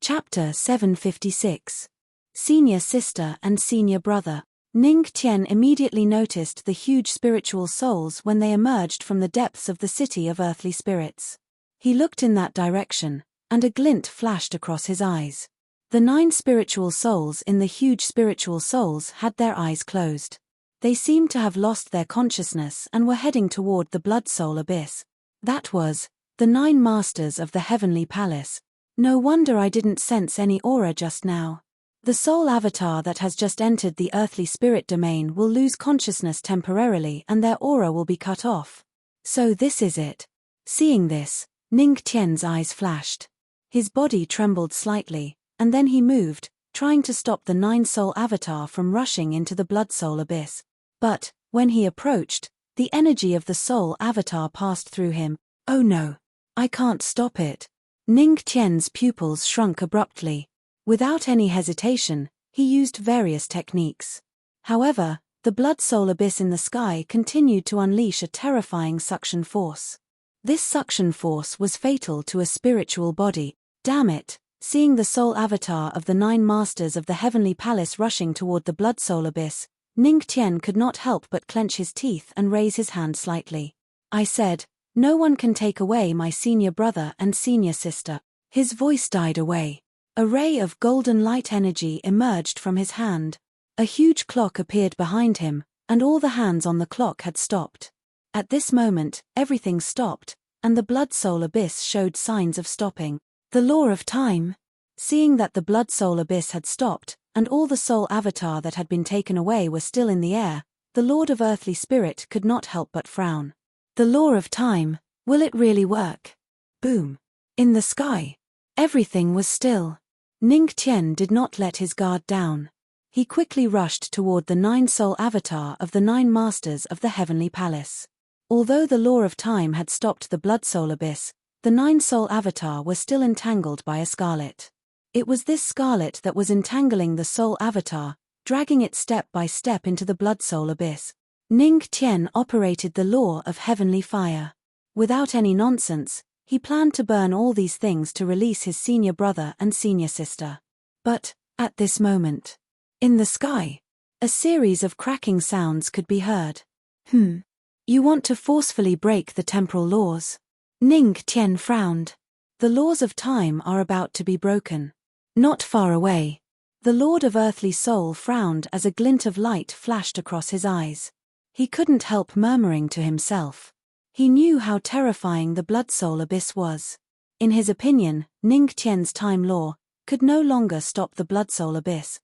Chapter 756. Senior Sister and Senior Brother. Ning Tian immediately noticed the huge spiritual souls when they emerged from the depths of the city of earthly spirits. He looked in that direction, and a glint flashed across his eyes. The 9 spiritual souls in the huge spiritual souls had their eyes closed. They seemed to have lost their consciousness and were heading toward the blood soul abyss. That was the 9 masters of the heavenly palace. No wonder I didn't sense any aura just now. The soul avatar that has just entered the earthly spirit domain will lose consciousness temporarily and their aura will be cut off. So this is it. Seeing this, Ning Tian's eyes flashed. His body trembled slightly, and then he moved, trying to stop the 9 soul avatar from rushing into the blood soul abyss. But, when he approached, the energy of the soul avatar passed through him. Oh no! I can't stop it. Ning Tian's pupils shrunk abruptly. Without any hesitation, he used various techniques. However, the blood soul abyss in the sky continued to unleash a terrifying suction force. This suction force was fatal to a spiritual body. Damn it! Seeing the soul avatar of the 9 masters of the heavenly palace rushing toward the blood soul abyss, Ning Tian could not help but clench his teeth and raise his hand slightly. I said, "No one can take away my senior brother and senior sister." His voice died away. A ray of golden light energy emerged from his hand. A huge clock appeared behind him, and all the hands on the clock had stopped. At this moment, everything stopped, and the blood soul abyss showed signs of stopping. The law of time. Seeing that the blood soul abyss had stopped, and all the soul avatar that had been taken away were still in the air, the Lord of Earthly Spirit could not help but frown. The law of time, will it really work? Boom. In the sky. Everything was still. Ning Tian did not let his guard down. He quickly rushed toward the 9 soul avatar of the 9 masters of the heavenly palace. Although the law of time had stopped the blood soul abyss, the 9 soul avatar were still entangled by a scarlet. It was this scarlet that was entangling the soul avatar, dragging it step by step into the blood soul abyss. Ning Tian operated the law of heavenly fire. Without any nonsense, he planned to burn all these things to release his senior brother and senior sister. But, at this moment, in the sky, a series of cracking sounds could be heard. You want to forcefully break the temporal laws? Ning Tian frowned. The laws of time are about to be broken. Not far away. The Lord of Earthly Soul frowned as a glint of light flashed across his eyes. He couldn't help murmuring to himself. He knew how terrifying the blood soul abyss was. In his opinion, Ning Tian's time law could no longer stop the blood soul abyss.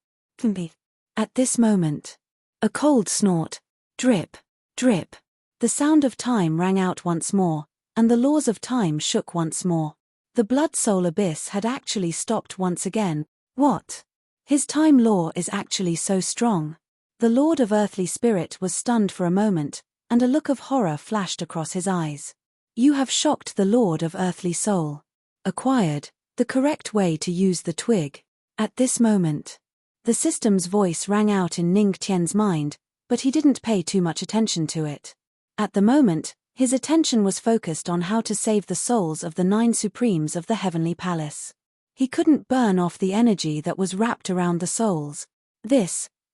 At this moment, a cold snort, drip, drip. The sound of time rang out once more, and the laws of time shook once more. The blood soul abyss had actually stopped once again. What? His time law is actually so strong. The Lord of Earthly Spirit was stunned for a moment, and a look of horror flashed across his eyes. You have shocked the Lord of Earthly Soul. Acquired the correct way to use the twig. At this moment, the system's voice rang out in Ning Tian's mind, but he didn't pay too much attention to it. At the moment, his attention was focused on how to save the souls of the 9 supremes of the heavenly palace. He couldn't burn off the energy that was wrapped around the souls.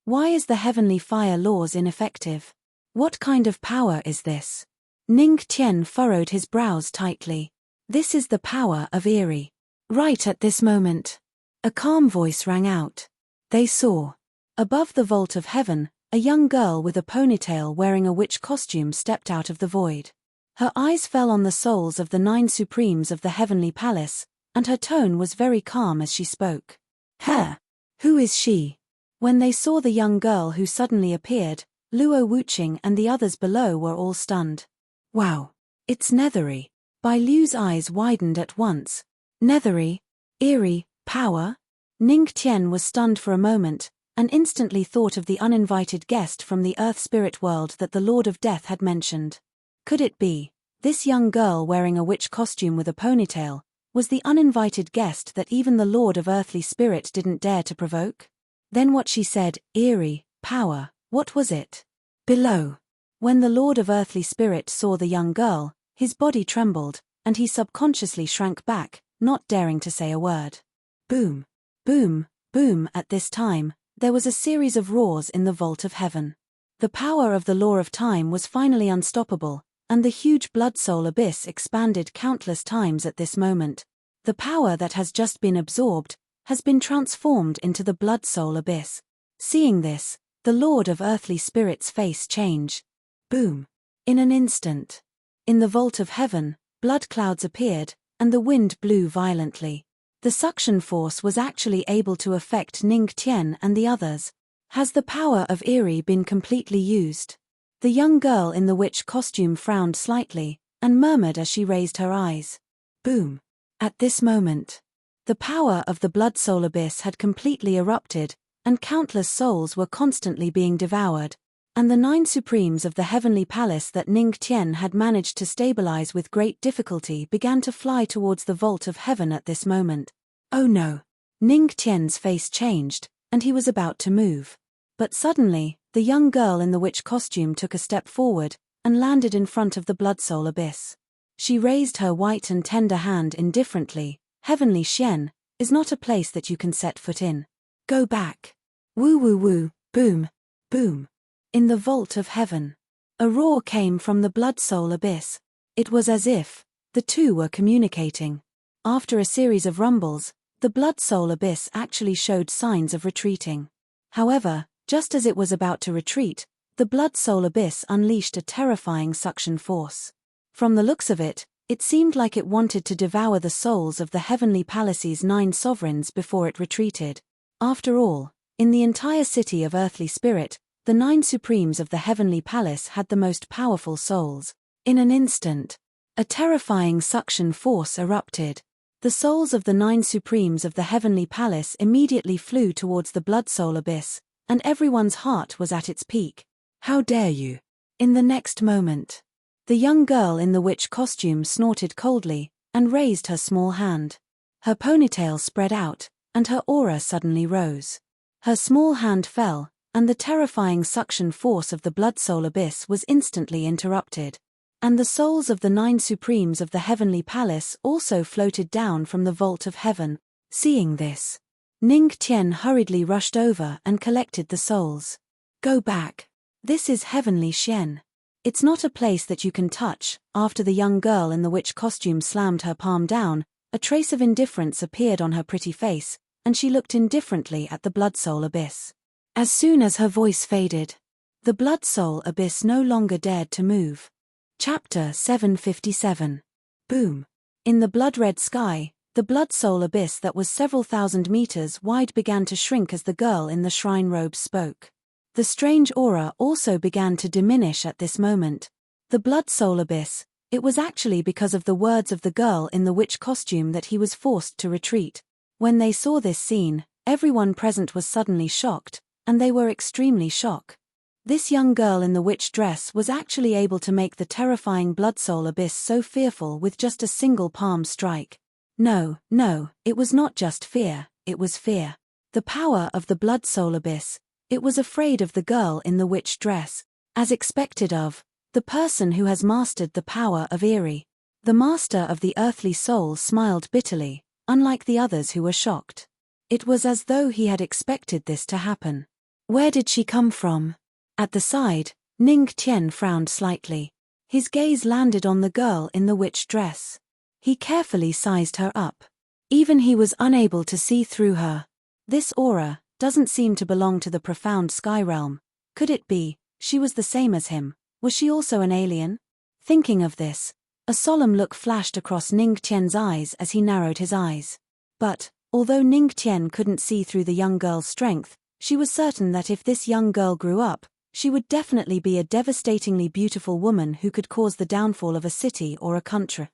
Why is the heavenly fire laws ineffective? What kind of power is this? Ning Tian furrowed his brows tightly. This is the power of Eerie. Right at this moment, a calm voice rang out. They saw. Above the vault of heaven, a young girl with a ponytail wearing a witch costume stepped out of the void. Her eyes fell on the souls of the 9 supremes of the heavenly palace, and her tone was very calm as she spoke. Who is she? When they saw the young girl who suddenly appeared, Luo Wuqing and the others below were all stunned. Wow! It's Nethery. Bai Liu's eyes widened at once. Nethery? Eerie? Power? Ning Tian was stunned for a moment, and instantly thought of the uninvited guest from the Earth Spirit world that the Lord of Death had mentioned. Could it be, this young girl wearing a witch costume with a ponytail, was the uninvited guest that even the Lord of Earthly Spirit didn't dare to provoke? Then what she said, eerie, power, what was it? Below. When the Lord of Earthly Spirit saw the young girl, his body trembled, and he subconsciously shrank back, not daring to say a word. Boom. Boom. Boom. At this time, there was a series of roars in the vault of heaven. The power of the law of time was finally unstoppable, and the huge blood soul abyss expanded countless times at this moment. The power that has just been absorbed has been transformed into the blood soul abyss. Seeing this, the Lord of earthly spirits' face change. Boom. In an instant. In the vault of heaven, blood clouds appeared, and the wind blew violently. The suction force was actually able to affect Ning Tian and the others. Has the power of Eerie been completely used? The young girl in the witch costume frowned slightly, and murmured as she raised her eyes. Boom. At this moment, the power of the blood soul abyss had completely erupted, and countless souls were constantly being devoured. And the 9 supremes of the heavenly palace that Ning Tian had managed to stabilize with great difficulty began to fly towards the vault of heaven at this moment. Oh no! Ning Tian's face changed, and he was about to move. But suddenly, the young girl in the witch costume took a step forward, and landed in front of the blood soul abyss. She raised her white and tender hand indifferently. Heavenly Xian is not a place that you can set foot in. Go back. Woo woo woo, boom, boom. In the vault of heaven, a roar came from the blood soul abyss. It was as if the two were communicating. After a series of rumbles, the blood soul abyss actually showed signs of retreating. However, just as it was about to retreat, the blood soul abyss unleashed a terrifying suction force. From the looks of it, it seemed like it wanted to devour the souls of the heavenly palace's 9 sovereigns before it retreated. After all, in the entire city of earthly spirit, the 9 supremes of the heavenly palace had the most powerful souls. In an instant, a terrifying suction force erupted. The souls of the 9 supremes of the heavenly palace immediately flew towards the blood soul abyss, and everyone's heart was at its peak. How dare you! In the next moment, the young girl in the witch costume snorted coldly, and raised her small hand. Her ponytail spread out, and her aura suddenly rose. Her small hand fell, and the terrifying suction force of the blood soul abyss was instantly interrupted. And the souls of the 9 supremes of the heavenly palace also floated down from the vault of heaven. Seeing this, Ning Tian hurriedly rushed over and collected the souls. Go back. This is heavenly Xian. It's not a place that you can touch. After the young girl in the witch costume slammed her palm down, a trace of indifference appeared on her pretty face, and she looked indifferently at the blood soul abyss. As soon as her voice faded, the blood soul abyss no longer dared to move. Chapter 757. Boom. In the blood-red sky, the blood soul abyss that was several thousand meters wide began to shrink as the girl in the shrine robes spoke. The strange aura also began to diminish at this moment. The blood soul abyss, it was actually because of the words of the girl in the witch costume that he was forced to retreat. When they saw this scene, everyone present was suddenly shocked, and they were extremely shocked. This young girl in the witch dress was actually able to make the terrifying blood soul abyss so fearful with just a single palm strike. No, it was not just fear, it was fear. The power of the blood soul abyss, it was afraid of the girl in the witch dress, as expected of the person who has mastered the power of Eerie. The master of the earthly soul smiled bitterly, unlike the others who were shocked. It was as though he had expected this to happen. Where did she come from? At the side, Ning Tian frowned slightly. His gaze landed on the girl in the witch dress. He carefully sized her up. Even he was unable to see through her. This aura doesn't seem to belong to the profound sky realm. Could it be she was the same as him? Was she also an alien? Thinking of this, a solemn look flashed across Ning Tian's eyes as he narrowed his eyes. But, although Ning Tian couldn't see through the young girl's strength, she was certain that if this young girl grew up, she would definitely be a devastatingly beautiful woman who could cause the downfall of a city or a country.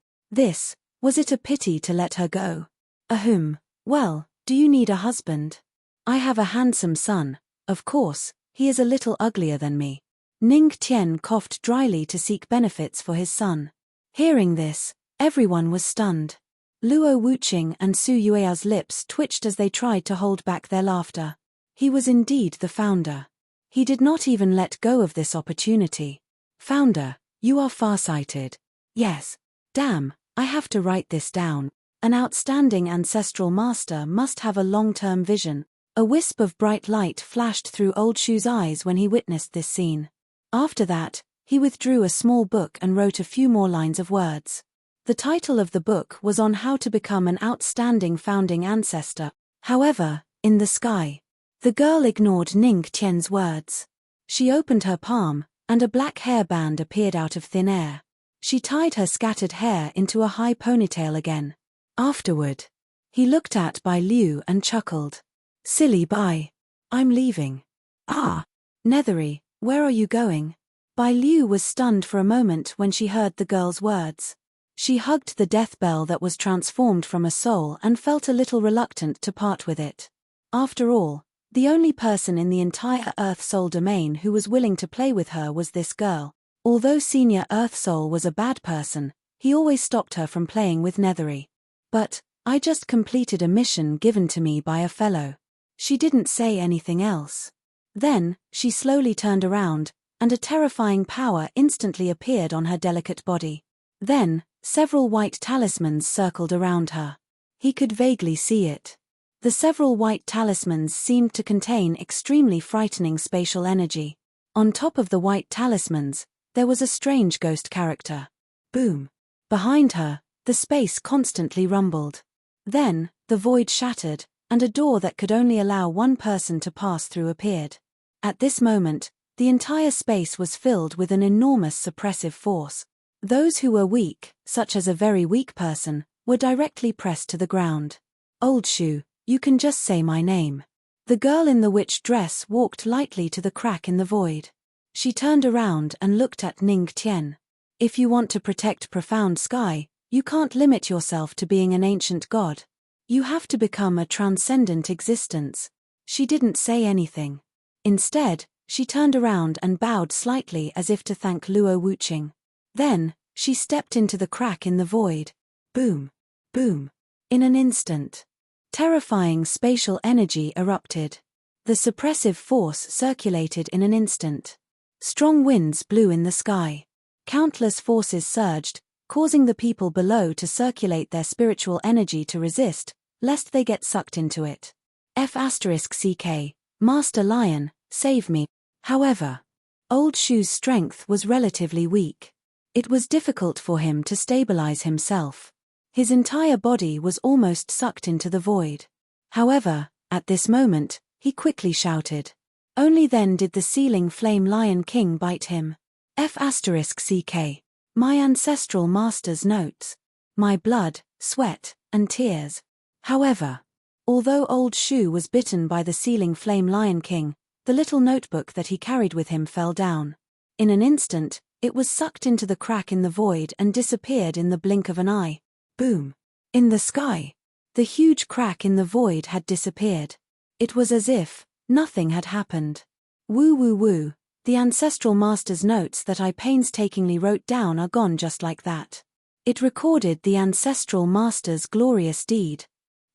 Was it a pity to let her go? Ahem. Well, do you need a husband? I have a handsome son. Of course, he is a little uglier than me. Ning Tian coughed dryly to seek benefits for his son. Hearing this, everyone was stunned. Luo Wuqing and Su Yue's lips twitched as they tried to hold back their laughter. He was indeed the founder. He did not even let go of this opportunity. Founder, you are farsighted. Yes. Damn, I have to write this down. An outstanding ancestral master must have a long-term vision. A wisp of bright light flashed through Old Shoe's eyes when he witnessed this scene. After that, he withdrew a small book and wrote a few more lines of words. The title of the book was on how to become an outstanding founding ancestor. However, in the sky, the girl ignored Ning Tian's words. She opened her palm, and a black hairband appeared out of thin air. She tied her scattered hair into a high ponytail again. Afterward, he looked at Bai Liu and chuckled. Silly Bai. I'm leaving. Ah. Nethery, where are you going? Bai Liu was stunned for a moment when she heard the girl's words. She hugged the death bell that was transformed from a soul and felt a little reluctant to part with it. After all, the only person in the entire Earth Soul domain who was willing to play with her was this girl. Although Senior Earth Soul was a bad person, he always stopped her from playing with Nethery. But, I just completed a mission given to me by a fellow. She didn't say anything else. Then, she slowly turned around, and a terrifying power instantly appeared on her delicate body. Then, several white talismans circled around her. He could vaguely see it. The several white talismans seemed to contain extremely frightening spatial energy. On top of the white talismans, there was a strange ghost character. Boom. Behind her, the space constantly rumbled. Then, the void shattered, and a door that could only allow one person to pass through appeared. At this moment, the entire space was filled with an enormous suppressive force. Those who were weak, such as a very weak person, were directly pressed to the ground. Old Shoe, you can just say my name. The girl in the witch dress walked lightly to the crack in the void. She turned around and looked at Ning Tian. If you want to protect profound sky, you can't limit yourself to being an ancient god. You have to become a transcendent existence. She didn't say anything. Instead, she turned around and bowed slightly as if to thank Luo Wuqing. Then, she stepped into the crack in the void. Boom. Boom. In an instant, terrifying spatial energy erupted. The suppressive force circulated in an instant. Strong winds blew in the sky. Countless forces surged, causing the people below to circulate their spiritual energy to resist, lest they get sucked into it. F***CK, Master Lion, save me. However, Old Shoe's strength was relatively weak. It was difficult for him to stabilize himself. His entire body was almost sucked into the void. However, at this moment, he quickly shouted. Only then did the sealing flame Lion King bite him. F***CK. My ancestral master's notes. My blood, sweat, and tears. However, although Old Shoe was bitten by the sealing flame Lion King, the little notebook that he carried with him fell down. In an instant, it was sucked into the crack in the void and disappeared in the blink of an eye. Boom. In the sky, the huge crack in the void had disappeared. It was as if nothing had happened. Woo woo woo, the ancestral master's notes that I painstakingly wrote down are gone just like that. It recorded the ancestral master's glorious deed.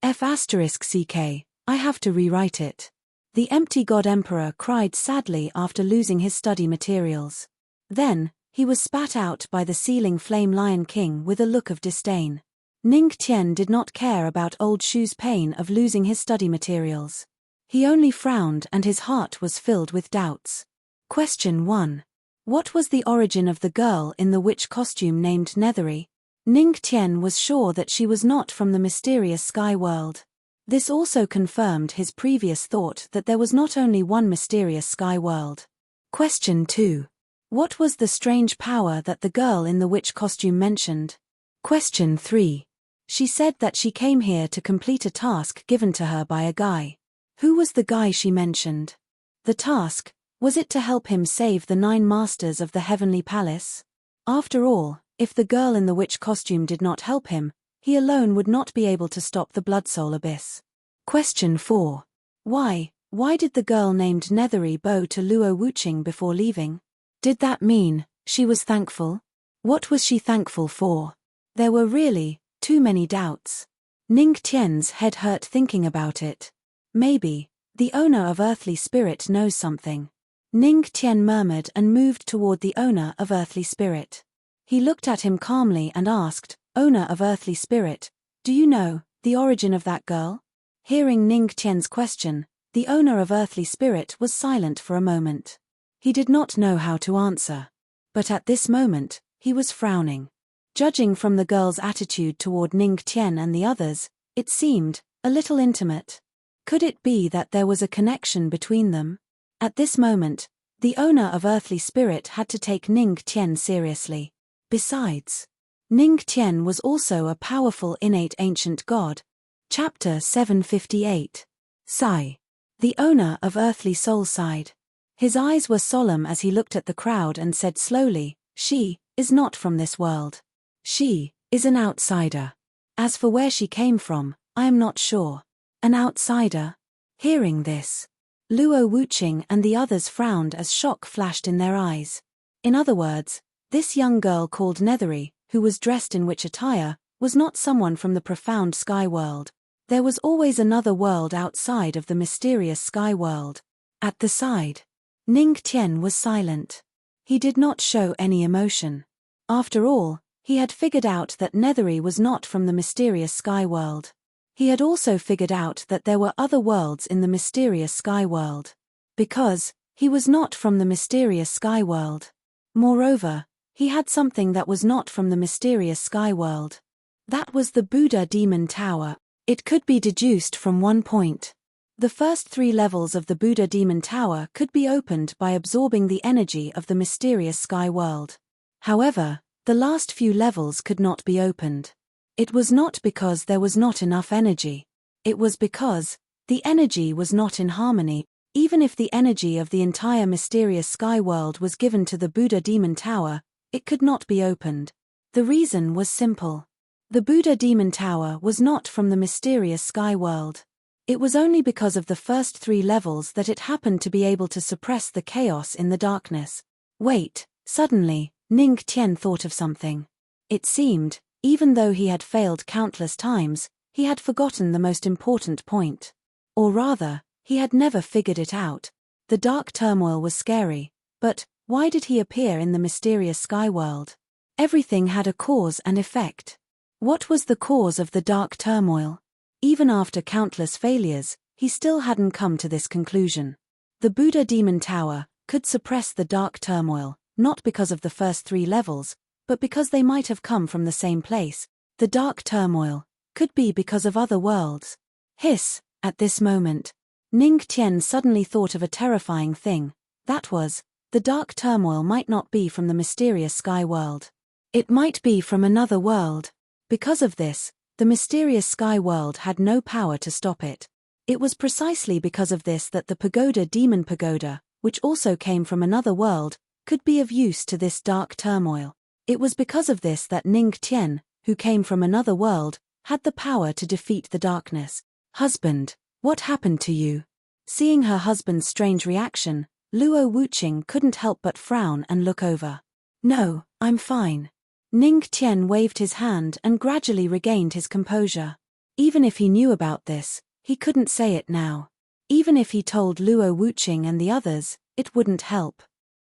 F***CK, I have to rewrite it. The empty god emperor cried sadly after losing his study materials. Then, he was spat out by the sealing flame Lion King with a look of disdain. Ning Tian did not care about Old Shoe's pain of losing his study materials. He only frowned and his heart was filled with doubts. Question 1. What was the origin of the girl in the witch costume named Nethery? Ning Tian was sure that she was not from the mysterious sky world. This also confirmed his previous thought that there was not only one mysterious sky world. Question 2. What was the strange power that the girl in the witch costume mentioned? Question 3. She said that she came here to complete a task given to her by a guy. Who was the guy she mentioned? The task, was it to help him save the 9 masters of the Heavenly Palace? After all, if the girl in the witch costume did not help him, he alone would not be able to stop the Blood Soul Abyss. Question 4. Why did the girl named Nethery bow to Luo Wuqing before leaving? Did that mean she was thankful? What was she thankful for? There were really too many doubts. Ning Tian's head hurt thinking about it. Maybe the owner of Earthly Spirit knows something. Ning Tian murmured and moved toward the owner of Earthly Spirit. He looked at him calmly and asked, Owner of Earthly Spirit, Do you know the origin of that girl? Hearing Ning Tian's question, the owner of earthly spirit was silent for a moment. He did not know how to answer. But at this moment, he was frowning. Judging from the girl's attitude toward Ning Tian and the others, it seemed a little intimate. Could it be that there was a connection between them? At this moment, the owner of earthly spirit had to take Ning Tian seriously. Besides, Ning Tian was also a powerful innate ancient god. Chapter 758. Sai. The owner of earthly soul sighed. His eyes were solemn as he looked at the crowd and said slowly, "She is not from this world. She is an outsider. As for where she came from, I am not sure." An outsider? Hearing this, Luo Wuqing and the others frowned as shock flashed in their eyes. In other words, this young girl called Nethery, who was dressed in witch attire, was not someone from the profound sky world. There was always another world outside of the mysterious sky world. At the side, Ning Tian was silent. He did not show any emotion. After all, he had figured out that Nethery was not from the mysterious sky world. He had also figured out that there were other worlds in the mysterious sky world. Because he was not from the mysterious sky world. Moreover, he had something that was not from the mysterious sky world. That was the Buddha Demon Tower. It could be deduced from one point. The first 3 levels of the Buddha Demon Tower could be opened by absorbing the energy of the mysterious sky world. However, the last few levels could not be opened. It was not because there was not enough energy. It was because the energy was not in harmony. Even if the energy of the entire mysterious sky world was given to the Buddha Demon Tower, it could not be opened. The reason was simple. The Buddha Demon Tower was not from the mysterious sky world. It was only because of the first 3 levels that it happened to be able to suppress the chaos in the darkness. Wait, suddenly, Ning Tian thought of something. It seemed, even though he had failed countless times, he had forgotten the most important point. Or rather, he had never figured it out. The dark turmoil was scary, but why did he appear in the mysterious sky world? Everything had a cause and effect. What was the cause of the dark turmoil? Even after countless failures, he still hadn't come to this conclusion. The Buddha Demon Tower could suppress the dark turmoil, not because of the first 3 levels, but because they might have come from the same place. The dark turmoil could be because of other worlds. Hiss, at this moment, Ning Tian suddenly thought of a terrifying thing. That was, the dark turmoil might not be from the mysterious sky world. It might be from another world. Because of this, the mysterious sky world had no power to stop it. It was precisely because of this that the pagoda Demon Pagoda, which also came from another world, could be of use to this dark turmoil. It was because of this that Ning Tian, who came from another world, had the power to defeat the darkness. "Husband, what happened to you?" Seeing her husband's strange reaction, Luo Wuqing couldn't help but frown and look over. "No, I'm fine." Ning Tian waved his hand and gradually regained his composure. Even if he knew about this, he couldn't say it now. Even if he told Luo Wuqing and the others, it wouldn't help.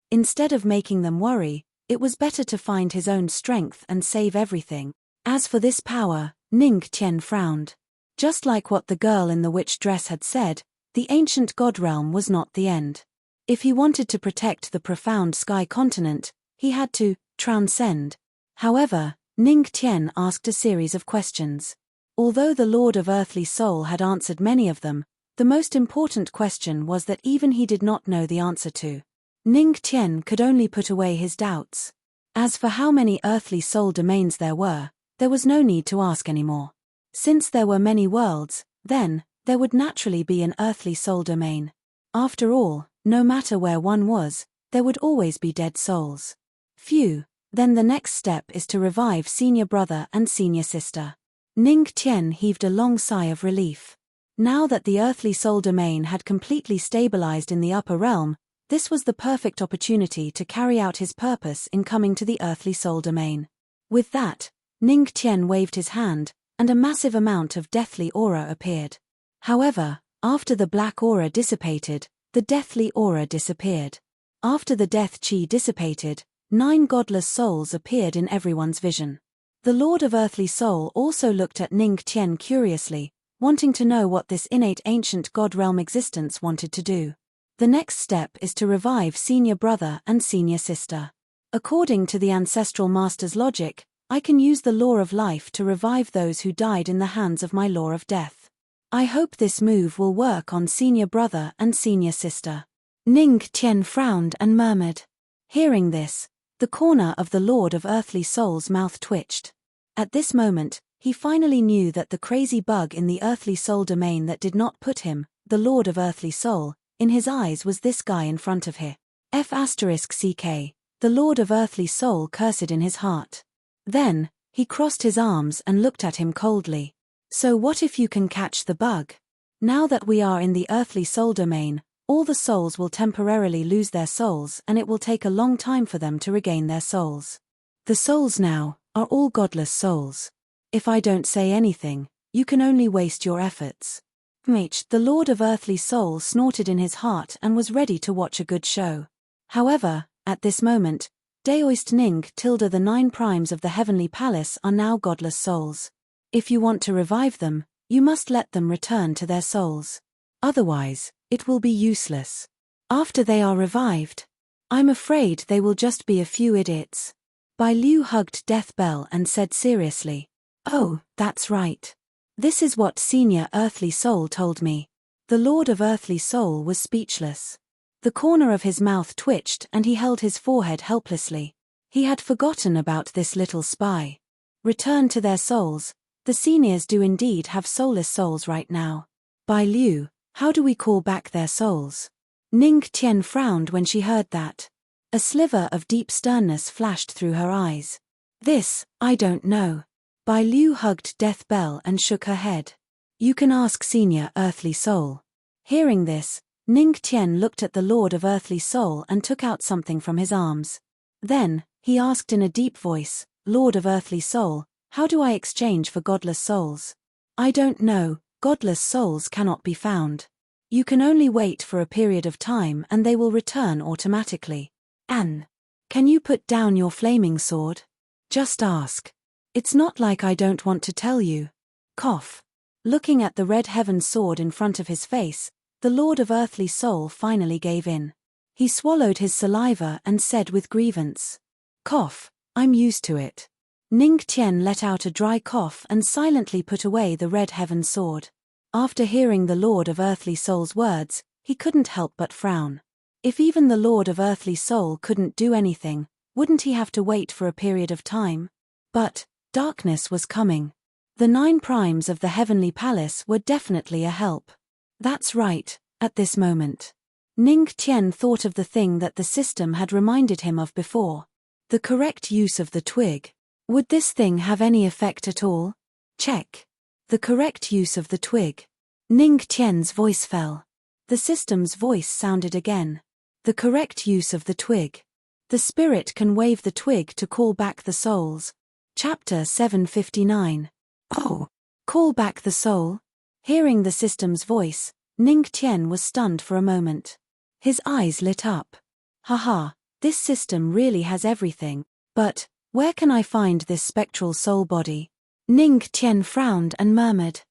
Instead of making them worry, it was better to find his own strength and save everything. As for this power, Ning Tian frowned. Just like what the girl in the witch dress had said, the ancient god realm was not the end. If he wanted to protect the profound sky continent, he had to transcend. However, Ning Tian asked a series of questions. Although the Lord of Earthly Soul had answered many of them, the most important question was that even he did not know the answer to. Ning Tian could only put away his doubts. As for how many earthly soul domains there was no need to ask anymore. Since there were many worlds, then, there would naturally be an earthly soul domain. After all, no matter where one was, there would always be dead souls. Phew, then the next step is to revive senior brother and senior sister. Ning Tian heaved a long sigh of relief. Now that the earthly soul domain had completely stabilized in the upper realm, this was the perfect opportunity to carry out his purpose in coming to the earthly soul domain. With that, Ning Tian waved his hand, and a massive amount of deathly aura appeared. However, after the black aura dissipated, the deathly aura disappeared. After the death chi dissipated, 9 godless souls appeared in everyone's vision. The Lord of Earthly Soul also looked at Ning Tian curiously, wanting to know what this innate ancient god realm existence wanted to do. The next step is to revive senior brother and senior sister. According to the ancestral master's logic, I can use the law of life to revive those who died in the hands of my law of death. I hope this move will work on senior brother and senior sister. Ning Tian frowned and murmured. Hearing this, the corner of the Lord of Earthly Soul's mouth twitched. At this moment, he finally knew that the crazy bug in the Earthly Soul domain that did not put him, the Lord of Earthly Soul, in his eyes was this guy in front of him. F***ck, the Lord of Earthly Soul cursed in his heart. Then, he crossed his arms and looked at him coldly. So what if you can catch the bug? Now that we are in the Earthly Soul domain, all the souls will temporarily lose their souls and it will take a long time for them to regain their souls. The souls now are all godless souls. If I don't say anything, you can only waste your efforts. The Lord of Earthly Soul snorted in his heart and was ready to watch a good show. However, at this moment, Daoist Ning tilde the 9 primes of the Heavenly Palace are now godless souls. If you want to revive them, you must let them return to their souls. Otherwise, it will be useless. After they are revived, I'm afraid they will just be a few idiots. Bai Liu hugged Death Bell and said seriously, "Oh, that's right. This is what Senior Earthly Soul told me." The Lord of Earthly Soul was speechless. The corner of his mouth twitched and he held his forehead helplessly. He had forgotten about this little spy. Return to their souls. The seniors do indeed have soulless souls right now. Bai Liu, how do we call back their souls? Ning Tian frowned when she heard that. A sliver of deep sternness flashed through her eyes. This, I don't know. Bai Liu hugged Death Bell and shook her head. You can ask Senior Earthly Soul. Hearing this, Ning Tian looked at the Lord of Earthly Soul and took out something from his arms. Then, he asked in a deep voice, Lord of Earthly Soul, how do I exchange for godless souls? I don't know, godless souls cannot be found. You can only wait for a period of time and they will return automatically. Anne, can you put down your flaming sword? Just ask. It's not like I don't want to tell you. Cough. Looking at the red heaven sword in front of his face, the Lord of Earthly Soul finally gave in. He swallowed his saliva and said with grievance, "Cough, I'm used to it." Ning Tian let out a dry cough and silently put away the red heaven sword. After hearing the Lord of Earthly Soul's words, he couldn't help but frown. If even the Lord of Earthly Soul couldn't do anything, wouldn't he have to wait for a period of time? But darkness was coming. The 9 primes of the Heavenly Palace were definitely a help. That's right, at this moment. Ning Tian thought of the thing that the system had reminded him of before. The correct use of the twig. Would this thing have any effect at all? Check. The correct use of the twig. Ning Tian's voice fell. The system's voice sounded again. The correct use of the twig. The spirit can wave the twig to call back the souls. Chapter 759. Oh, call back the soul? Hearing the system's voice, Ning Tian was stunned for a moment. His eyes lit up. Haha, this system really has everything, but where can I find this spectral soul body? Ning Tian frowned and murmured.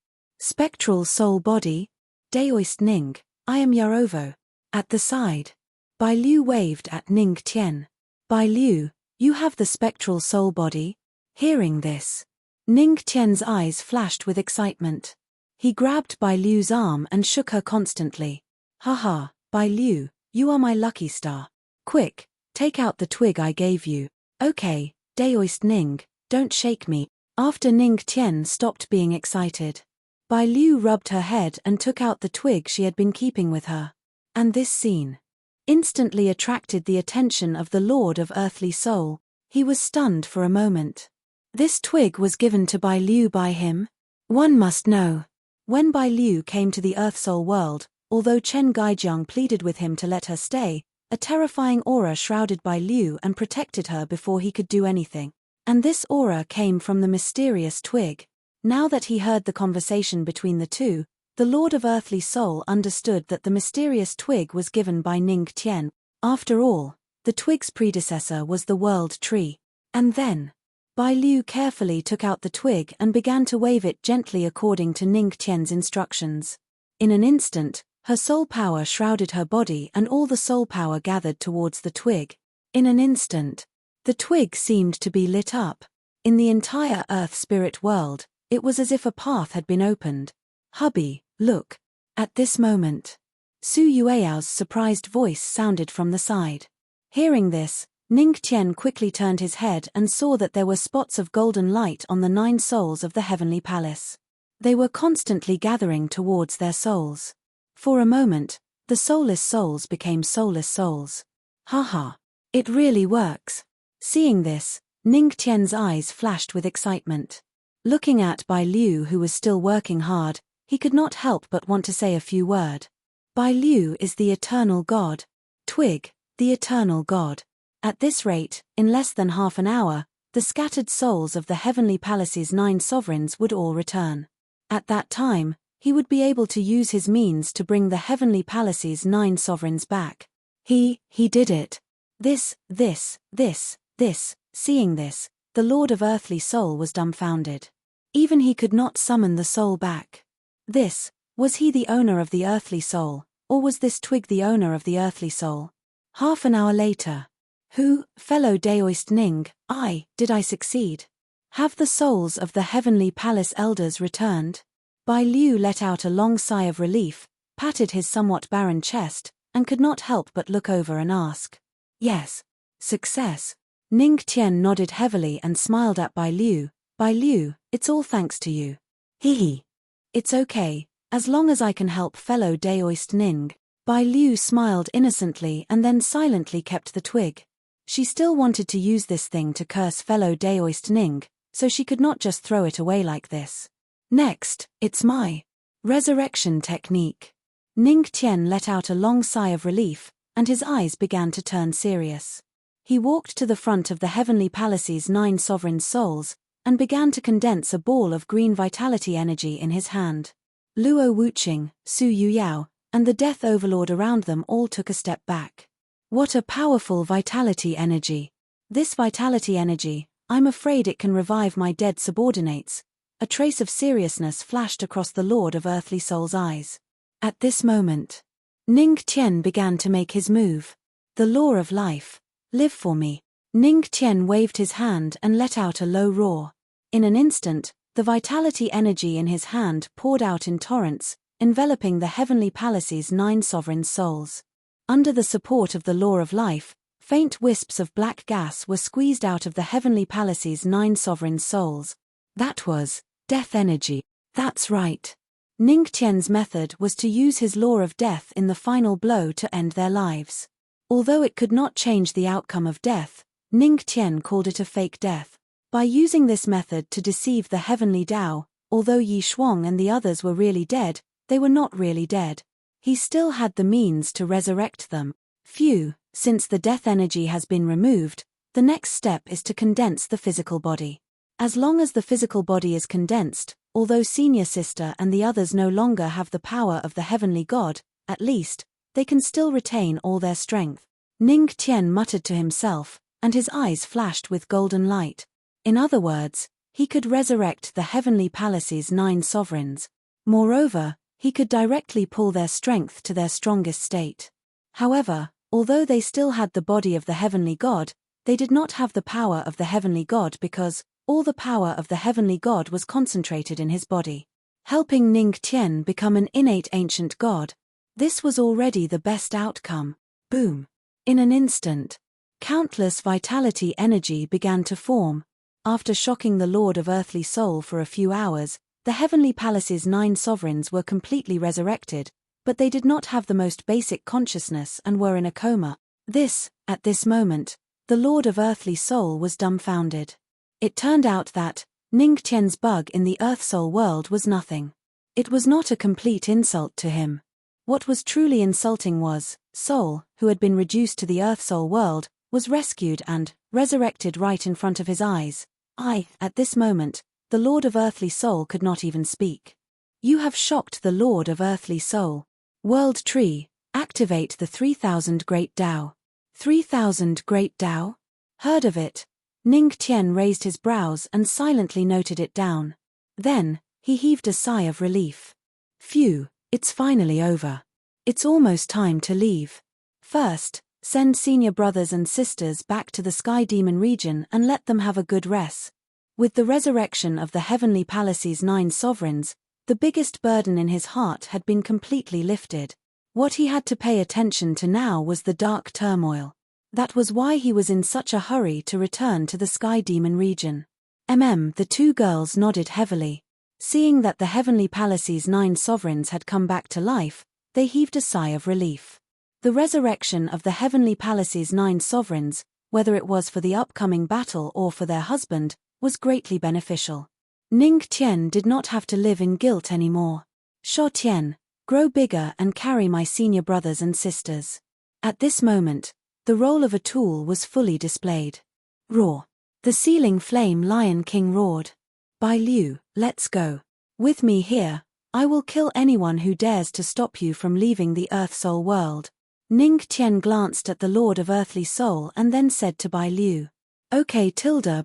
Spectral soul body? Daoist Ning, I am Yarovo. At the side. Bai Liu waved at Ning Tian. Bai Liu, you have the spectral soul body? Hearing this, Ning Tian's eyes flashed with excitement. He grabbed Bai Liu's arm and shook her constantly. Haha, Bai Liu, you are my lucky star. Quick, take out the twig I gave you. Okay, Daoist Ning, don't shake me. After Ning Tian stopped being excited, Bai Liu rubbed her head and took out the twig she had been keeping with her. And this scene instantly attracted the attention of the Lord of Earthly Soul. He was stunned for a moment. This twig was given to Bai Liu by him? One must know. When Bai Liu came to the Earth Soul world, although Chen Gaijiang pleaded with him to let her stay, a terrifying aura shrouded Bai Liu and protected her before he could do anything. And this aura came from the mysterious twig. Now that he heard the conversation between the two, the Lord of Earthly Soul understood that the mysterious twig was given by Ning Tian. After all, the twig's predecessor was the World Tree. And then, Bai Liu carefully took out the twig and began to wave it gently according to Ning Qian's instructions. In an instant, her soul power shrouded her body and all the soul power gathered towards the twig. In an instant, the twig seemed to be lit up. In the entire earth spirit world, it was as if a path had been opened. "Hubby, look." At this moment, Su Yueao's surprised voice sounded from the side. Hearing this, Ning Qian quickly turned his head and saw that there were spots of golden light on the 9 souls of the heavenly palace. They were constantly gathering towards their souls. For a moment, the soulless souls became soulless souls. Haha. It really works. Seeing this, Ning Qian's eyes flashed with excitement. Looking at Bai Liu, who was still working hard, he could not help but want to say a few words. Bai Liu is the eternal god. Twig, the eternal god. At this rate, in less than half an hour, the scattered souls of the heavenly palace's 9 sovereigns would all return. At that time, he would be able to use his means to bring the heavenly palace's 9 sovereigns back. He did it. Seeing this, the Lord of Earthly Soul was dumbfounded. Even he could not summon the soul back. Was he the owner of the earthly soul, or was this twig the owner of the earthly soul? Half an hour later. Fellow Daoist Ning, did I succeed? Have the souls of the heavenly palace elders returned? Bai Liu let out a long sigh of relief, patted his somewhat barren chest, and could not help but look over and ask. Yes. Success. Ning Qian nodded heavily and smiled at Bai Liu. Bai Liu, it's all thanks to you. Hee. It's okay, as long as I can help fellow Daoist Ning. Bai Liu smiled innocently and then silently kept the twig. She still wanted to use this thing to curse fellow Daoist Ning, so she could not just throw it away like this. Next, it's my resurrection technique. Ning Qian let out a long sigh of relief, and his eyes began to turn serious. He walked to the front of the heavenly palace's 9 sovereign souls, and began to condense a ball of green vitality energy in his hand. Luo Wuqing, Su Yuyao, and the Death Overlord around them all took a step back. What a powerful vitality energy. This vitality energy, I'm afraid it can revive my dead subordinates. A trace of seriousness flashed across the Lord of Earthly Soul's eyes. At this moment, Ning Qian began to make his move. The law of life. Live for me. Ning Qian waved his hand and let out a low roar. In an instant, the vitality energy in his hand poured out in torrents, enveloping the heavenly palace's 9 sovereign souls. Under the support of the law of life, faint wisps of black gas were squeezed out of the heavenly palace's 9 sovereign souls. That was death energy. That's right. Ning Qian's method was to use his law of death in the final blow to end their lives. Although it could not change the outcome of death, Ning Qian called it a fake death. By using this method to deceive the heavenly Tao, although Yi Shuang and the others were really dead, they were not really dead. He still had the means to resurrect them. Since the death energy has been removed, the next step is to condense the physical body. As long as the physical body is condensed, although Senior Sister and the others no longer have the power of the heavenly god, at least, they can still retain all their strength. Ning Qian muttered to himself, and his eyes flashed with golden light. In other words, he could resurrect the heavenly palace's 9 sovereigns. Moreover, he could directly pull their strength to their strongest state. However, although they still had the body of the heavenly god, they did not have the power of the heavenly god because all the power of the heavenly god was concentrated in his body. Helping Ning Qian become an innate ancient god. This was already the best outcome. Boom. In an instant, countless vitality energy began to form. After shocking the Lord of Earthly Soul for a few hours, the heavenly palace's 9 sovereigns were completely resurrected, but they did not have the most basic consciousness and were in a coma. At this moment, the Lord of Earthly Soul was dumbfounded. It turned out that Ning Qian's bug in the Earth Soul world was nothing. It was not a complete insult to him. What was truly insulting was, Soul, who had been reduced to the Earth Soul world, was rescued and resurrected right in front of his eyes. At this moment, the Lord of Earthly Soul could not even speak. You have shocked the Lord of Earthly Soul. World Tree, activate the 3000 Great Tao. 3000 Great Tao? Heard of it? Ning Tian raised his brows and silently noted it down. Then, he heaved a sigh of relief. Phew, it's finally over. It's almost time to leave. First, send senior brothers and sisters back to the Sky Demon region and let them have a good rest. With the resurrection of the Heavenly Palace's 9 sovereigns, the biggest burden in his heart had been completely lifted. What he had to pay attention to now was the dark turmoil. That was why he was in such a hurry to return to the Sky Demon region. The 2 girls nodded heavily. Seeing that the Heavenly Palace's 9 sovereigns had come back to life, they heaved a sigh of relief. The resurrection of the Heavenly Palace's 9 sovereigns, whether it was for the upcoming battle or for their husband, was greatly beneficial. Ning Tian did not have to live in guilt anymore. Sho Tian, grow bigger and carry my senior brothers and sisters. At this moment, the role of a tool was fully displayed. Roar. The ceiling flame Lion King roared. Bai Liu, let's go. With me here, I will kill anyone who dares to stop you from leaving the Earth Soul world. Ning Tian glanced at the Lord of Earthly Soul and then said to Bai Liu. Okay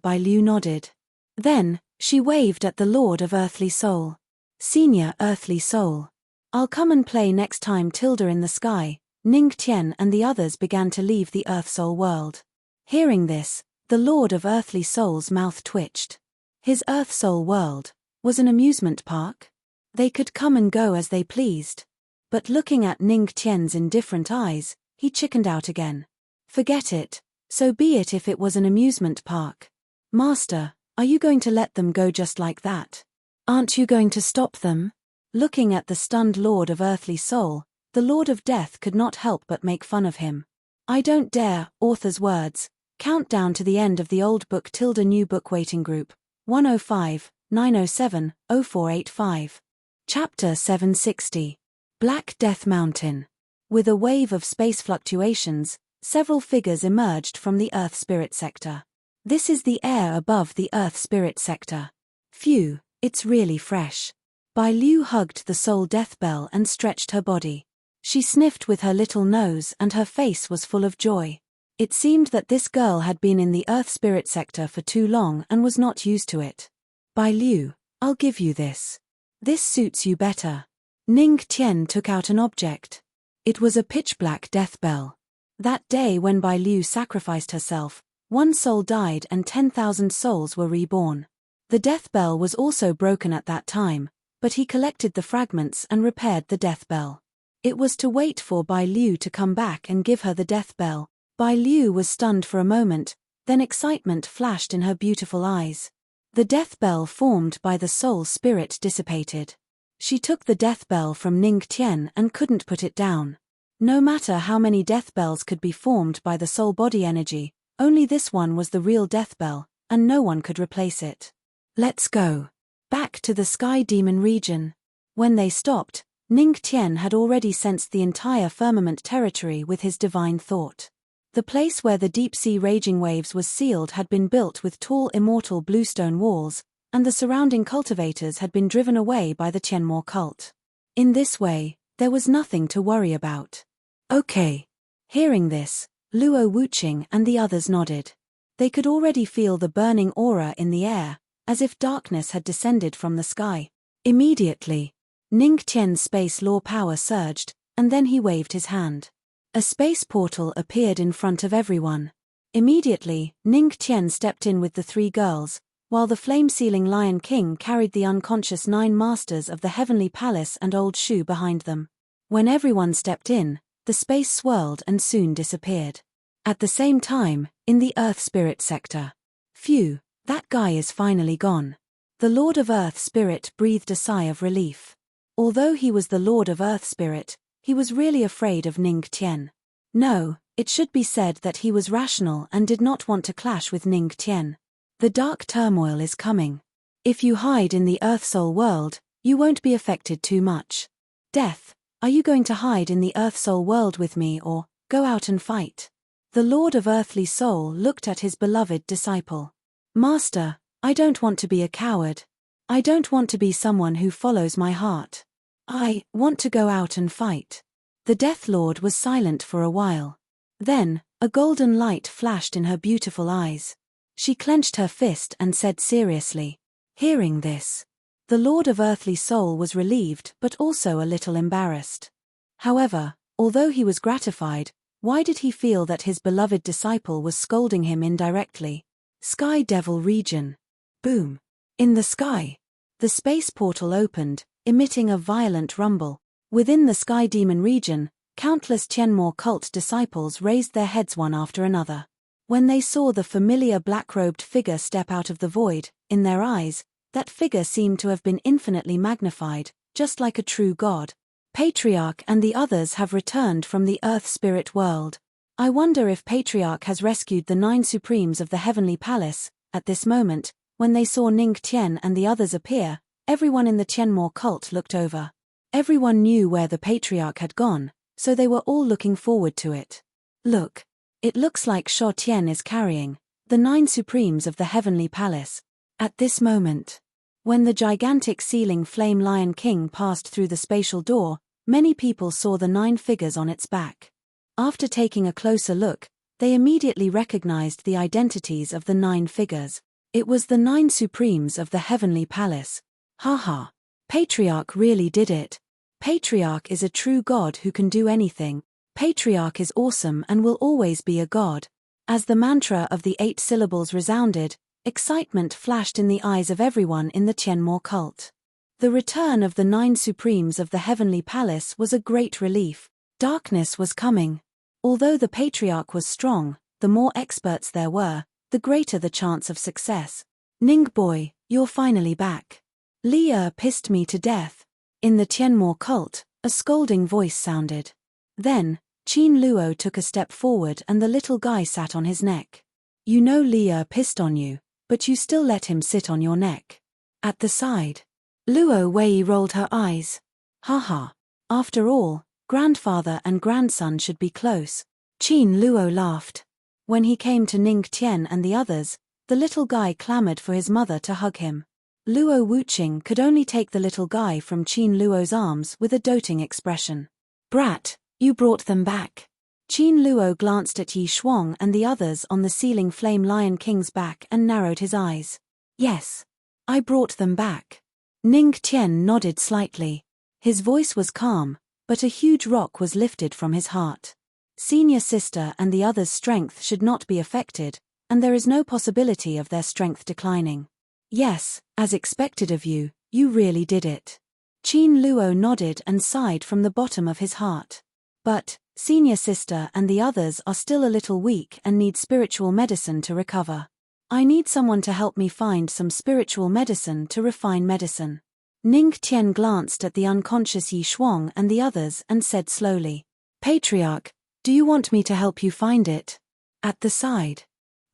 Bai Liu nodded. Then, she waved at the Lord of Earthly Soul. Senior Earthly Soul. I'll come and play next time in the sky. Ning Tian and the others began to leave the Earth Soul world. Hearing this, the Lord of Earthly Soul's mouth twitched. His Earth Soul world was an amusement park. They could come and go as they pleased. But looking at Ning Tian's indifferent eyes, he chickened out again. Forget it, so be it if it was an amusement park. Master, are you going to let them go just like that? Aren't you going to stop them? Looking at the stunned Lord of Earthly Soul, the Lord of Death could not help but make fun of him. I don't dare, author's words, countdown to the end of the old book new book waiting group, 105, 907, 0485. Chapter 760. Black Death Mountain. With a wave of space fluctuations, several figures emerged from the Earth Spirit sector. This is the air above the Earth Spirit sector. Phew, it's really fresh. Bai Liu hugged the soul death bell and stretched her body. She sniffed with her little nose and her face was full of joy. It seemed that this girl had been in the Earth Spirit sector for too long and was not used to it. Bai Liu, I'll give you this. This suits you better. Ning Tian took out an object. It was a pitch-black death bell. That day when Bai Liu sacrificed herself, 1 soul died and 10,000 souls were reborn. The death bell was also broken at that time, but he collected the fragments and repaired the death bell. It was to wait for Bai Liu to come back and give her the death bell. Bai Liu was stunned for a moment, then excitement flashed in her beautiful eyes. The death bell formed by the soul spirit dissipated. She took the death bell from Ning Tian and couldn't put it down. No matter how many death bells could be formed by the soul body energy, only this one was the real death bell, and no one could replace it. Let's go. Back to the Sky Demon region. When they stopped, Ning Tian had already sensed the entire firmament territory with his divine thought. The place where the deep-sea raging waves was sealed had been built with tall immortal bluestone walls, and the surrounding cultivators had been driven away by the Tianmo cult. In this way, there was nothing to worry about. Okay. Hearing this, Luo Wuqing and the others nodded. They could already feel the burning aura in the air, as if darkness had descended from the sky. Immediately, Ning Tian's space law power surged, and then he waved his hand. A space portal appeared in front of everyone. Immediately, Ning Tian stepped in with the 3 girls, while the flame-sealing Lion King carried the unconscious 9 masters of the Heavenly Palace and Old Shu behind them. When everyone stepped in, the space swirled and soon disappeared. At the same time, in the Earth Spirit sector. Phew, that guy is finally gone. The Lord of Earth Spirit breathed a sigh of relief. Although he was the Lord of Earth Spirit, he was really afraid of Ning Tian. No, it should be said that he was rational and did not want to clash with Ning Tian. The dark turmoil is coming. If you hide in the Earth Soul world, you won't be affected too much. Death, are you going to hide in the Earth Soul world with me or go out and fight? The Lord of Earthly Soul looked at his beloved disciple. Master, I don't want to be a coward. I don't want to be someone who follows my heart. I want to go out and fight. The Death Lord was silent for a while. Then, a golden light flashed in her beautiful eyes. She clenched her fist and said seriously. Hearing this, the Lord of Earthly Soul was relieved but also a little embarrassed. However, although he was gratified, why did he feel that his beloved disciple was scolding him indirectly? Sky Devil region. Boom. In the sky. The space portal opened, emitting a violent rumble. Within the Sky Demon region, countless Tianmo cult disciples raised their heads one after another. When they saw the familiar black-robed figure step out of the void, in their eyes, that figure seemed to have been infinitely magnified, just like a true god. Patriarch and the others have returned from the Earth Spirit world. I wonder if Patriarch has rescued the 9 Supremes of the Heavenly Palace. At this moment, when they saw Ning Tian and the others appear, everyone in the Tianmo cult looked over. Everyone knew where the Patriarch had gone, so they were all looking forward to it. Look. It looks like Sho Tian is carrying the 9 Supremes of the Heavenly Palace. At this moment, when the gigantic ceiling flame Lion King passed through the spatial door, many people saw the 9 figures on its back. After taking a closer look, they immediately recognized the identities of the 9 figures. It was the 9 Supremes of the Heavenly Palace. Haha. Patriarch really did it. Patriarch is a true god who can do anything. Patriarch is awesome and will always be a god. As the mantra of the 8 syllables resounded, excitement flashed in the eyes of everyone in the Tianmo cult. The return of the 9 Supremes of the Heavenly Palace was a great relief. Darkness was coming. Although the Patriarch was strong, the more experts there were, the greater the chance of success. Ning boy, you're finally back. Leah pissed me to death. In the Tianmo cult, a scolding voice sounded. Then, Qin Luo took a step forward and the little guy sat on his neck. You know Leah pissed on you, but you still let him sit on your neck. At the side, Luo Wei rolled her eyes. Haha. After all, grandfather and grandson should be close. Qin Luo laughed. When he came to Ning Tian and the others, the little guy clamored for his mother to hug him. Luo Wuqing could only take the little guy from Qin Luo's arms with a doting expression. Brat, you brought them back. Qin Luo glanced at Yi Shuang and the others on the ceiling flame Lion King's back and narrowed his eyes. Yes. I brought them back. Ning Tian nodded slightly. His voice was calm, but a huge rock was lifted from his heart. Senior sister and the others' strength should not be affected, and there is no possibility of their strength declining. Yes, as expected of you, you really did it. Qin Luo nodded and sighed from the bottom of his heart. But, senior sister and the others are still a little weak and need spiritual medicine to recover. I need someone to help me find some spiritual medicine to refine medicine. Ning Tian glanced at the unconscious Yi Shuang and the others and said slowly, Patriarch, do you want me to help you find it? At the side,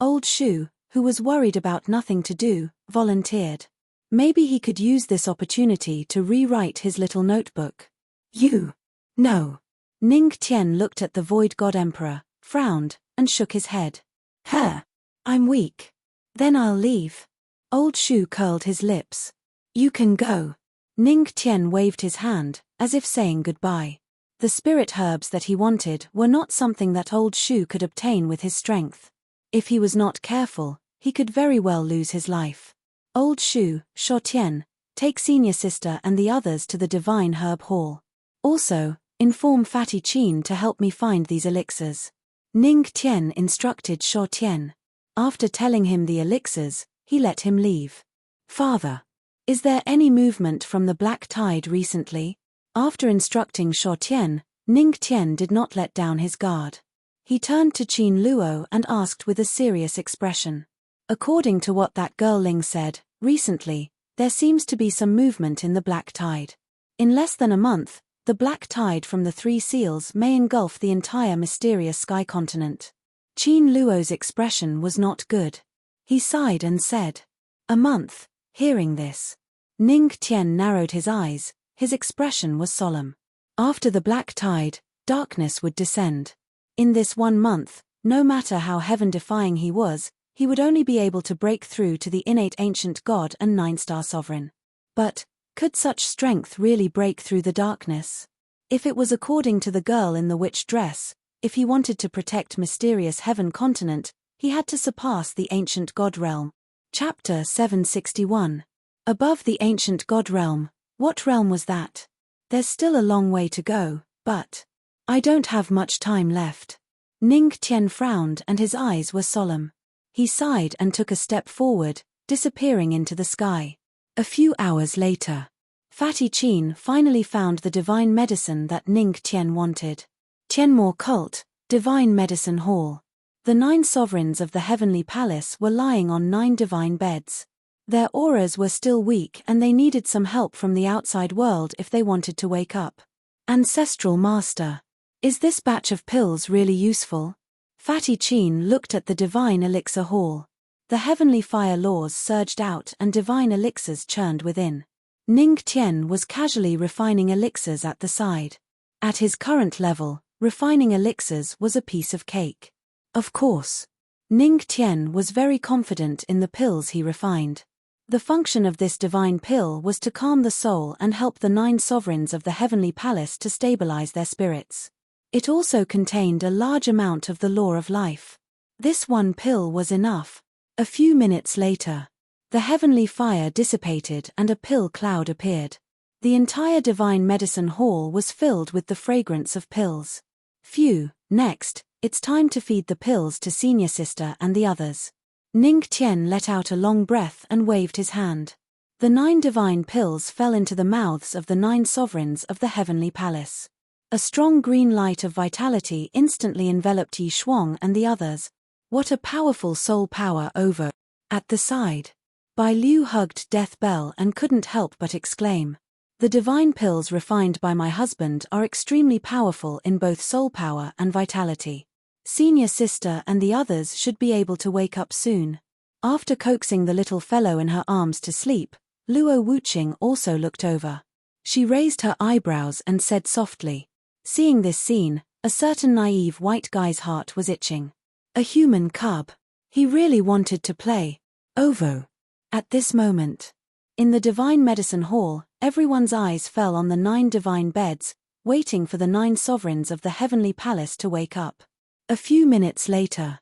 Old Shu, who was worried about nothing to do, volunteered. Maybe he could use this opportunity to rewrite his little notebook. You. No. Ning Tian looked at the Void God Emperor, frowned, and shook his head. I'm weak. Then I'll leave. Old Shu curled his lips. You can go. Ning Tian waved his hand, as if saying goodbye. The spirit herbs that he wanted were not something that Old Shu could obtain with his strength. If he was not careful, he could very well lose his life. Old Shu, Sho Tian, take senior sister and the others to the Divine Herb Hall. Also, inform Fatty Qin to help me find these elixirs. Ning Tian instructed Sho Tian. After telling him the elixirs, he let him leave. Father, is there any movement from the Black Tide recently? After instructing Sho Tian, Ning Tian did not let down his guard. He turned to Qin Luo and asked with a serious expression. According to what that girl Ling said, recently, there seems to be some movement in the Black Tide. In less than a month, the Black Tide from the 3 seals may engulf the entire mysterious sky continent. Qin Luo's expression was not good. He sighed and said, A month. Hearing this, Ning Tian narrowed his eyes. His expression was solemn. After the Black Tide, darkness would descend. In this 1 month, no matter how heaven-defying he would only be able to break through to the innate ancient god and 9-star sovereign. But, could such strength really break through the darkness? If it was according to the girl in the witch dress, if he wanted to protect mysterious heaven continent, He had to surpass the ancient god realm. Chapter 761. Above the ancient god realm. What realm was that? There's still a long way to go, but I don't have much time left. Ning Qian frowned and his eyes were solemn. He sighed and took a step forward, disappearing into the sky. A few hours later, Fatty Qin finally found the divine medicine that Ning Qian wanted. Tianmo Cult, Divine Medicine Hall. The 9 sovereigns of the heavenly palace were lying on 9 divine beds. Their auras were still weak and they needed some help from the outside world if they wanted to wake up. Ancestral Master. Is this batch of pills really useful? Fatty Qin looked at the divine elixir hall. The heavenly fire laws surged out and divine elixirs churned within. Ning Qian was casually refining elixirs at the side. At his current level, refining elixirs was a piece of cake. Of course. Ning Qian was very confident in the pills he refined. The function of this divine pill was to calm the soul and help the 9 sovereigns of the heavenly palace to stabilize their spirits. It also contained a large amount of the law of life. This one pill was enough. A few minutes later, the heavenly fire dissipated and a pill cloud appeared. The entire divine medicine hall was filled with the fragrance of pills. Phew, next, it's time to feed the pills to senior sister and the others. Ning Qian let out a long breath and waved his hand. The 9 divine pills fell into the mouths of the 9 sovereigns of the heavenly palace. A strong green light of vitality instantly enveloped Yi Shuang and the others. What a powerful soul power over. At the side, Bai Liu hugged Death Bell and couldn't help but exclaim. The divine pills refined by my husband are extremely powerful in both soul power and vitality. Senior sister and the others should be able to wake up soon. After coaxing the little fellow in her arms to sleep, Luo Wuqing also looked over. She raised her eyebrows and said softly. Seeing this scene, a certain naive white guy's heart was itching. A human cub. He really wanted to play. Ovo. At this moment, in the divine medicine hall, everyone's eyes fell on the 9 divine beds, waiting for the 9 sovereigns of the heavenly palace to wake up. A few minutes later,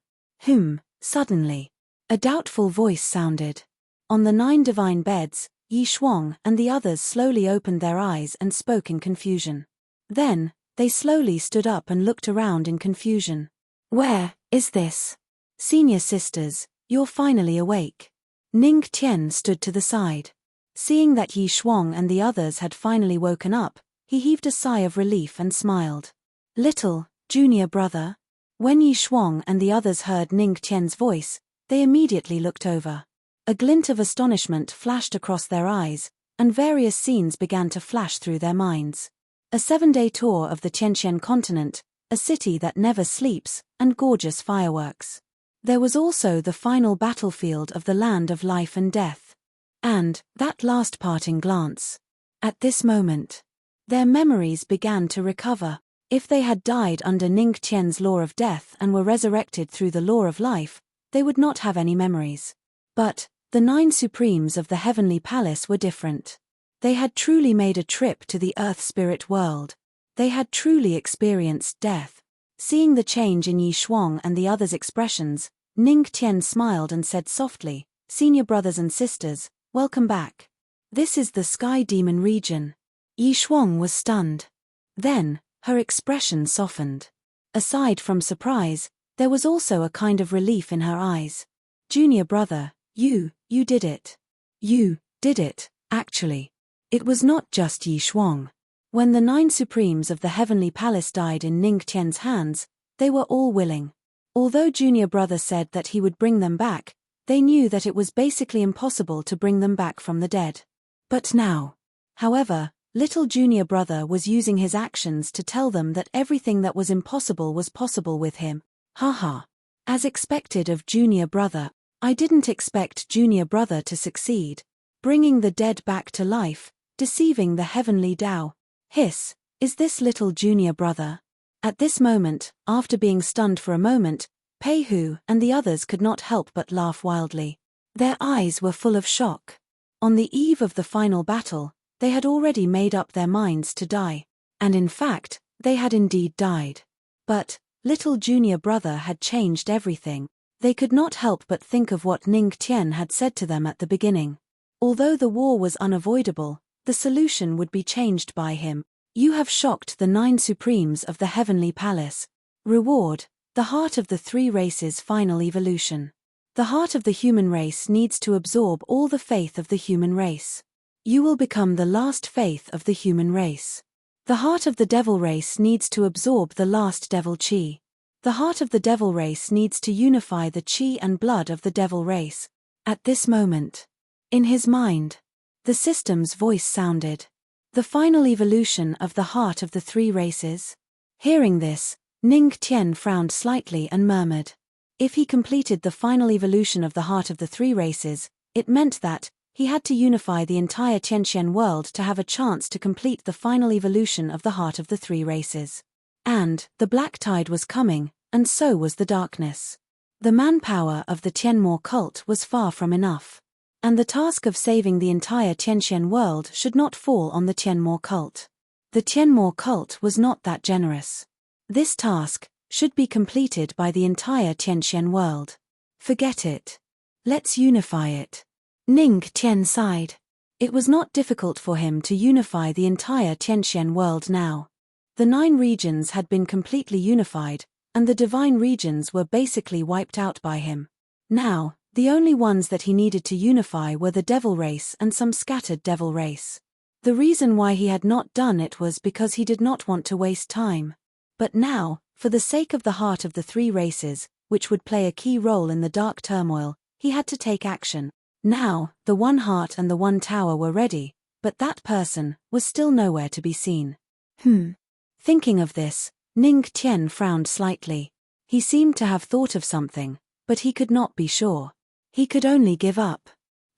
suddenly, a doubtful voice sounded. On the 9 divine beds, Yi Shuang and the others slowly opened their eyes and spoke in confusion. Then, they slowly stood up and looked around in confusion. Where is this? Senior sisters, you're finally awake. Ning Qian stood to the side. Seeing that Yi Shuang and the others had finally woken up, he heaved a sigh of relief and smiled. Little, junior brother. When Yi Shuang and the others heard Ning Qian's voice, they immediately looked over. A glint of astonishment flashed across their eyes, and various scenes began to flash through their minds. A 7-day tour of the Tianqian continent, a city that never sleeps, and gorgeous fireworks. There was also the final battlefield of the land of life and death. And that last parting glance. At this moment, their memories began to recover. If they had died under Ning Qian's law of death and were resurrected through the law of life, they would not have any memories. But the 9 supremes of the heavenly palace were different. They had truly made a trip to the earth spirit world. They had truly experienced death. Seeing the change in Yi Shuang and the others' expressions, Ning Qian smiled and said softly, Senior brothers and sisters, welcome back. This is the Sky Demon region. Yi Shuang was stunned. Then, her expression softened. Aside from surprise, there was also a kind of relief in her eyes. Junior brother, you did it. You did it, actually. It was not just Yi Shuang. When the 9 supremes of the heavenly palace died in Ning Qian's hands, they were all willing. Although junior brother said that he would bring them back, they knew that it was basically impossible to bring them back from the dead. But now, however, little junior brother was using his actions to tell them that everything that was impossible was possible with him. Haha. As expected of junior brother, I didn't expect junior brother to succeed. Bringing the dead back to life, deceiving the heavenly Tao. Hiss, is this little junior brother? At this moment, after being stunned for a moment, Pei Hu and the others could not help but laugh wildly. Their eyes were full of shock. On the eve of the final battle, they had already made up their minds to die. And in fact, they had indeed died. But little junior brother had changed everything. They could not help but think of what Ning Tian had said to them at the beginning. Although the war was unavoidable, the solution would be changed by him. You have shocked the 9 supremes of the heavenly palace. Reward, the heart of the 3 races' final evolution. The heart of the human race needs to absorb all the faith of the human race. You will become the last faith of the human race. The heart of the devil race needs to absorb the last devil chi. The heart of the devil race needs to unify the chi and blood of the devil race. At this moment, in his mind, the system's voice sounded. The final evolution of the heart of the 3 races. Hearing this, Ning Tian frowned slightly and murmured. If he completed the final evolution of the heart of the 3 races, it meant that he had to unify the entire Tianqian world to have a chance to complete the final evolution of the heart of the 3 races. And the black tide was coming, and so was the darkness. The manpower of the Tianmo cult was far from enough. And the task of saving the entire Tianqian world should not fall on the Tianmo cult. The Tianmo cult was not that generous. This task should be completed by the entire Tianqian world. Forget it. Let's unify it. Ning Tian sighed. It was not difficult for him to unify the entire Tianqian world now. The 9 regions had been completely unified, and the divine regions were basically wiped out by him. Now, the only ones that he needed to unify were the devil race and some scattered devil race. The reason why he had not done it was because he did not want to waste time. But now, for the sake of the heart of the 3 races, which would play a key role in the dark turmoil, he had to take action. Now, the 1 heart and the 1 tower were ready, but that person was still nowhere to be seen. Thinking of this, Ning Tian frowned slightly. He seemed to have thought of something, but he could not be sure. He could only give up.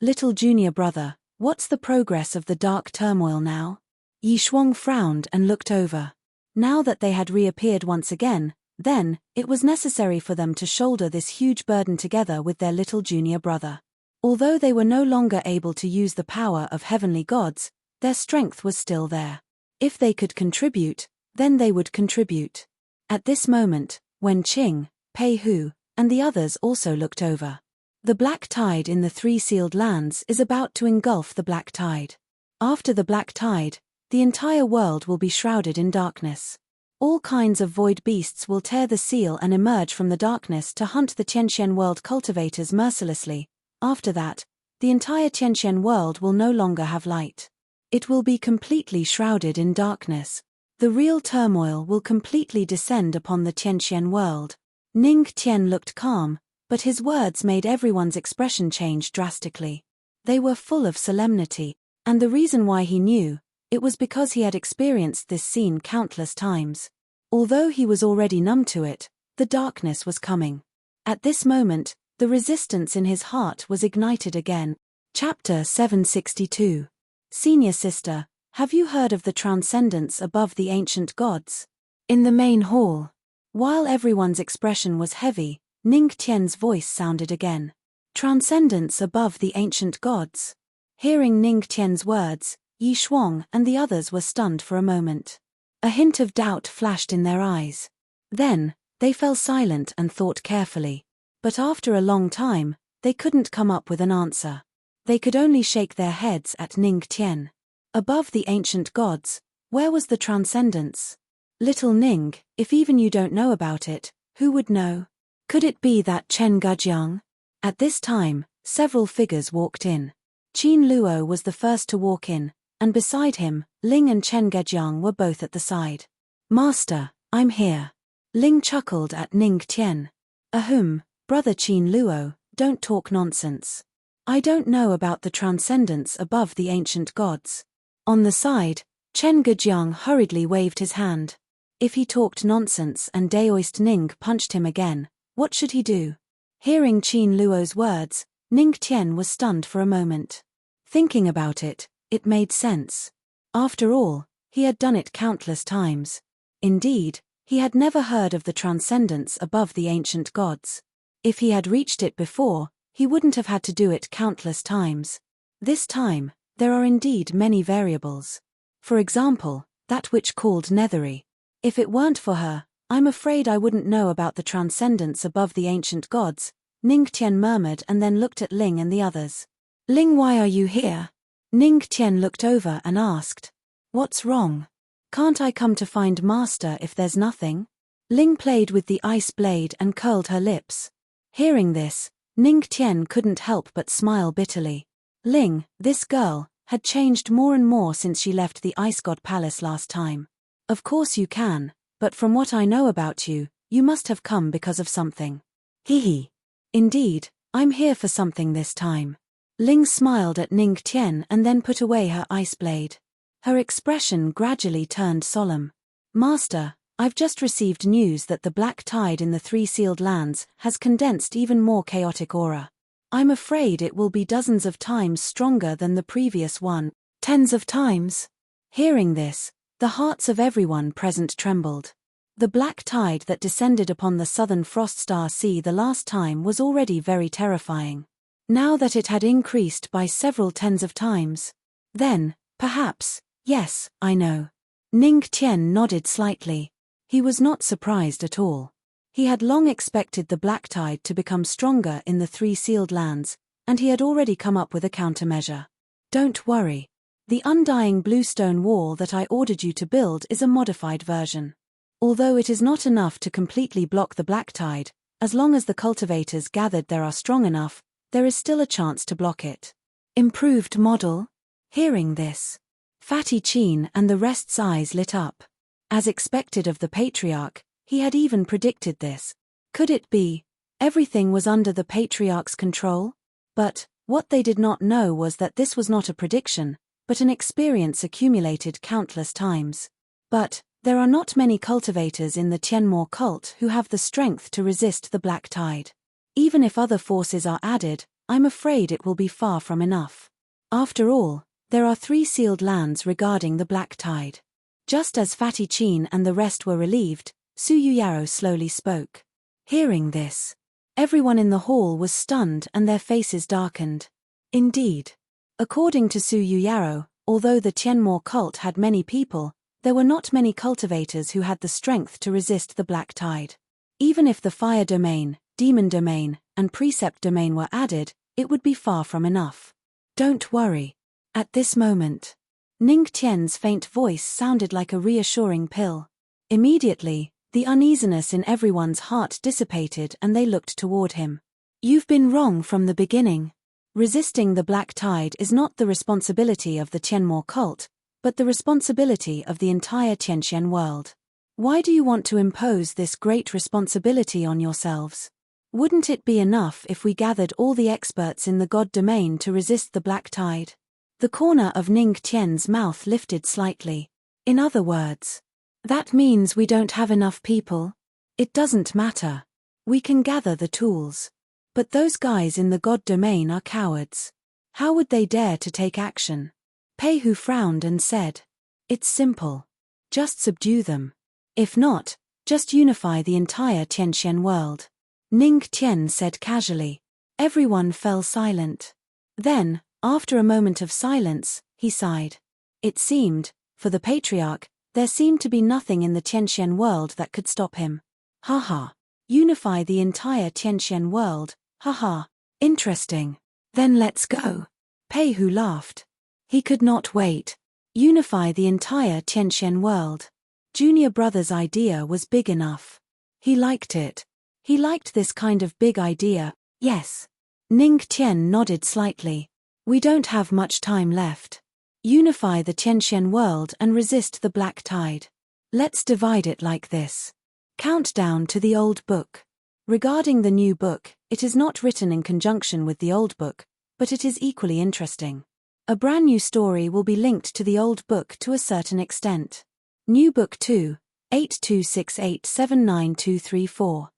Little junior brother, what's the progress of the dark turmoil now? Yi Shuang frowned and looked over. Now that they had reappeared once again, then, it was necessary for them to shoulder this huge burden together with their little junior brother. Although they were no longer able to use the power of heavenly gods, their strength was still there. If they could contribute, then they would contribute. At this moment, Wen Qing, Pei Hu, and the others also looked over. The black tide in the 3 sealed lands is about to engulf the black tide. After the black tide, the entire world will be shrouded in darkness. All kinds of void beasts will tear the seal and emerge from the darkness to hunt the Tianqian world cultivators mercilessly. After that, the entire Tianqian world will no longer have light. It will be completely shrouded in darkness. The real turmoil will completely descend upon the Tianqian world. Ning Tian looked calm, but his words made everyone's expression change drastically. They were full of solemnity, and the reason why he knew, it was because he had experienced this scene countless times. Although he was already numb to it, the darkness was coming. At this moment, the resistance in his heart was ignited again. Chapter 762. Senior sister, have you heard of the transcendence above the ancient gods? In the main hall. While everyone's expression was heavy, Ning Tian's voice sounded again. Transcendence above the ancient gods. Hearing Ning Tian's words, Yi Shuang and the others were stunned for a moment. A hint of doubt flashed in their eyes. Then, they fell silent and thought carefully. But after a long time, they couldn't come up with an answer. They could only shake their heads at Ning Tian. Above the ancient gods, where was the transcendence? Little Ning, if even you don't know about it, who would know? Could it be that Chen Gujiang? At this time, several figures walked in. Qin Luo was the first to walk in, and beside him, Ling and Chen Gujiang were both at the side. Master, I'm here. Ling chuckled at Ning Tian. Ahem, brother Qin Luo, don't talk nonsense. I don't know about the transcendence above the ancient gods. On the side, Chen Gujiang hurriedly waved his hand. If he talked nonsense and Daoist Ning punched him again, what should he do? Hearing Qin Luo's words, Ning Tian was stunned for a moment. Thinking about it, it made sense. After all, he had done it countless times. Indeed, he had never heard of the transcendence above the ancient gods. If he had reached it before, he wouldn't have had to do it countless times. This time, there are indeed many variables. For example, that witch called Nethery. If it weren't for her, I'm afraid I wouldn't know about the transcendence above the ancient gods. Ning Tian murmured and then looked at Ling and the others. Ling, why are you here? Ning Tian looked over and asked. What's wrong? Can't I come to find Master if there's nothing? Ling played with the ice blade and curled her lips. Hearing this, Ning Tian couldn't help but smile bitterly. Ling, this girl, had changed more and more since she left the Ice God Palace last time. Of course you can, but from what I know about you, you must have come because of something. Hee. Indeed, I'm here for something this time. Ling smiled at Ning Tian and then put away her ice blade. Her expression gradually turned solemn. Master, I've just received news that the black tide in the Three Sealed Lands has condensed even more chaotic aura. I'm afraid it will be dozens of times stronger than the previous one, tens of times. Hearing this, the hearts of everyone present trembled. The black tide that descended upon the southern Frost Star Sea the last time was already very terrifying. Now that it had increased by several tens of times. Then, perhaps, yes, I know. Ning Tian nodded slightly. He was not surprised at all. He had long expected the black tide to become stronger in the Three Sealed Lands, and he had already come up with a countermeasure. Don't worry. The undying bluestone wall that I ordered you to build is a modified version. Although it is not enough to completely block the black tide, as long as the cultivators gathered there are strong enough, there is still a chance to block it. Improved model? Hearing this, Fatty Chin and the rest's eyes lit up. As expected of the patriarch, he had even predicted this. Could it be? Everything was under the patriarch's control? But, what they did not know was that this was not a prediction, but an experience accumulated countless times. But, there are not many cultivators in the Tianmo cult who have the strength to resist the black tide. Even if other forces are added, I'm afraid it will be far from enough. After all, there are 3 sealed lands regarding the black tide. Just as Fatty Chin and the rest were relieved, Su Yuyaro slowly spoke. Hearing this, everyone in the hall was stunned and their faces darkened. Indeed. According to Su Yuyaro, although the Tianmo cult had many people, there were not many cultivators who had the strength to resist the black tide. Even if the fire domain, demon domain, and precept domain were added, it would be far from enough. Don't worry. At this moment, Ning Tian's faint voice sounded like a reassuring pill. Immediately, the uneasiness in everyone's heart dissipated and they looked toward him. You've been wrong from the beginning. Resisting the black tide is not the responsibility of the Tianmo cult, but the responsibility of the entire Tianxian world. Why do you want to impose this great responsibility on yourselves? Wouldn't it be enough if we gathered all the experts in the God domain to resist the black tide? The corner of Ning Tian's mouth lifted slightly. In other words, that means we don't have enough people? It doesn't matter. We can gather the tools. But those guys in the God domain are cowards. How would they dare to take action? Pei Hu frowned and said, it's simple. Just subdue them. If not, just unify the entire Tianxian world. Ning Tian said casually. Everyone fell silent. Then, after a moment of silence, he sighed. It seemed, for the patriarch, there seemed to be nothing in the Tianxian world that could stop him. Haha. Unify the entire Tianxian world, haha. Interesting. Then let's go. Pei Hu laughed. He could not wait. Unify the entire Tianxian world. Junior brother's idea was big enough. He liked it. He liked this kind of big idea, yes. Ning Tian nodded slightly. We don't have much time left. Unify the Tianxian world and resist the black tide. Let's divide it like this. Countdown to the old book. Regarding the new book, it is not written in conjunction with the old book, but it is equally interesting. A brand new story will be linked to the old book to a certain extent. New Book 2, 8268792234.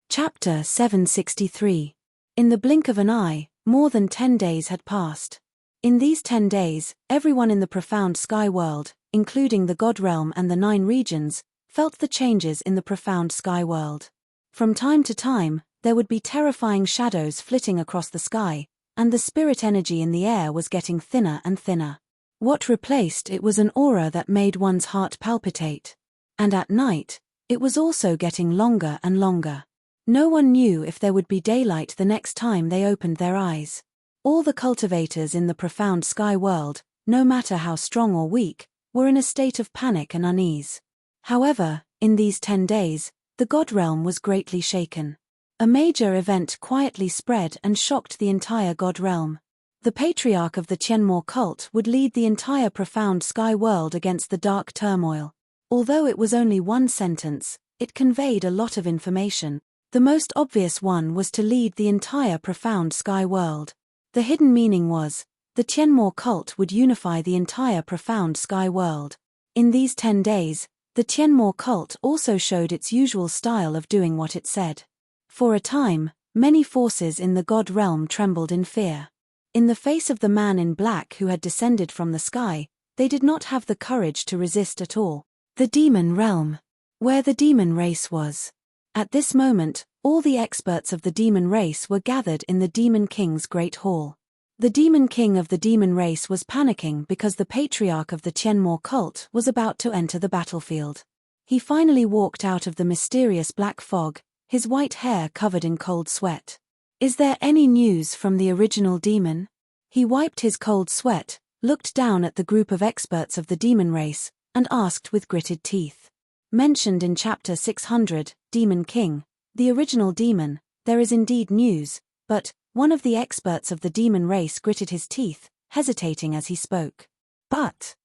Chapter 763. In the blink of an eye, more than 10 days had passed. In these 10 days, everyone in the profound sky world, including the God realm and the 9 regions, felt the changes in the profound sky world. From time to time, there would be terrifying shadows flitting across the sky, and the spirit energy in the air was getting thinner and thinner. What replaced it was an aura that made one's heart palpitate. And at night, it was also getting longer and longer. No one knew if there would be daylight the next time they opened their eyes. All the cultivators in the profound sky world, no matter how strong or weak, were in a state of panic and unease. However, in these 10 days, the god realm was greatly shaken. A major event quietly spread and shocked the entire god realm. The patriarch of the Tianmo cult would lead the entire profound sky world against the dark turmoil. Although it was only one sentence, it conveyed a lot of information. The most obvious one was to lead the entire profound sky world. The hidden meaning was, the Tianmo cult would unify the entire profound sky world. In these 10 days, the Tianmo cult also showed its usual style of doing what it said. For a time, many forces in the god realm trembled in fear. In the face of the man in black who had descended from the sky, they did not have the courage to resist at all. The demon realm, where the demon race was. At this moment, all the experts of the demon race were gathered in the Demon King's great hall. The Demon King of the demon race was panicking because the patriarch of the Tianmo cult was about to enter the battlefield. He finally walked out of the mysterious black fog, his white hair covered in cold sweat. Is there any news from the original demon? He wiped his cold sweat, looked down at the group of experts of the demon race, and asked with gritted teeth. Mentioned in chapter 600, Demon King, the original demon, there is indeed news, but one of the experts of the demon race gritted his teeth, hesitating as he spoke. But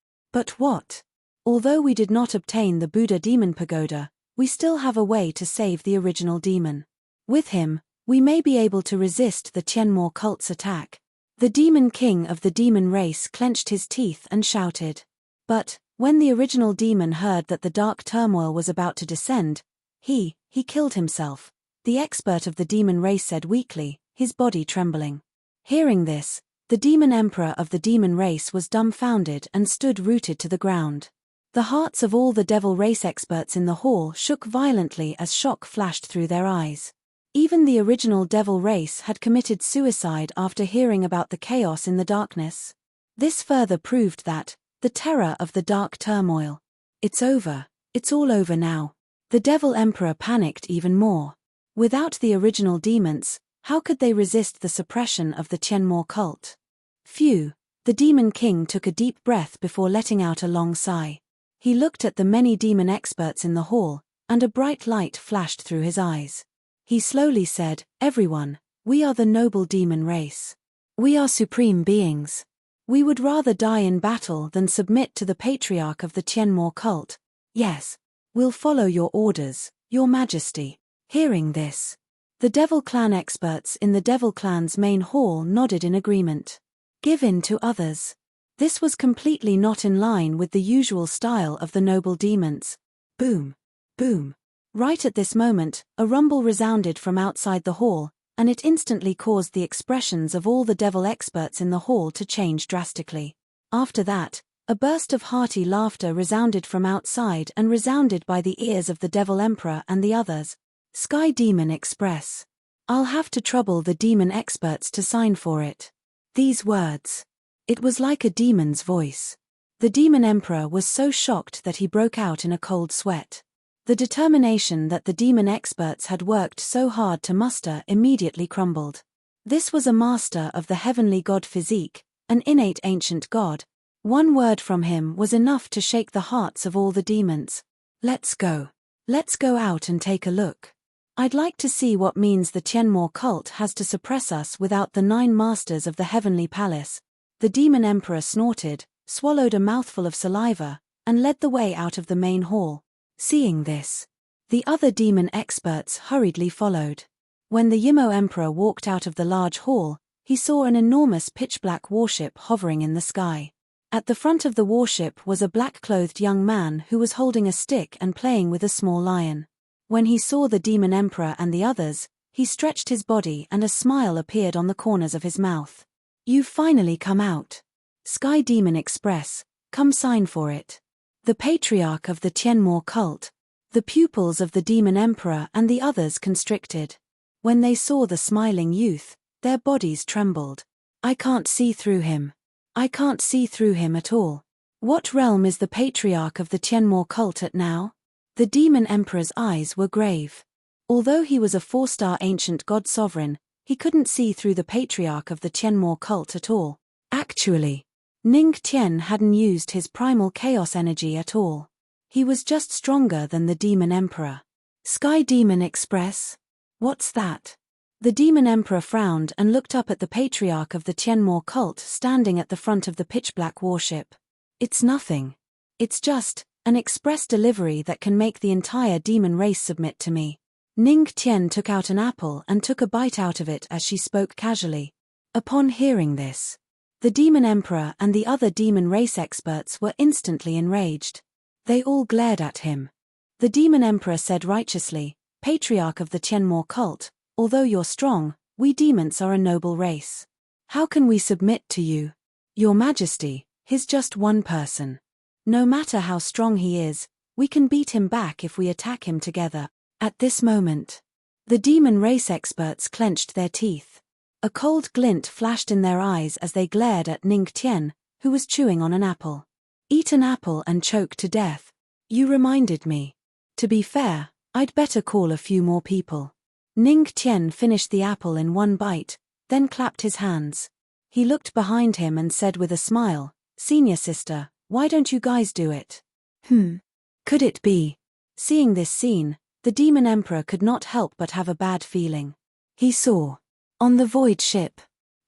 what? Although we did not obtain the Buddha demon pagoda, we still have a way to save the original demon. With him, we may be able to resist the Tianmo cult's attack. The Demon King of the demon race clenched his teeth and shouted. But when the original demon heard that the dark turmoil was about to descend, he killed himself, the expert of the demon race said weakly, his body trembling. Hearing this, the demon emperor of the demon race was dumbfounded and stood rooted to the ground. The hearts of all the devil race experts in the hall shook violently as shock flashed through their eyes. Even the original devil race had committed suicide after hearing about the chaos in the darkness. This further proved that, the terror of the dark turmoil. It's over, it's all over now. The devil emperor panicked even more. Without the original demons, how could they resist the suppression of the Tianmo cult? Phew, the demon king took a deep breath before letting out a long sigh. He looked at the many demon experts in the hall, and a bright light flashed through his eyes. He slowly said, "Everyone, we are the noble demon race. We are supreme beings. We would rather die in battle than submit to the patriarch of the Tianmo cult. Yes, we'll follow your orders, your majesty." Hearing this, the Devil Clan experts in the Devil Clan's main hall nodded in agreement. Give in to others. This was completely not in line with the usual style of the noble demons. Boom, boom. Right at this moment, a rumble resounded from outside the hall, and it instantly caused the expressions of all the devil experts in the hall to change drastically. After that, a burst of hearty laughter resounded from outside and resounded by the ears of the Devil Emperor and the others. Sky Demon Express. I'll have to trouble the demon experts to sign for it. These words. It was like a demon's voice. The Demon Emperor was so shocked that he broke out in a cold sweat. The determination that the demon experts had worked so hard to muster immediately crumbled. This was a master of the heavenly god physique, an innate ancient god. One word from him was enough to shake the hearts of all the demons. Let's go. Let's go out and take a look. I'd like to see what means the Tianmo cult has to suppress us without the 9 masters of the heavenly palace. The demon emperor snorted, swallowed a mouthful of saliva, and led the way out of the main hall. Seeing this, the other demon experts hurriedly followed. When the Yimo emperor walked out of the large hall, he saw an enormous pitch-black warship hovering in the sky. At the front of the warship was a black-clothed young man who was holding a stick and playing with a small lion. When he saw the demon emperor and the others, he stretched his body and a smile appeared on the corners of his mouth. You've finally come out. Sky Demon Express, come sign for it. The patriarch of the Tianmo cult. The pupils of the demon emperor and the others constricted. When they saw the smiling youth, their bodies trembled. I can't see through him. I can't see through him at all. What realm is the patriarch of the Tianmo cult at now? The demon emperor's eyes were grave. Although he was a 4-star ancient god sovereign, he couldn't see through the patriarch of the Tianmo cult at all. Actually, Ning Tian hadn't used his primal chaos energy at all. He was just stronger than the Demon Emperor. Sky Demon Express? What's that? The Demon Emperor frowned and looked up at the patriarch of the Tianmo cult standing at the front of the pitch-black warship. It's nothing. It's just an express delivery that can make the entire demon race submit to me. Ning Tian took out an apple and took a bite out of it as she spoke casually. Upon hearing this, the Demon Emperor and the other demon race experts were instantly enraged. They all glared at him. The Demon Emperor said righteously, "Patriarch of the Tianmo cult, although you're strong, we demons are a noble race. How can we submit to you? Your Majesty, he's just one person. No matter how strong he is, we can beat him back if we attack him together." At this moment, the demon race experts clenched their teeth. A cold glint flashed in their eyes as they glared at Ning Tian, who was chewing on an apple. Eat an apple and choke to death. You reminded me. To be fair, I'd better call a few more people. Ning Tian finished the apple in one bite, then clapped his hands. He looked behind him and said with a smile, "Senior sister, why don't you guys do it?" Could it be? Seeing this scene, the Demon Emperor could not help but have a bad feeling. He saw, on the void ship,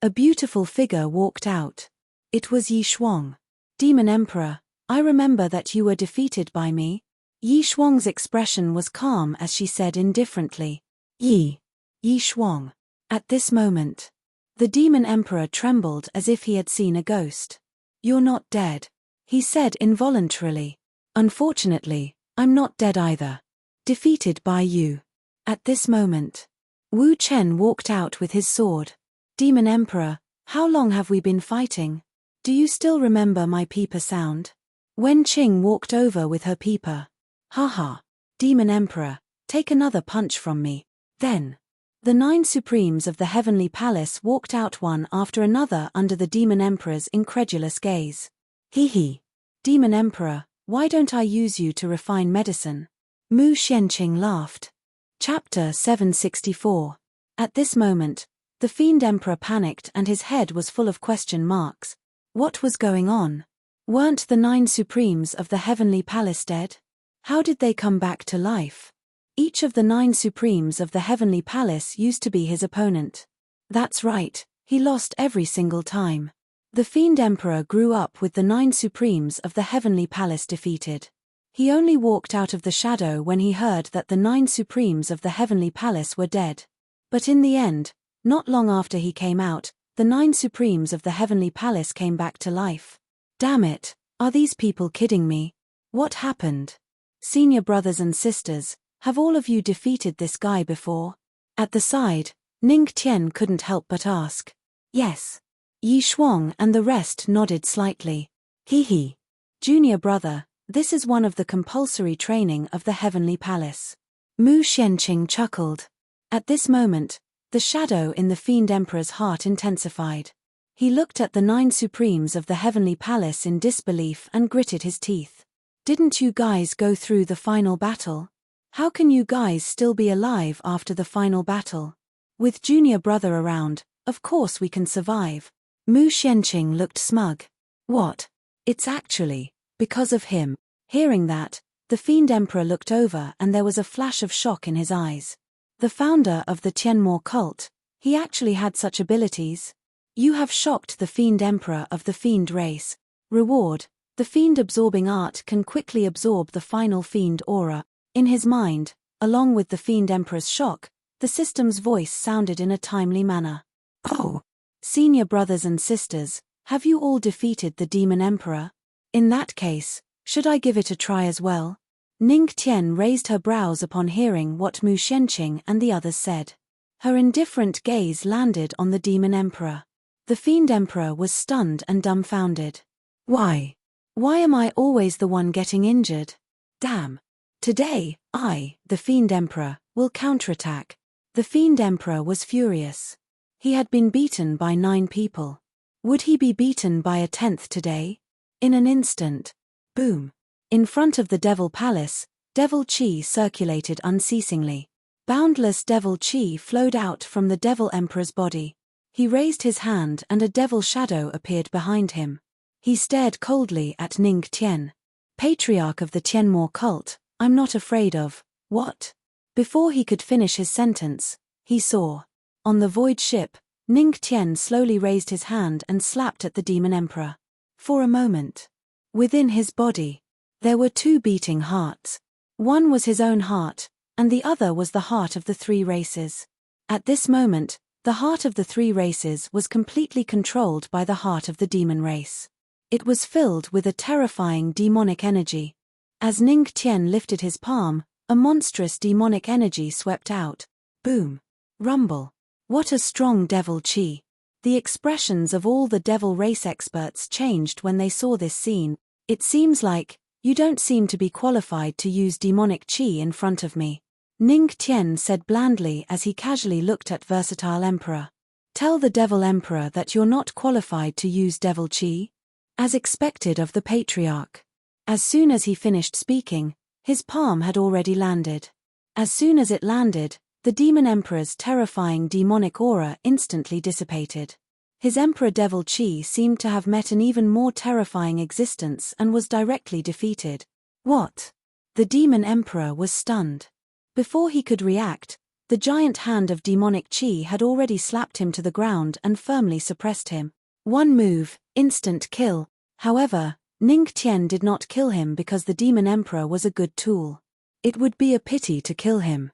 a beautiful figure walked out. It was Yi Shuang. "Demon Emperor, I remember that you were defeated by me." Yi Shuang's expression was calm as she said indifferently, Yi Shuang. At this moment, the Demon Emperor trembled as if he had seen a ghost. "You're not dead," he said involuntarily. "Unfortunately, I'm not dead either. Defeated by you." At this moment, Wu Chen walked out with his sword. "Demon Emperor, how long have we been fighting? Do you still remember my peeper sound?" Wen Qing walked over with her peeper. "Haha, Demon Emperor, take another punch from me." Then, the 9 Supremes of the Heavenly Palace walked out one after another under the Demon Emperor's incredulous gaze. "Hee. Demon Emperor, why don't I use you to refine medicine?" Mu Xianqing laughed. Chapter 764. At this moment, the Fiend Emperor panicked and his head was full of question marks. What was going on? Weren't the 9 Supremes of the Heavenly Palace dead? How did they come back to life? Each of the 9 Supremes of the Heavenly Palace used to be his opponent. That's right, he lost every single time. The Fiend Emperor grew up with the 9 Supremes of the Heavenly Palace defeated. He only walked out of the shadow when he heard that the 9 Supremes of the Heavenly Palace were dead. But in the end, not long after he came out, the 9 Supremes of the Heavenly Palace came back to life. Damn it, are these people kidding me? What happened? Senior brothers and sisters, have all of you defeated this guy before? At the side, Ning Tian couldn't help but ask. Yes. Yi Shuang and the rest nodded slightly. Hee. Junior brother, this is one of the compulsory training of the Heavenly Palace. Mu Xianqing chuckled. At this moment, the shadow in the Fiend Emperor's heart intensified. He looked at the 9 Supremes of the Heavenly Palace in disbelief and gritted his teeth. Didn't you guys go through the final battle? How can you guys still be alive after the final battle? With junior brother around, of course we can survive. Mu Xianqing looked smug. What? It's actually because of him. Hearing that, the Fiend Emperor looked over and there was a flash of shock in his eyes. The founder of the Tianmo cult, he actually had such abilities? You have shocked the Fiend Emperor of the Fiend race. Reward, the Fiend absorbing art can quickly absorb the final Fiend aura. In his mind, along with the Fiend Emperor's shock, the system's voice sounded in a timely manner. Oh! Senior brothers and sisters, have you all defeated the Demon Emperor? In that case, should I give it a try as well? Ning Tian raised her brows upon hearing what Mu Xianqing and the others said. Her indifferent gaze landed on the Demon Emperor. The Fiend Emperor was stunned and dumbfounded. Why? Why am I always the one getting injured? Damn. Today, I, the Fiend Emperor, will counterattack. The Fiend Emperor was furious. He had been beaten by 9 people. Would he be beaten by a 10th today? In an instant. Boom. In front of the Devil Palace, Devil Chi circulated unceasingly. Boundless devil chi flowed out from the devil emperor's body. He raised his hand and a devil shadow appeared behind him. He stared coldly at Ning Tian. Patriarch of the Tianmo cult, I'm not afraid of, what? Before he could finish his sentence, he saw. On the void ship, Ning Tian slowly raised his hand and slapped at the demon emperor. For a moment. Within his body, there were two beating hearts. One was his own heart, and the other was the heart of the three races. At this moment, the heart of the three races was completely controlled by the heart of the demon race. It was filled with a terrifying demonic energy. As Ning Tian lifted his palm, a monstrous demonic energy swept out. Boom. Rumble. What a strong devil chi. The expressions of all the devil race experts changed when they saw this scene. It seems like, you don't seem to be qualified to use demonic chi in front of me. Ning Tian said blandly as he casually looked at Versatile Emperor. Tell the devil emperor that you're not qualified to use devil chi? As expected of the patriarch. As soon as he finished speaking, his palm had already landed. As soon as it landed, the demon emperor's terrifying demonic aura instantly dissipated. His emperor devil chi seemed to have met an even more terrifying existence and was directly defeated. What? The demon emperor was stunned. Before he could react, the giant hand of demonic chi had already slapped him to the ground and firmly suppressed him. One move, instant kill. However, Ning Tian did not kill him because the demon emperor was a good tool. It would be a pity to kill him.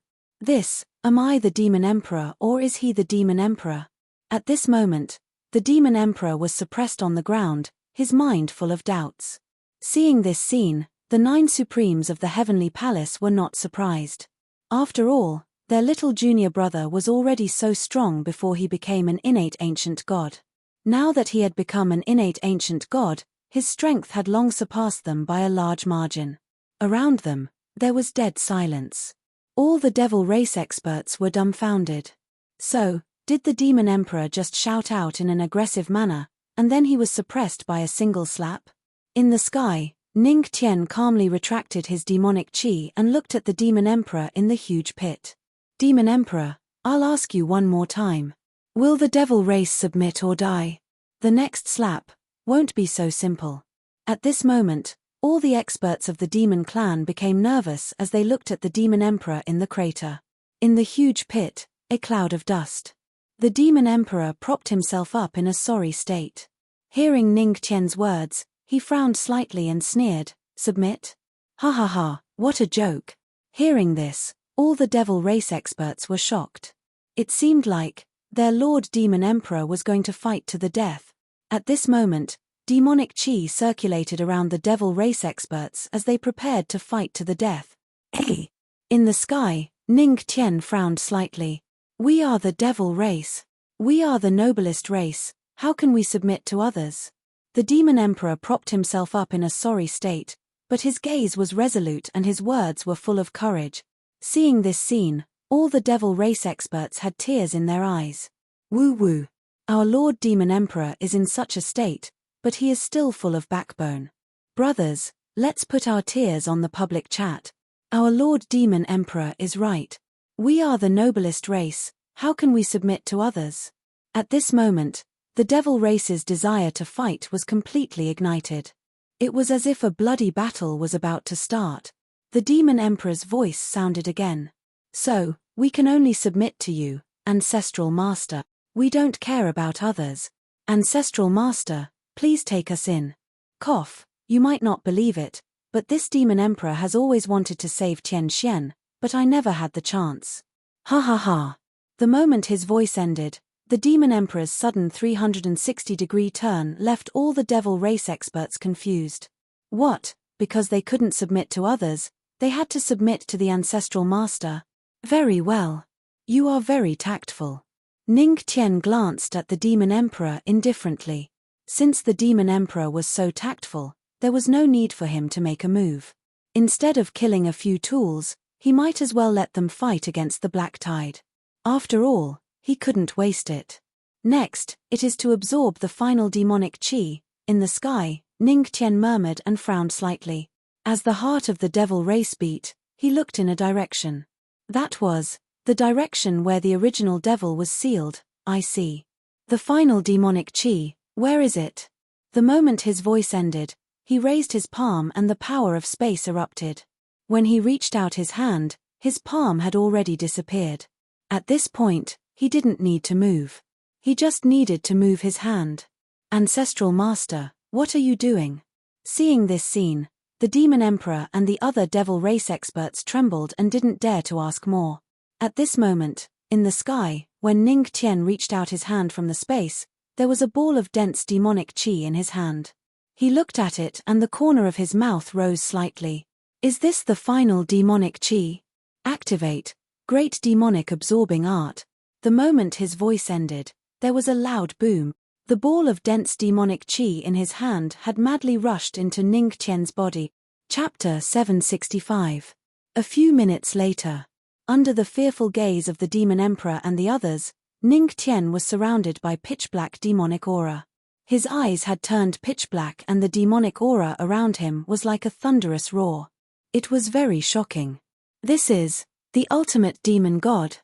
Am I the demon emperor or is he the demon emperor? At this moment, the demon emperor was suppressed on the ground, his mind full of doubts. Seeing this scene, the 9 supremes of the heavenly palace were not surprised. After all, their little junior brother was already so strong before he became an innate ancient god. Now that he had become an innate ancient god, his strength had long surpassed them by a large margin. Around them, there was dead silence. All the devil race experts were dumbfounded. So, did the demon emperor just shout out in an aggressive manner, and then he was suppressed by a single slap? In the sky, Ning Tian calmly retracted his demonic chi and looked at the demon emperor in the huge pit. Demon emperor, I'll ask you one more time. Will the devil race submit or die? The next slap won't be so simple. At this moment, all the experts of the demon clan became nervous as they looked at the demon emperor in the crater. In the huge pit, a cloud of dust. The demon emperor propped himself up in a sorry state. Hearing Ning Tian's words, he frowned slightly and sneered, submit? Ha ha ha, what a joke. Hearing this, all the devil race experts were shocked. It seemed like their Lord Demon Emperor was going to fight to the death. At this moment, demonic chi circulated around the devil race experts as they prepared to fight to the death. Hey! In the sky, Ning Tian frowned slightly. We are the devil race. We are the noblest race, how can we submit to others? The demon emperor propped himself up in a sorry state, but his gaze was resolute and his words were full of courage. Seeing this scene, all the devil race experts had tears in their eyes. Woo woo. Our Lord Demon Emperor is in such a state, but he is still full of backbone. Brothers, let's put our tears on the public chat. Our Lord Demon Emperor is right. We are the noblest race, how can we submit to others? At this moment, the devil race's desire to fight was completely ignited. It was as if a bloody battle was about to start. The Demon Emperor's voice sounded again. So, we can only submit to you, Ancestral Master. We don't care about others. Ancestral Master, please take us in. Cough, you might not believe it, but this Demon Emperor has always wanted to save Tian Xian, but I never had the chance. Ha ha ha. The moment his voice ended, the Demon Emperor's sudden 360-degree turn left all the devil race experts confused. What, because they couldn't submit to others, they had to submit to the Ancestral Master? Very well. You are very tactful. Ning Tian glanced at the Demon Emperor indifferently. Since the Demon Emperor was so tactful, there was no need for him to make a move. Instead of killing a few tools, he might as well let them fight against the Black Tide. After all, he couldn't waste it. Next, it is to absorb the final demonic chi. In the sky, Ning Tian murmured and frowned slightly. As the heart of the devil race beat, he looked in a direction. That was The direction where the original devil was sealed, I see. The final demonic chi, where is it? The moment his voice ended, he raised his palm and the power of space erupted. When he reached out his hand, his palm had already disappeared. At this point, he didn't need to move. He just needed to move his hand. Ancestral Master, what are you doing? Seeing this scene, the Demon Emperor and the other devil race experts trembled and didn't dare to ask more. At this moment, in the sky, when Ning Tian reached out his hand from the space, there was a ball of dense demonic chi in his hand. He looked at it and the corner of his mouth rose slightly. Is this the final demonic chi? Activate, great demonic absorbing art. The moment his voice ended, there was a loud boom. The ball of dense demonic chi in his hand had madly rushed into Ning Tian's body. Chapter 765. A few minutes later, under the fearful gaze of the Demon Emperor and the others, Ning Tian was surrounded by pitch-black demonic aura. His eyes had turned pitch-black and the demonic aura around him was like a thunderous roar. It was very shocking. This is the ultimate demon god.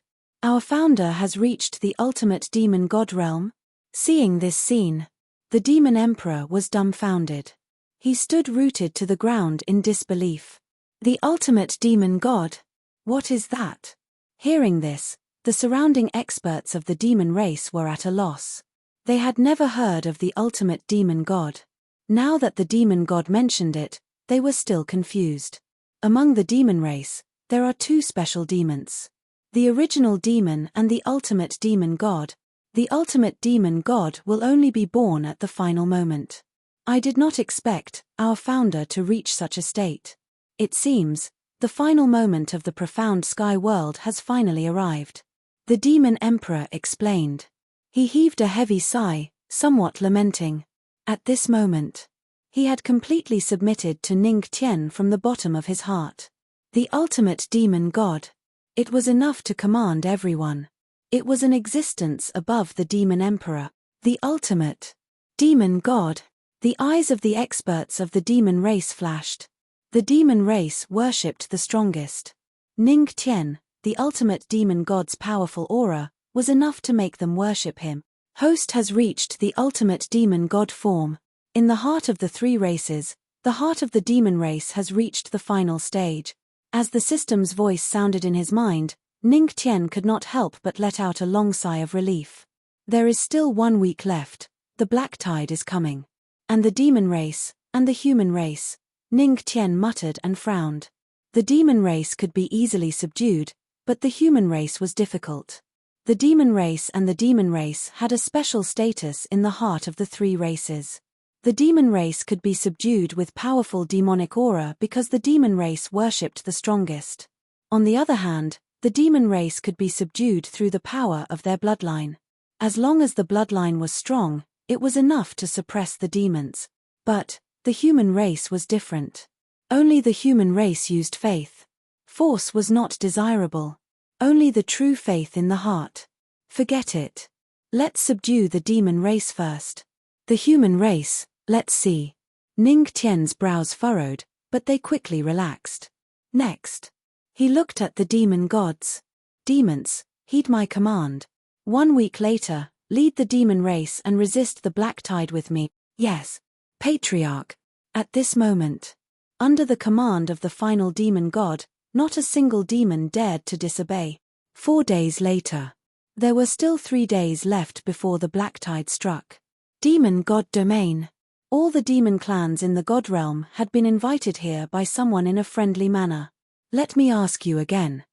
Our founder has reached the ultimate demon god realm. Seeing this scene, the Demon Emperor was dumbfounded. He stood rooted to the ground in disbelief. The ultimate demon god? What is that? Hearing this, the surrounding experts of the demon race were at a loss. They had never heard of the ultimate demon god. Now that the demon god mentioned it, they were still confused. Among the demon race, there are two special demons. The original demon and the ultimate demon god. The ultimate demon god will only be born at the final moment. I did not expect our founder to reach such a state. It seems, the final moment of the profound sky world has finally arrived. The Demon Emperor explained. He heaved a heavy sigh, somewhat lamenting. At this moment, he had completely submitted to Ning Tian from the bottom of his heart. The ultimate demon god. It was enough to command everyone. It was an existence above the Demon Emperor, the ultimate demon god. The eyes of the experts of the demon race flashed. The demon race worshipped the strongest. Ning Tian, the ultimate demon god's powerful aura, was enough to make them worship him. Host has reached the ultimate demon god form. In the heart of the three races, the heart of the demon race has reached the final stage. As the system's voice sounded in his mind, Ning Tian could not help but let out a long sigh of relief. There is still 1 week left, the black tide is coming. And the demon race, and the human race, Ning Tian muttered and frowned. The demon race could be easily subdued, but the human race was difficult. The demon race and the demon race had a special status in the heart of the three races. The demon race could be subdued with powerful demonic aura because the demon race worshipped the strongest. On the other hand, the demon race could be subdued through the power of their bloodline. As long as the bloodline was strong, it was enough to suppress the demons. But the human race was different. Only the human race used faith. Force was not desirable. Only the true faith in the heart. Forget it. Let's subdue the demon race first. The human race, let's see. Ning Tian's brows furrowed, but they quickly relaxed. Next. He looked at the demon gods. Demons, heed my command. 1 week later, lead the demon race and resist the black tide with me. Yes. Patriarch. At this moment, under the command of the final demon god, not a single demon dared to disobey. 4 days later. There were still 3 days left before the black tide struck. Demon god domain. All the demon clans in the god realm had been invited here by someone in a friendly manner. Let me ask you again.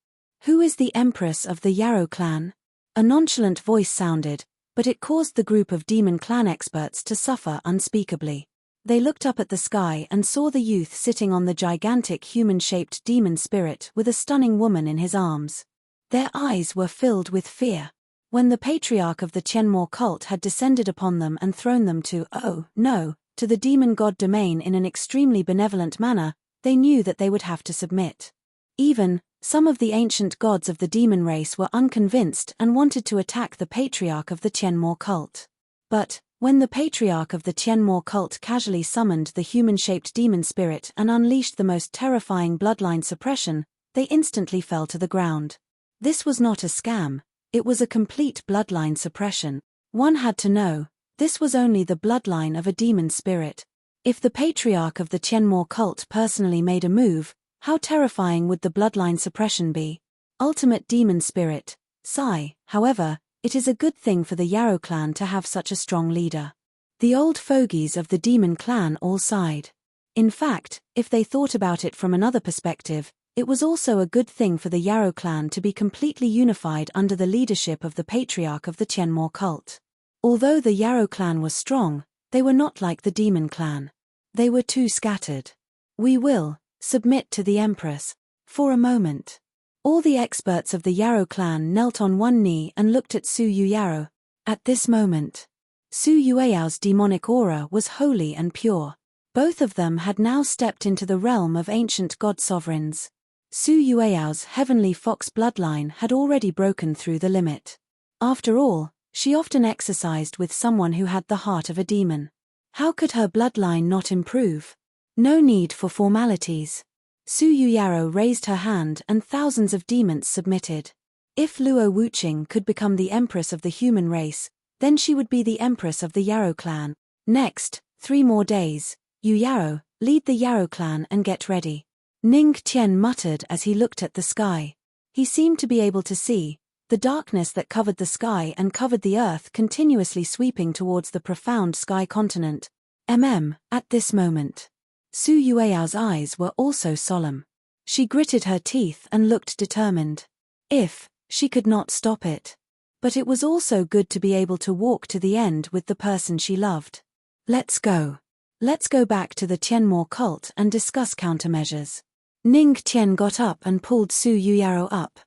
Who is the Empress of the Yarrow clan? A nonchalant voice sounded, but it caused the group of demon clan experts to suffer unspeakably. They looked up at the sky and saw the youth sitting on the gigantic human-shaped demon spirit with a stunning woman in his arms. Their eyes were filled with fear. When the patriarch of the Tianmo cult had descended upon them and thrown them to the demon god domain in an extremely benevolent manner, they knew that they would have to submit. Even, some of the ancient gods of the demon race were unconvinced and wanted to attack the patriarch of the Tianmo cult. But, when the patriarch of the Tianmo cult casually summoned the human-shaped demon spirit and unleashed the most terrifying bloodline suppression, they instantly fell to the ground. This was not a scam, it was a complete bloodline suppression. One had to know, this was only the bloodline of a demon spirit. If the patriarch of the Tianmo cult personally made a move, how terrifying would the bloodline suppression be? Ultimate demon spirit, Sai. However, it is a good thing for the Yarrow clan to have such a strong leader. The old fogies of the demon clan all sighed. In fact, if they thought about it from another perspective, it was also a good thing for the Yarrow clan to be completely unified under the leadership of the patriarch of the Tianmo cult. Although the Yarrow clan was strong, they were not like the demon clan. They were too scattered. We will submit to the Empress. For a moment. All the experts of the Yarrow clan knelt on one knee and looked at Su Yuyarou. At this moment, Su Yueyao's demonic aura was holy and pure. Both of them had now stepped into the realm of ancient god sovereigns. Su Yueyao's heavenly fox bloodline had already broken through the limit. After all, she often exercised with someone who had the heart of a demon. How could her bloodline not improve? No need for formalities. Su Yuyarou raised her hand and thousands of demons submitted. If Luo Wuqing could become the empress of the human race, then she would be the empress of the Yarrow clan. Next, 3 more days. Yuyarou, lead the Yarrow clan and get ready. Ning Tian muttered as he looked at the sky. He seemed to be able to see the darkness that covered the sky and covered the earth continuously sweeping towards the profound sky continent. At this moment. Su Yueyao's eyes were also solemn. She gritted her teeth and looked determined. If she could not stop it. But it was also good to be able to walk to the end with the person she loved. Let's go. Let's go back to the Tianmo cult and discuss countermeasures. Ning Tian got up and pulled Su Yuyarou up.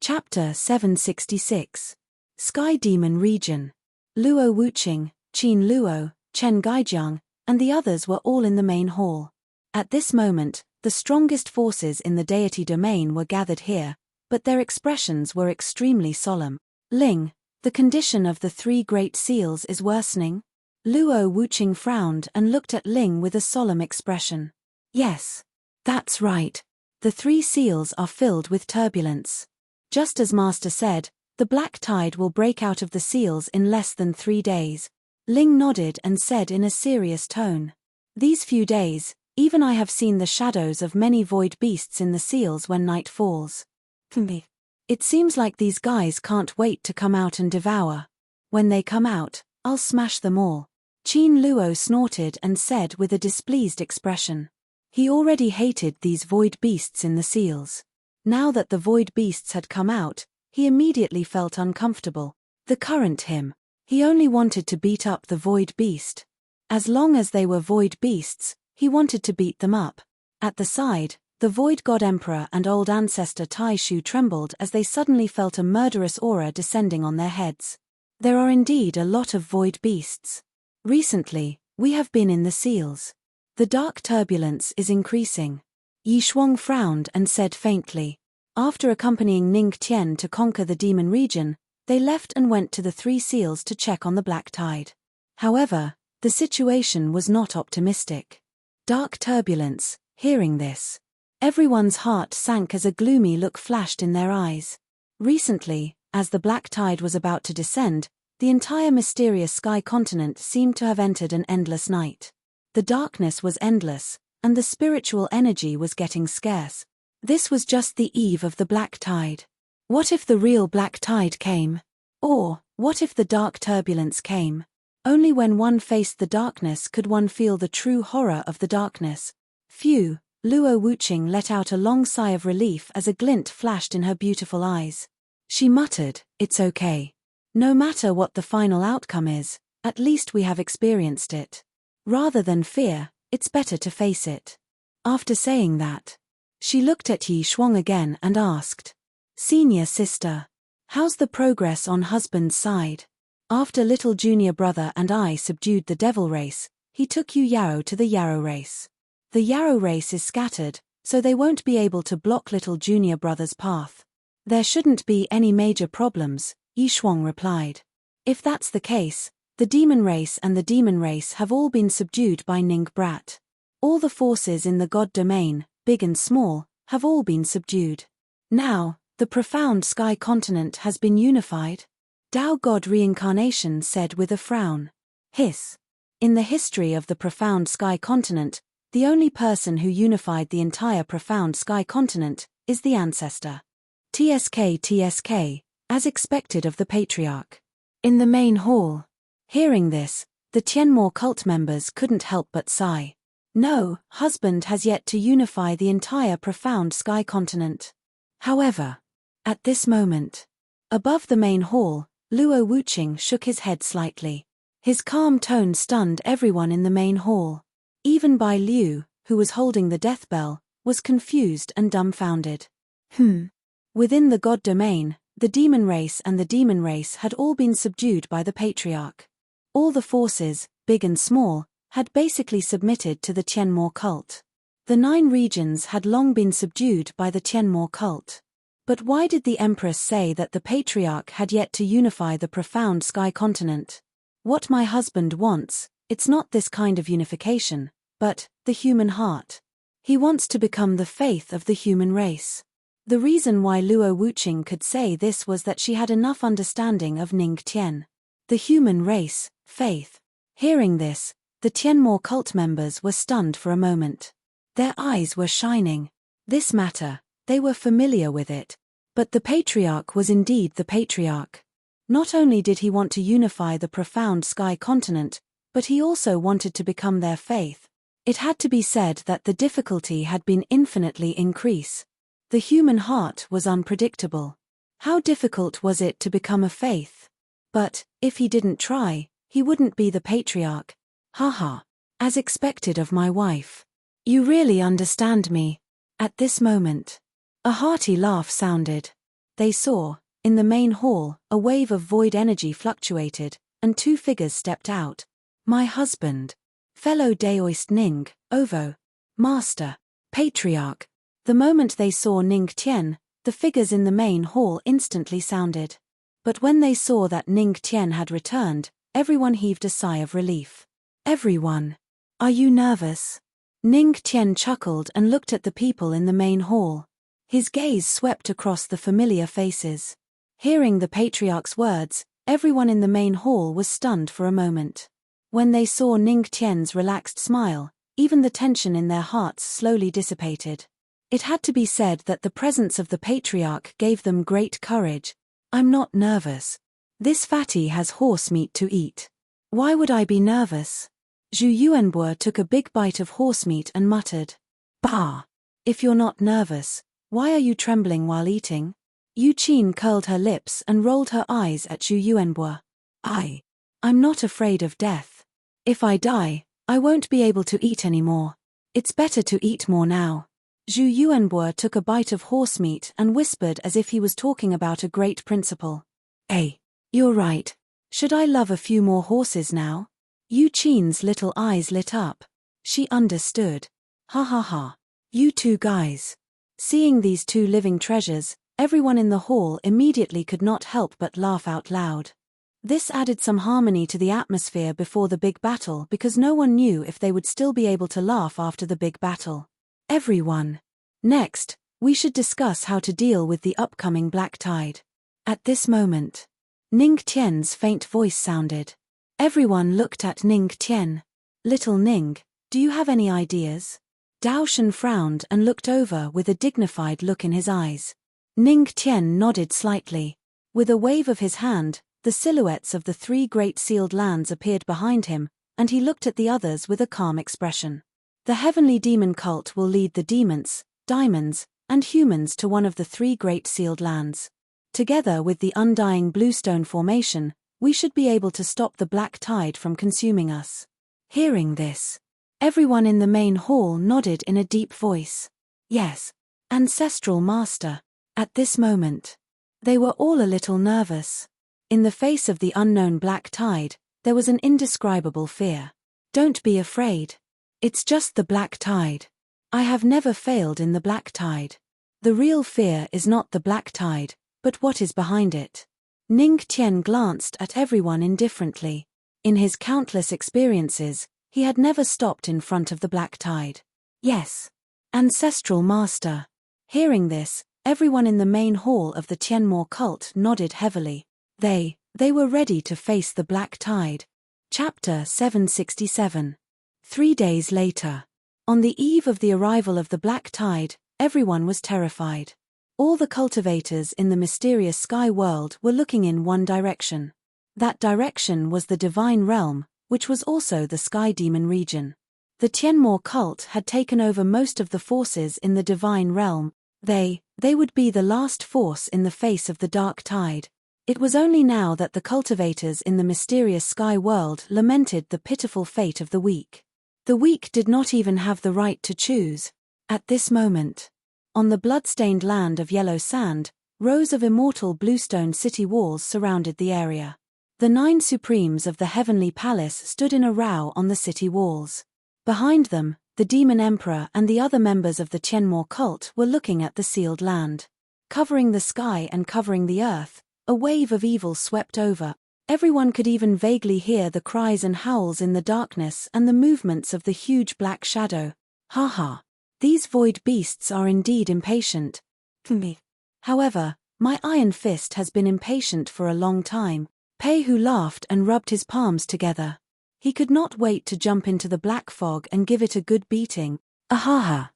Chapter 766. Sky Demon Region. Luo Wuqing, Qin Luo, Chen Gaijiang, and the others were all in the main hall. At this moment, the strongest forces in the deity domain were gathered here, but their expressions were extremely solemn. Ling, the condition of the 3 great seals is worsening? Luo Wuqing frowned and looked at Ling with a solemn expression. Yes. That's right. The 3 seals are filled with turbulence. Just as Master said, the black tide will break out of the seals in less than 3 days. Ling nodded and said in a serious tone. These few days, even I have seen the shadows of many void beasts in the seals when night falls. It seems like these guys can't wait to come out and devour. When they come out, I'll smash them all. Qin Luo snorted and said with a displeased expression. He already hated these void beasts in the seals. Now that the void beasts had come out, he immediately felt uncomfortable. The current him. He only wanted to beat up the void beast. As long as they were void beasts, he wanted to beat them up. At the side, the void god emperor and old ancestor Tai Shu trembled as they suddenly felt a murderous aura descending on their heads. There are indeed a lot of void beasts. Recently, we have been in the seals. The dark turbulence is increasing. Yi Shuang frowned and said faintly. After accompanying Ning Tian to conquer the demon region, they left and went to the 3 seals to check on the black tide. However, the situation was not optimistic. Dark turbulence, hearing this. Everyone's heart sank as a gloomy look flashed in their eyes. Recently, as the black tide was about to descend, the entire mysterious sky continent seemed to have entered an endless night. The darkness was endless, and the spiritual energy was getting scarce. This was just the eve of the black tide. What if the real black tide came? Or, what if the dark turbulence came? Only when one faced the darkness could one feel the true horror of the darkness. Phew, Luo Wuqing let out a long sigh of relief as a glint flashed in her beautiful eyes. She muttered, "It's okay. No matter what the final outcome is, at least we have experienced it. Rather than fear, it's better to face it." After saying that, she looked at Yi Shuang again and asked, "Senior sister, how's the progress on husband's side?" After little junior brother and I subdued the devil race, he took Yuyarou to the Yarrow race. The Yarrow race is scattered, so they won't be able to block little junior brother's path. There shouldn't be any major problems, Yi Shuang replied. If that's the case, the demon race and the demon race have all been subdued by Ning Brat. All the forces in the god domain, big and small, have all been subdued. Now, The profound sky continent has been unified? Tao God Reincarnation said with a frown. Hiss. In the history of the profound sky continent, the only person who unified the entire profound sky continent is the ancestor. TSK, as expected of the patriarch. In the main hall. Hearing this, the Tianmo cult members couldn't help but sigh. No, husband has yet to unify the entire profound sky continent. However, at this moment, above the main hall, Luo Wuqing shook his head slightly. His calm tone stunned everyone in the main hall. Even Bai Liu, who was holding the death bell, was confused and dumbfounded. Within the god domain, the demon race and the demon race had all been subdued by the patriarch. All the forces, big and small, had basically submitted to the Tianmo cult. The 9 regions had long been subdued by the Tianmo cult. But why did the Empress say that the patriarch had yet to unify the profound sky continent? What my husband wants, it's not this kind of unification, but the human heart. He wants to become the faith of the human race. The reason why Luo Wuqing could say this was that she had enough understanding of Ning Tian. The human race, faith. Hearing this, the Tianmo cult members were stunned for a moment. Their eyes were shining. This matter, they were familiar with it. But the patriarch was indeed the patriarch. Not only did he want to unify the profound sky continent, but he also wanted to become their faith. It had to be said that the difficulty had been infinitely increased. The human heart was unpredictable. How difficult was it to become a faith? But, if he didn't try, he wouldn't be the patriarch. Haha. As expected of my wife. You really understand me. At this moment, a hearty laugh sounded. They saw, in the main hall, a wave of void energy fluctuated, and 2 figures stepped out. My husband. Fellow Daoist Ning, Ovo. Master. Patriarch. The moment they saw Ning Tian, the figures in the main hall instantly sounded. But when they saw that Ning Tian had returned, everyone heaved a sigh of relief. Everyone. Are you nervous? Ning Tian chuckled and looked at the people in the main hall. His gaze swept across the familiar faces. Hearing the patriarch's words, everyone in the main hall was stunned for a moment. When they saw Ning Tian's relaxed smile, even the tension in their hearts slowly dissipated. It had to be said that the presence of the patriarch gave them great courage. I'm not nervous. This fatty has horse meat to eat. Why would I be nervous? Zhu Yuanbo took a big bite of horse meat and muttered. Bah! If you're not nervous, why are you trembling while eating? Yu Qin curled her lips and rolled her eyes at Zhu Yuanbo. I'm not afraid of death. If I die, I won't be able to eat anymore. It's better to eat more now. Zhu Yuanbo took a bite of horse meat and whispered as if he was talking about a great principle. You're right. Should I love a few more horses now? Yu Qin's little eyes lit up. She understood. Ha ha ha. You 2 guys. Seeing these 2 living treasures, everyone in the hall immediately could not help but laugh out loud. This added some harmony to the atmosphere before the big battle because no one knew if they would still be able to laugh after the big battle. Everyone. Next, we should discuss how to deal with the upcoming black tide. At this moment, Ning Tian's faint voice sounded. Everyone looked at Ning Tian. Little Ning, do you have any ideas? Dao Shen frowned and looked over with a dignified look in his eyes. Ning Tian nodded slightly. With a wave of his hand, the silhouettes of the 3 great sealed lands appeared behind him, and he looked at the others with a calm expression. The heavenly demon cult will lead the demons, diamonds, and humans to one of the 3 great sealed lands. Together with the undying bluestone formation, we should be able to stop the black tide from consuming us. Hearing this, everyone in the main hall nodded in a deep voice. Yes, ancestral master. At this moment, they were all a little nervous. In the face of the unknown black tide, there was an indescribable fear. Don't be afraid. It's just the black tide. I have never failed in the black tide. The real fear is not the black tide, but what is behind it. Ning Tian glanced at everyone indifferently. In his countless experiences, he had never stopped in front of the black tide. Yes. Ancestral master. Hearing this, Everyone in the main hall of the Tianmo cult nodded heavily. They were ready to face the black tide. Chapter 767. 3 days later. On the eve of the arrival of the black tide, everyone was terrified. All the cultivators in the mysterious sky world were looking in one direction. That direction was the divine realm, which was also the sky demon region. The Tianmo cult had taken over most of the forces in the divine realm. They would be the last force in the face of the dark tide. It was only now that the cultivators in the mysterious sky world lamented the pitiful fate of the weak. The weak did not even have the right to choose. At this moment, on the blood-stained land of yellow sand, rows of immortal bluestone city walls surrounded the area. The 9 supremes of the heavenly palace stood in a row on the city walls. Behind them, the demon emperor and the other members of the Tianmo cult were looking at the sealed land. Covering the sky and covering the earth, a wave of evil swept over. Everyone could even vaguely hear the cries and howls in the darkness and the movements of the huge black shadow. Ha ha! These void beasts are indeed impatient. However, my iron fist has been impatient for a long time. Pei Hu laughed and rubbed his palms together. He could not wait to jump into the black fog and give it a good beating. Ahaha!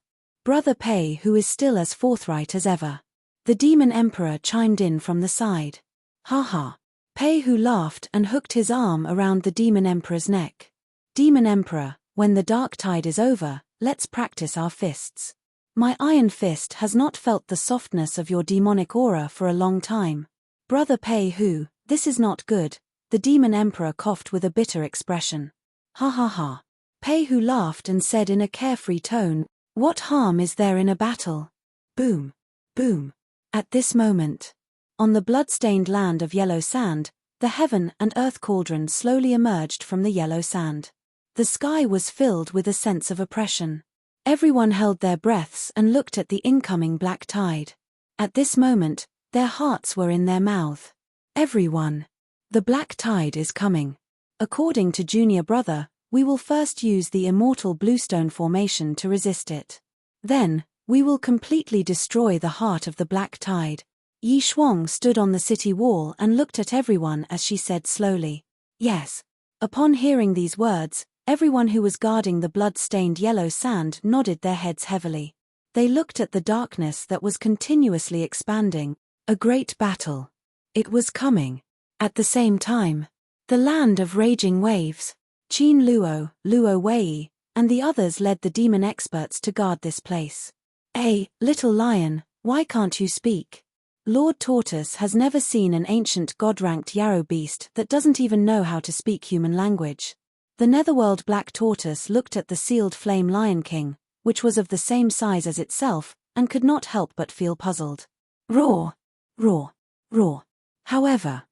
Brother Pei Hu is still as forthright as ever. The demon emperor chimed in from the side. Ha ha! Pei Hu laughed and hooked his arm around the demon emperor's neck. Demon emperor, when the dark tide is over, let's practice our fists. My iron fist has not felt the softness of your demonic aura for a long time. Brother Pei Hu, this is not good. The demon emperor coughed with a bitter expression. Ha ha ha. Pei Hu laughed and said in a carefree tone, what harm is there in a battle? Boom. Boom. At this moment, on the blood-stained land of yellow sand, the heaven and earth cauldron slowly emerged from the yellow sand. The sky was filled with a sense of oppression. Everyone held their breaths and looked at the incoming black tide. At this moment, their hearts were in their mouth. Everyone. The black tide is coming. According to Junior Brother, we will first use the immortal bluestone formation to resist it. Then, we will completely destroy the heart of the black tide. Yi Shuang stood on the city wall and looked at everyone as she said slowly, yes. Upon hearing these words, everyone who was guarding the blood-stained yellow sand nodded their heads heavily. They looked at the darkness that was continuously expanding. A great battle. It was coming. At the same time, the land of raging waves, Qin Luo, Luo Wei, and the others led the demon experts to guard this place. Hey, little lion, why can't you speak? Lord Tortoise has never seen an ancient god-ranked yarrow beast that doesn't even know how to speak human language. The netherworld black tortoise looked at the sealed flame lion king, which was of the same size as itself, and could not help but feel puzzled. Roar! Roar! Roar! However,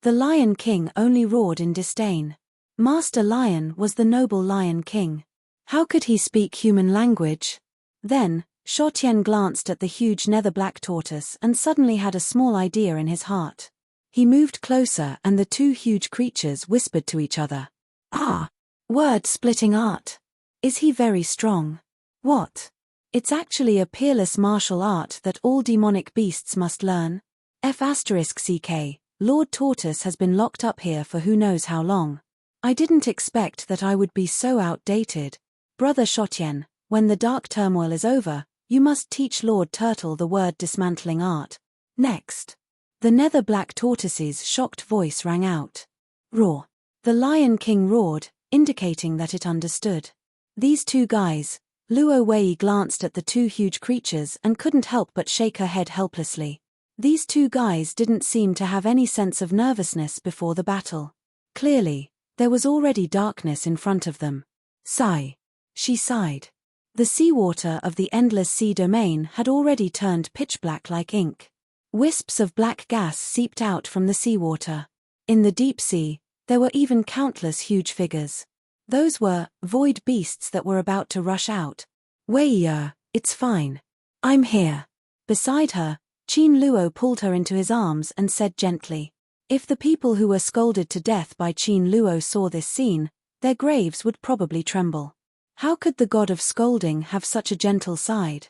the Lion King only roared in disdain. Master Lion was the noble Lion King. How could he speak human language? Then, Shotien glanced at the huge nether black tortoise and suddenly had a small idea in his heart. He moved closer and the 2 huge creatures whispered to each other. Ah! Word-splitting art. Is he very strong? What? It's actually a peerless martial art that all demonic beasts must learn. F*CK, Lord Tortoise has been locked up here for who knows how long. I didn't expect that I would be so outdated. Brother Shotien, when the dark turmoil is over, you must teach Lord Turtle the word dismantling art. Next. The nether black tortoise's shocked voice rang out. Roar. The Lion King roared, indicating that it understood. These 2 guys, Luo Wei glanced at the 2 huge creatures and couldn't help but shake her head helplessly. These 2 guys didn't seem to have any sense of nervousness before the battle. Clearly, there was already darkness in front of them. Sigh. She sighed. The seawater of the endless sea domain had already turned pitch black like ink. Wisps of black gas seeped out from the seawater. In the deep sea, there were even countless huge figures. Those were void beasts that were about to rush out. Wei, it's fine. I'm here. Beside her, Qin Luo pulled her into his arms and said gently. If the people who were scolded to death by Qin Luo saw this scene, their graves would probably tremble. How could the god of scolding have such a gentle side?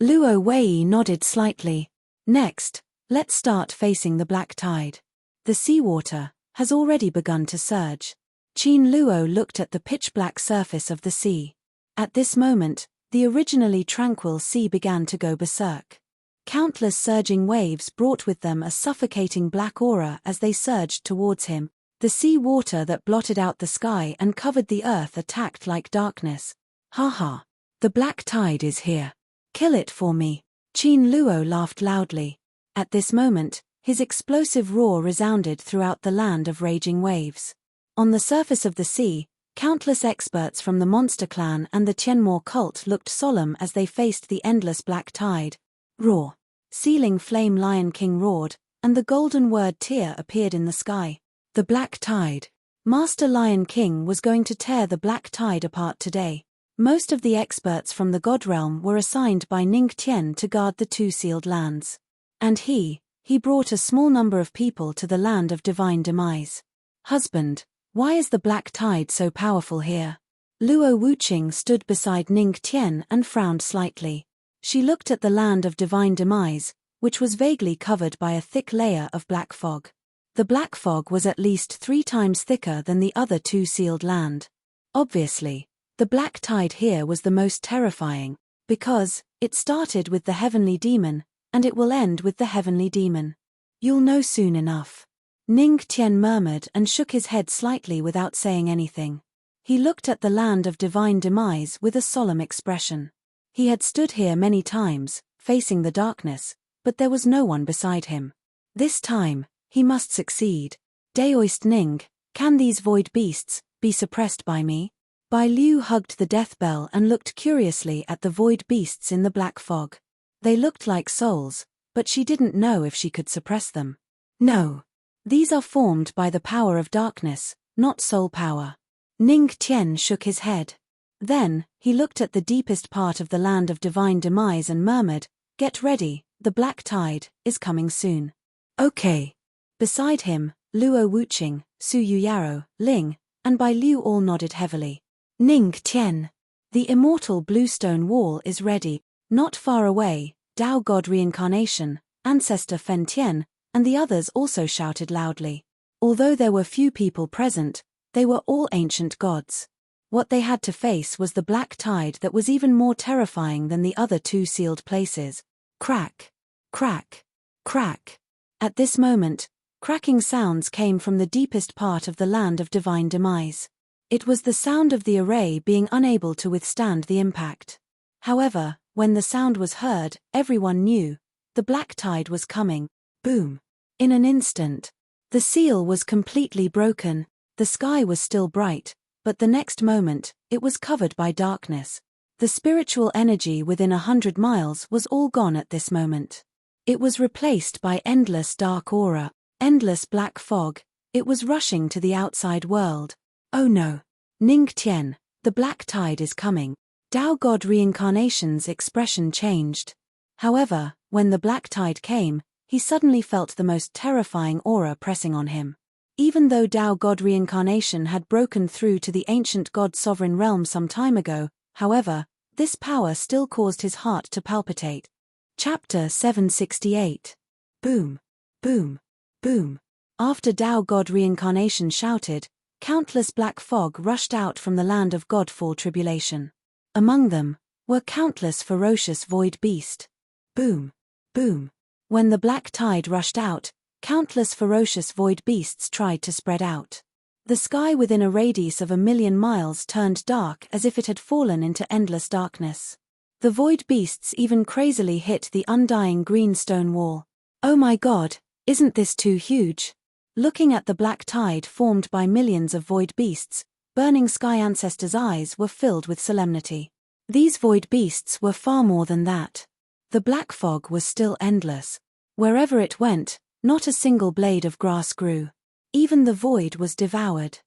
Luo Wei nodded slightly. Next, let's start facing the black tide. The seawater has already begun to surge. Qin Luo looked at the pitch-black surface of the sea. At this moment, the originally tranquil sea began to go berserk. Countless surging waves brought with them a suffocating black aura as they surged towards him. The sea water that blotted out the sky and covered the earth attacked like darkness. Ha ha! The black tide is here. Kill it for me. Qin Luo laughed loudly. At this moment, his explosive roar resounded throughout the land of raging waves. On the surface of the sea, countless experts from the monster clan and the Tianmo cult looked solemn as they faced the endless black tide. Roar! Sealing Flame Lion King roared, and the golden word tear appeared in the sky. The black tide. Master Lion King was going to tear the black tide apart today. Most of the experts from the God Realm were assigned by Ning Tian to guard the two sealed lands. And he brought a small number of people to the land of divine demise. Husband, why is the black tide so powerful here? Luo Wuqing stood beside Ning Tian and frowned slightly. She looked at the land of divine demise, which was vaguely covered by a thick layer of black fog. The black fog was at least 3 times thicker than the other two sealed land. Obviously, the black tide here was the most terrifying, because it started with the heavenly demon, and it will end with the heavenly demon. You'll know soon enough. Ning Tian murmured and shook his head slightly without saying anything. He looked at the land of divine demise with a solemn expression. He had stood here many times, facing the darkness, but there was no one beside him. This time, he must succeed. Daoist Ning, can these void beasts be suppressed by me? Bai Liu hugged the death bell and looked curiously at the void beasts in the black fog. They looked like souls, but she didn't know if she could suppress them. No. These are formed by the power of darkness, not soul power. Ning Tian shook his head. Then, he looked at the deepest part of the land of divine demise and murmured, "Get ready, the black tide is coming soon." Okay. Beside him, Luo Wuqing, Su Yuyaro, Ling, and Bai Liu all nodded heavily. Ning Tian. The immortal bluestone wall is ready. Not far away, Dao God Reincarnation, Ancestor Fen Tian, and the others also shouted loudly. Although there were few people present, they were all ancient gods. What they had to face was the black tide that was even more terrifying than the other two sealed places. Crack! Crack! Crack! At this moment, cracking sounds came from the deepest part of the land of divine demise. It was the sound of the array being unable to withstand the impact. However, when the sound was heard, everyone knew. The black tide was coming. Boom! In an instant. The seal was completely broken. The sky was still bright, but the next moment, it was covered by darkness. The spiritual energy within 100 miles was all gone at this moment. It was replaced by endless dark aura, endless black fog. It was rushing to the outside world. Oh no! Ning Tian, the black tide is coming. Dao God Reincarnation's expression changed. However, when the black tide came, he suddenly felt the most terrifying aura pressing on him. Even though Dao God Reincarnation had broken through to the ancient God sovereign realm some time ago, however, this power still caused his heart to palpitate. Chapter 768. Boom! Boom! Boom! After Dao God Reincarnation shouted, countless black fog rushed out from the land of Godfall tribulation. Among them were countless ferocious void beasts. Boom! Boom! When the black tide rushed out, countless ferocious void beasts tried to spread out. The sky within a radius of 1,000,000 miles turned dark as if it had fallen into endless darkness. The void beasts even crazily hit the undying green stone wall. Oh my god, isn't this too huge? Looking at the black tide formed by millions of void beasts, Burning Sky Ancestors' eyes were filled with solemnity. These void beasts were far more than that. The black fog was still endless. Wherever it went, not a single blade of grass grew. Even the void was devoured.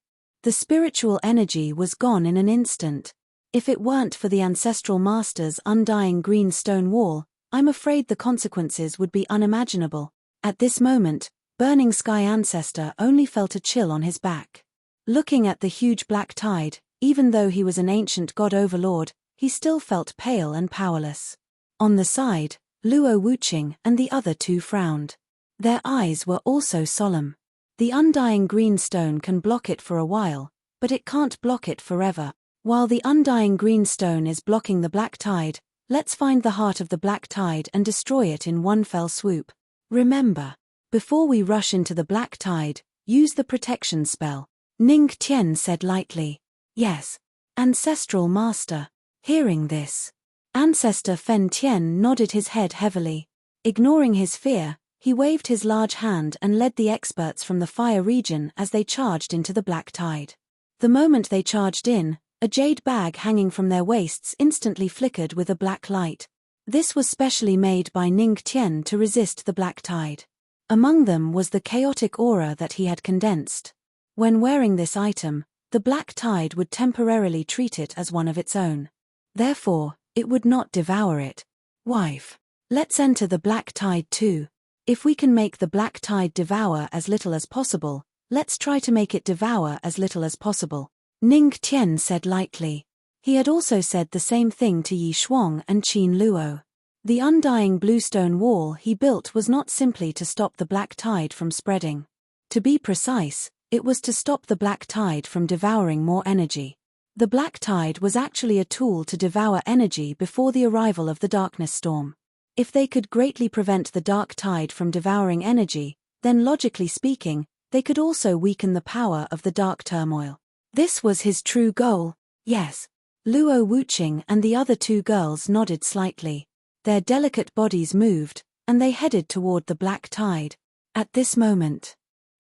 The spiritual energy was gone in an instant. If it weren't for the ancestral master's undying green stone wall, I'm afraid the consequences would be unimaginable. At this moment, Burning Sky Ancestor only felt a chill on his back. Looking at the huge black tide, even though he was an ancient god overlord, he still felt pale and powerless. On the side, Luo Wuqing and the other two frowned. Their eyes were also solemn. The undying green stone can block it for a while, but it can't block it forever. While the undying green stone is blocking the black tide, let's find the heart of the black tide and destroy it in one fell swoop. Remember, before we rush into the black tide, use the protection spell, Ning Tian said lightly. Yes. Ancestral Master. Hearing this, Ancestor Fen Tian nodded his head heavily. Ignoring his fear, he waved his large hand and led the experts from the fire region as they charged into the black tide. The moment they charged in, a jade bag hanging from their waists instantly flickered with a black light. This was specially made by Ning Tian to resist the black tide. Among them was the chaotic aura that he had condensed. When wearing this item, the black tide would temporarily treat it as one of its own. Therefore, it would not devour it. Wife, let's enter the black tide too. If we can make the black tide devour as little as possible, let's try to make it devour as little as possible, Ning Tian said lightly. He had also said the same thing to Yi Shuang and Qin Luo. The undying bluestone wall he built was not simply to stop the black tide from spreading. To be precise, it was to stop the black tide from devouring more energy. The black tide was actually a tool to devour energy before the arrival of the darkness storm. If they could greatly prevent the dark tide from devouring energy, then logically speaking, they could also weaken the power of the dark turmoil. This was his true goal. Yes. Luo Wuqing and the other two girls nodded slightly. Their delicate bodies moved, and they headed toward the black tide. At this moment,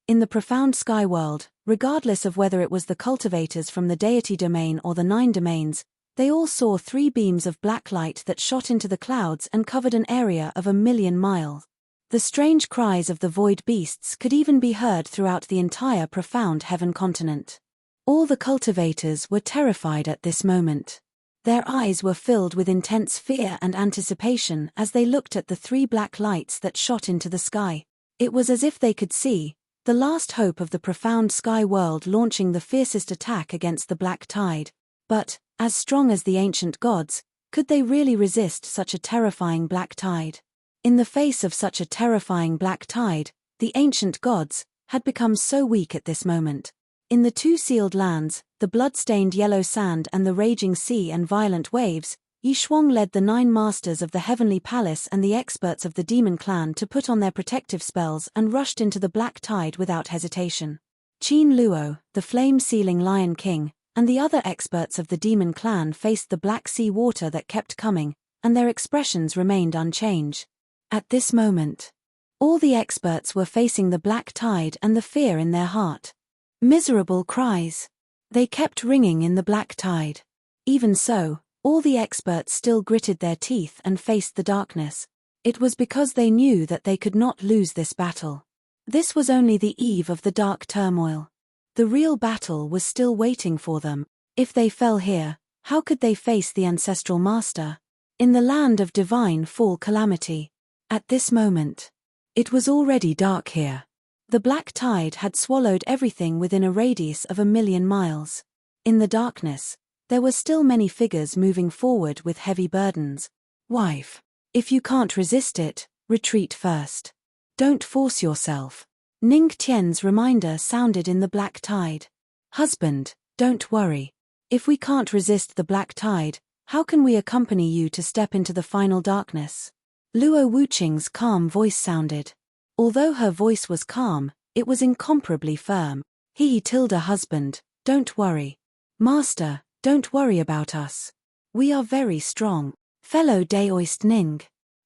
in the profound sky world, regardless of whether it was the cultivators from the deity domain or the 9 domains, they all saw 3 beams of black light that shot into the clouds and covered an area of 1,000,000 miles. The strange cries of the void beasts could even be heard throughout the entire profound heaven continent. All the cultivators were terrified at this moment. Their eyes were filled with intense fear and anticipation as they looked at the 3 black lights that shot into the sky. It was as if they could see the last hope of the profound sky world launching the fiercest attack against the black tide. But, as strong as the ancient gods, could they really resist such a terrifying black tide? In the face of such a terrifying black tide, the ancient gods had become so weak at this moment. In the 2 sealed lands, the blood-stained yellow sand and the raging sea and violent waves, Yi Shuang led the 9 masters of the heavenly palace and the experts of the demon clan to put on their protective spells and rushed into the black tide without hesitation. Qin Luo, the flame-sealing lion king, and the other experts of the demon clan faced the black sea water that kept coming, and their expressions remained unchanged. At this moment, all the experts were facing the black tide and the fear in their heart. Miserable cries. They kept ringing in the black tide. Even so, all the experts still gritted their teeth and faced the darkness. It was because they knew that they could not lose this battle. This was only the eve of the dark turmoil. The real battle was still waiting for them. If they fell here, how could they face the ancestral master? In the land of divine fall calamity. At this moment, it was already dark here. The black tide had swallowed everything within a radius of 1,000,000 miles. In the darkness, there were still many figures moving forward with heavy burdens. Wife, if you can't resist it, retreat first. Don't force yourself. Ning Tian's reminder sounded in the black tide. Husband, don't worry. If we can't resist the black tide, how can we accompany you to step into the final darkness? Luo Wuqing's calm voice sounded. Although her voice was calm, it was incomparably firm. Husband, don't worry. Master, don't worry about us. We are very strong. Fellow Daoist Ning.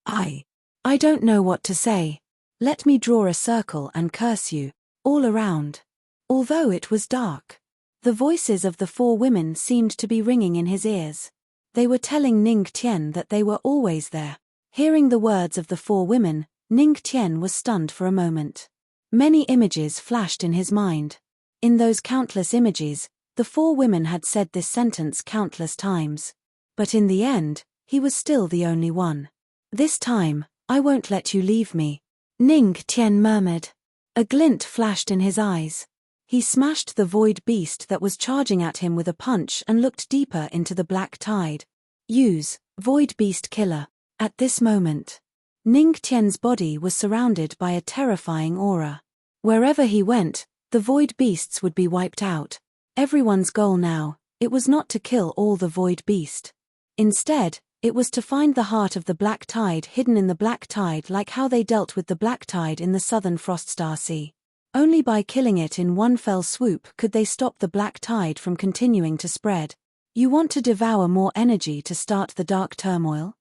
I don't know what to say. Let me draw a circle and curse you, all around. Although it was dark, the voices of the 4 women seemed to be ringing in his ears. They were telling Ning Tian that they were always there. Hearing the words of the 4 women, Ning Tian was stunned for a moment. Many images flashed in his mind. In those countless images, the 4 women had said this sentence countless times. But in the end, he was still the only one. This time, I won't let you leave me, Ning Tian murmured. A glint flashed in his eyes. He smashed the void beast that was charging at him with a punch and looked deeper into the black tide. Use, void beast killer. At this moment, Ning Tian's body was surrounded by a terrifying aura. Wherever he went, the void beasts would be wiped out. Everyone's goal now, it was not to kill all the void beast. Instead, it was to find the heart of the black tide hidden in the black tide, like how they dealt with the black tide in the southern Froststar Sea. Only by killing it in one fell swoop could they stop the black tide from continuing to spread. You want to devour more energy to start the dark turmoil?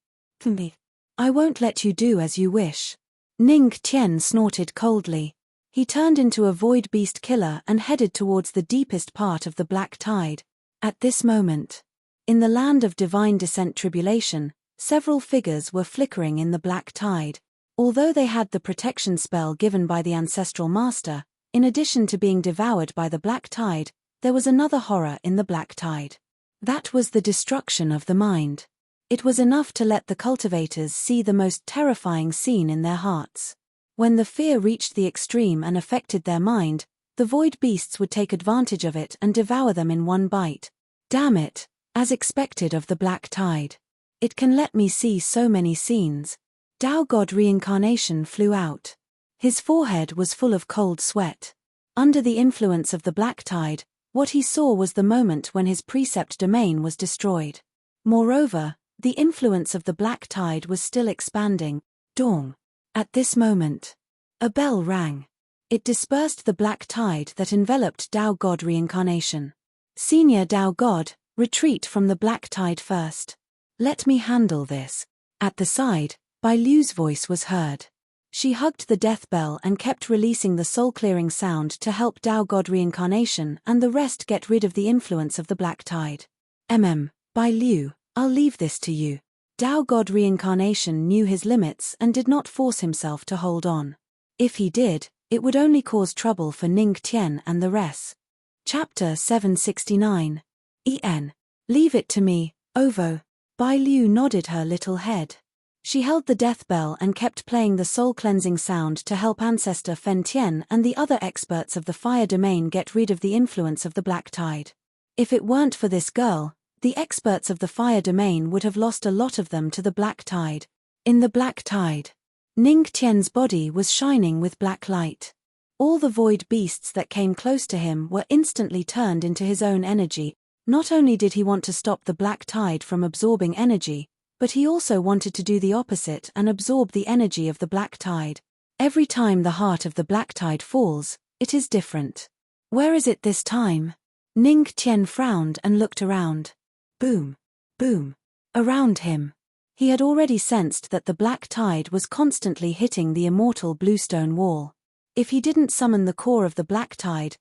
I won't let you do as you wish. Ning Tian snorted coldly. He turned into a void beast killer and headed towards the deepest part of the black tide. At this moment, in the land of divine descent tribulation, several figures were flickering in the black tide. Although they had the protection spell given by the ancestral master, in addition to being devoured by the black tide, there was another horror in the black tide. That was the destruction of the mind. It was enough to let the cultivators see the most terrifying scene in their hearts. When the fear reached the extreme and affected their mind, the void beasts would take advantage of it and devour them in one bite. Damn it, as expected of the black tide. It can let me see so many scenes. Tao God reincarnation flew out. His forehead was full of cold sweat. Under the influence of the black tide, what he saw was the moment when his precept domain was destroyed. Moreover, the influence of the black tide was still expanding. Dong. At this moment, a bell rang. It dispersed the black tide that enveloped Tao God reincarnation. Senior Tao God, retreat from the black tide first. Let me handle this. At the side, Bai Liu's voice was heard. She hugged the death bell and kept releasing the soul-clearing sound to help Tao God reincarnation and the rest get rid of the influence of the black tide. Bai Liu, I'll leave this to you. Tao God reincarnation knew his limits and did not force himself to hold on. If he did, it would only cause trouble for Ning Tian and the rest. Chapter 769. Leave it to me, Ovo. Bai Liu nodded her little head. She held the death bell and kept playing the soul-cleansing sound to help Ancestor Fen Tian and the other experts of the fire domain get rid of the influence of the black tide. If it weren't for this girl, the experts of the fire domain would have lost a lot of them to the black tide. In the black tide, Ning Tian's body was shining with black light. All the void beasts that came close to him were instantly turned into his own energy. Not only did he want to stop the black tide from absorbing energy, but he also wanted to do the opposite and absorb the energy of the black tide. Every time the heart of the black tide falls, it is different. Where is it this time? Ning Tian frowned and looked around. Boom, boom. Around him. He had already sensed that the black tide was constantly hitting the immortal bluestone wall. If he didn't summon the core of the black tide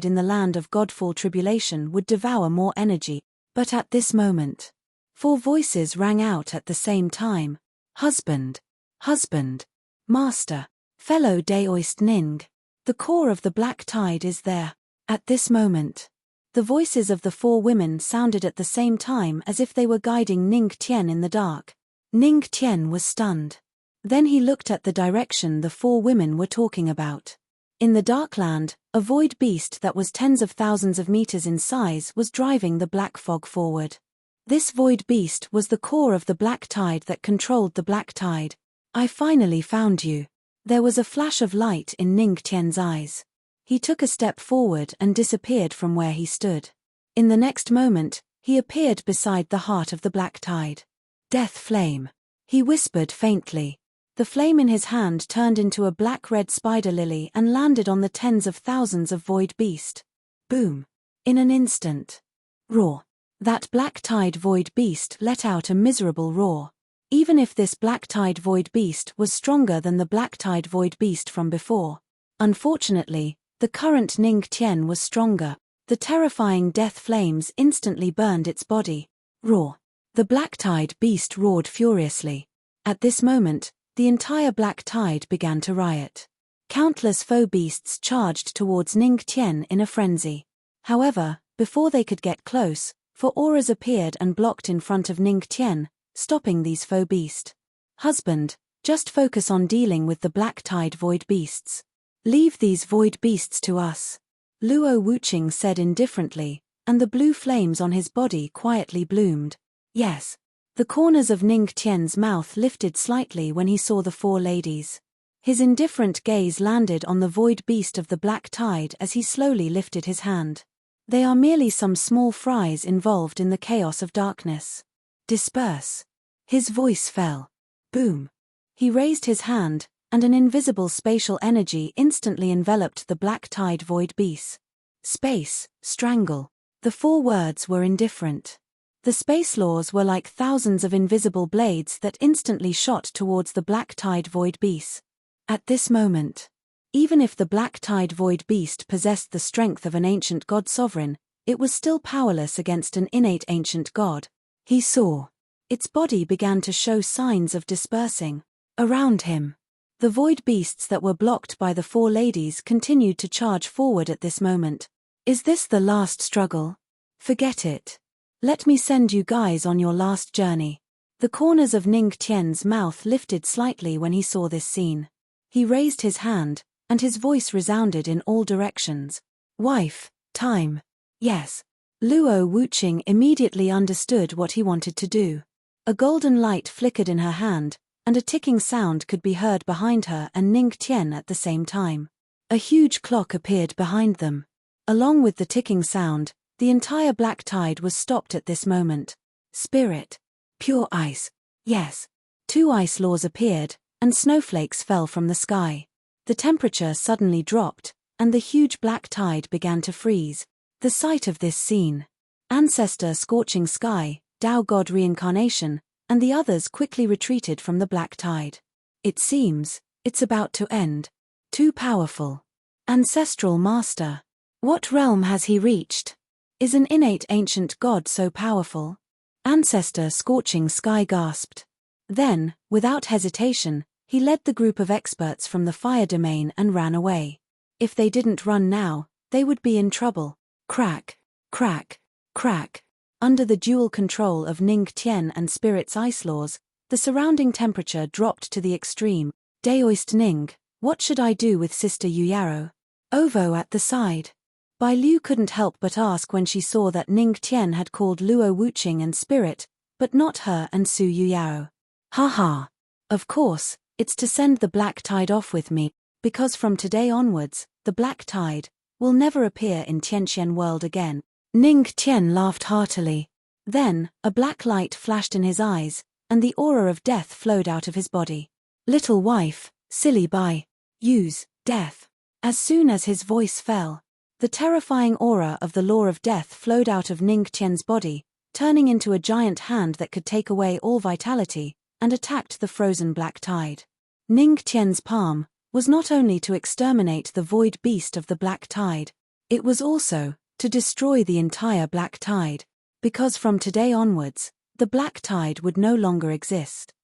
in the land of godfall tribulation would devour more energy. But at this moment, 4 voices rang out at the same time. Husband, husband, master, fellow Daoist Ning. The core of the black tide is there. At this moment, the voices of the 4 women sounded at the same time as if they were guiding Ning Tian in the dark. Ning Tian was stunned. Then he looked at the direction the 4 women were talking about. In the Darkland, a void beast that was tens of thousands of meters in size was driving the black fog forward. This void beast was the core of the black tide that controlled the black tide. I finally found you. There was a flash of light in Ning Tian's eyes. He took a step forward and disappeared from where he stood. In the next moment, he appeared beside the heart of the black tide. Death flame. He whispered faintly. The flame in his hand turned into a black-red spider lily and landed on the tens of thousands of void beast. Boom. In an instant. Roar. That black tide void beast let out a miserable roar. Even if this black tide void beast was stronger than the black tide void beast from before. Unfortunately, the current Ning Tian was stronger. The terrifying death flames instantly burned its body. Roar. The black tide beast roared furiously. At this moment, the entire black tide began to riot. Countless foe beasts charged towards Ning Tian in a frenzy. However, before they could get close, 4 auras appeared and blocked in front of Ning Tian, stopping these foe beasts. Husband, just focus on dealing with the black tide void beasts. Leave these void beasts to us. Luo Wuqing said indifferently, and the blue flames on his body quietly bloomed. Yes. The corners of Ning Tian's mouth lifted slightly when he saw the four ladies. His indifferent gaze landed on the void beast of the black tide as he slowly lifted his hand. They are merely some small fries involved in the chaos of darkness. Disperse. His voice fell. Boom. He raised his hand, and an invisible spatial energy instantly enveloped the black tide void beast. Space, strangle. The four words were indifferent. The space laws were like thousands of invisible blades that instantly shot towards the black tide void beast. At this moment, even if the black tide void beast possessed the strength of an ancient god sovereign, it was still powerless against an innate ancient god. He saw. Its body began to show signs of dispersing. Around him, the void beasts that were blocked by the four ladies continued to charge forward at this moment. Is this the last struggle? Forget it. Let me send you guys on your last journey. The corners of Ning Tian's mouth lifted slightly when he saw this scene. He raised his hand, and his voice resounded in all directions. Wife, time. Yes. Luo Wuqing immediately understood what he wanted to do. A golden light flickered in her hand, and a ticking sound could be heard behind her and Ning Tian at the same time. A huge clock appeared behind them. Along with the ticking sound, the entire black tide was stopped at this moment. Spirit. Pure ice. Yes. 2 ice laws appeared, and snowflakes fell from the sky. The temperature suddenly dropped, and the huge black tide began to freeze. The sight of this scene. Ancestor scorching sky, Tao God reincarnation, and the others quickly retreated from the black tide. It seems, it's about to end. Too powerful. Ancestral master. What realm has he reached? Is an innate ancient god so powerful? Ancestor scorching sky gasped. Then, without hesitation, he led the group of experts from the fire domain and ran away. If they didn't run now, they would be in trouble. Crack, crack, crack. Under the dual control of Ning Tian and Spirit's ice laws, the surrounding temperature dropped to the extreme. Daoist Ning, what should I do with Sister Yuyaro? Ovo at the side. Bai Liu couldn't help but ask when she saw that Ning Tian had called Luo Wuqing and Spirit, but not her and Su Yuyao. Haha. Of course, it's to send the black tide off with me, because from today onwards, the black tide will never appear in Tianqian world again. Ning Tian laughed heartily. Then, a black light flashed in his eyes, and the aura of death flowed out of his body. Little wife, silly Bai. Use death. As soon as his voice fell, the terrifying aura of the law of death flowed out of Ning Tian's body, turning into a giant hand that could take away all vitality, and attacked the frozen black tide. Ning Tian's palm was not only to exterminate the void beast of the black tide, it was also to destroy the entire black tide, because from today onwards, the black tide would no longer exist.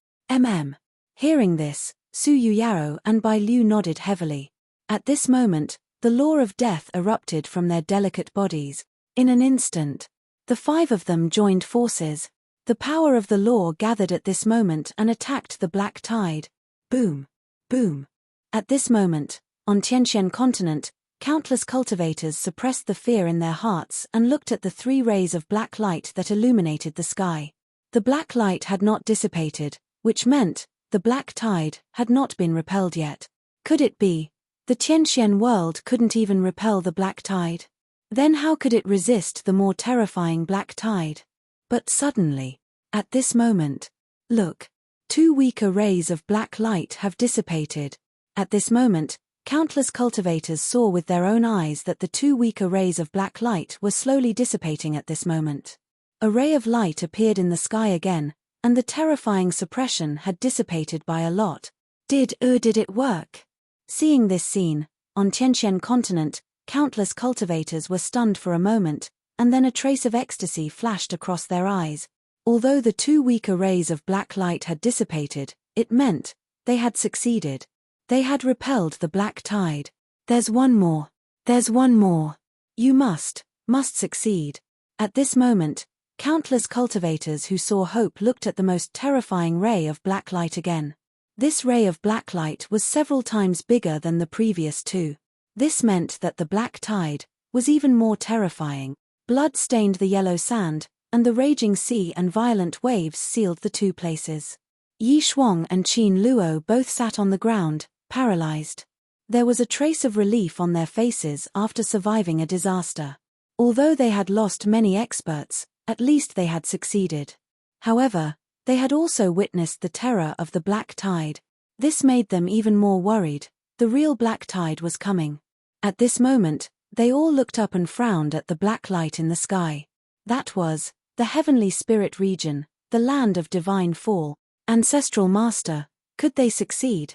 Hearing this, Su Yuyaro and Bai Liu nodded heavily. At this moment, the law of death erupted from their delicate bodies. In an instant, the 5 of them joined forces. The power of the law gathered at this moment and attacked the black tide. Boom. Boom. At this moment, on Tianqian continent, countless cultivators suppressed the fear in their hearts and looked at the 3 rays of black light that illuminated the sky. The black light had not dissipated, which meant the black tide had not been repelled yet. Could it be? The Tianqian world couldn't even repel the black tide. Then how could it resist the more terrifying black tide? But suddenly, at this moment, look, 2 weaker rays of black light have dissipated. At this moment, countless cultivators saw with their own eyes that the 2 weaker rays of black light were slowly dissipating at this moment. A ray of light appeared in the sky again, and the terrifying suppression had dissipated by a lot. Did it work? Seeing this scene, on Tianqian continent, countless cultivators were stunned for a moment, and then a trace of ecstasy flashed across their eyes. Although the 2 weaker rays of black light had dissipated, it meant they had succeeded. They had repelled the black tide. There's one more. There's one more. You must succeed. At this moment, countless cultivators who saw hope looked at the most terrifying ray of black light again. This ray of black light was several times bigger than the previous 2. This meant that the black tide was even more terrifying. Blood stained the yellow sand, and the raging sea and violent waves sealed the two places. Yi Shuang and Qin Luo both sat on the ground, paralyzed. There was a trace of relief on their faces after surviving a disaster. Although they had lost many experts, at least they had succeeded. However, they had also witnessed the terror of the black tide. This made them even more worried. The real black tide was coming. At this moment, they all looked up and frowned at the black light in the sky. That was the heavenly spirit region, the land of divine fall. Ancestral Master, could they succeed?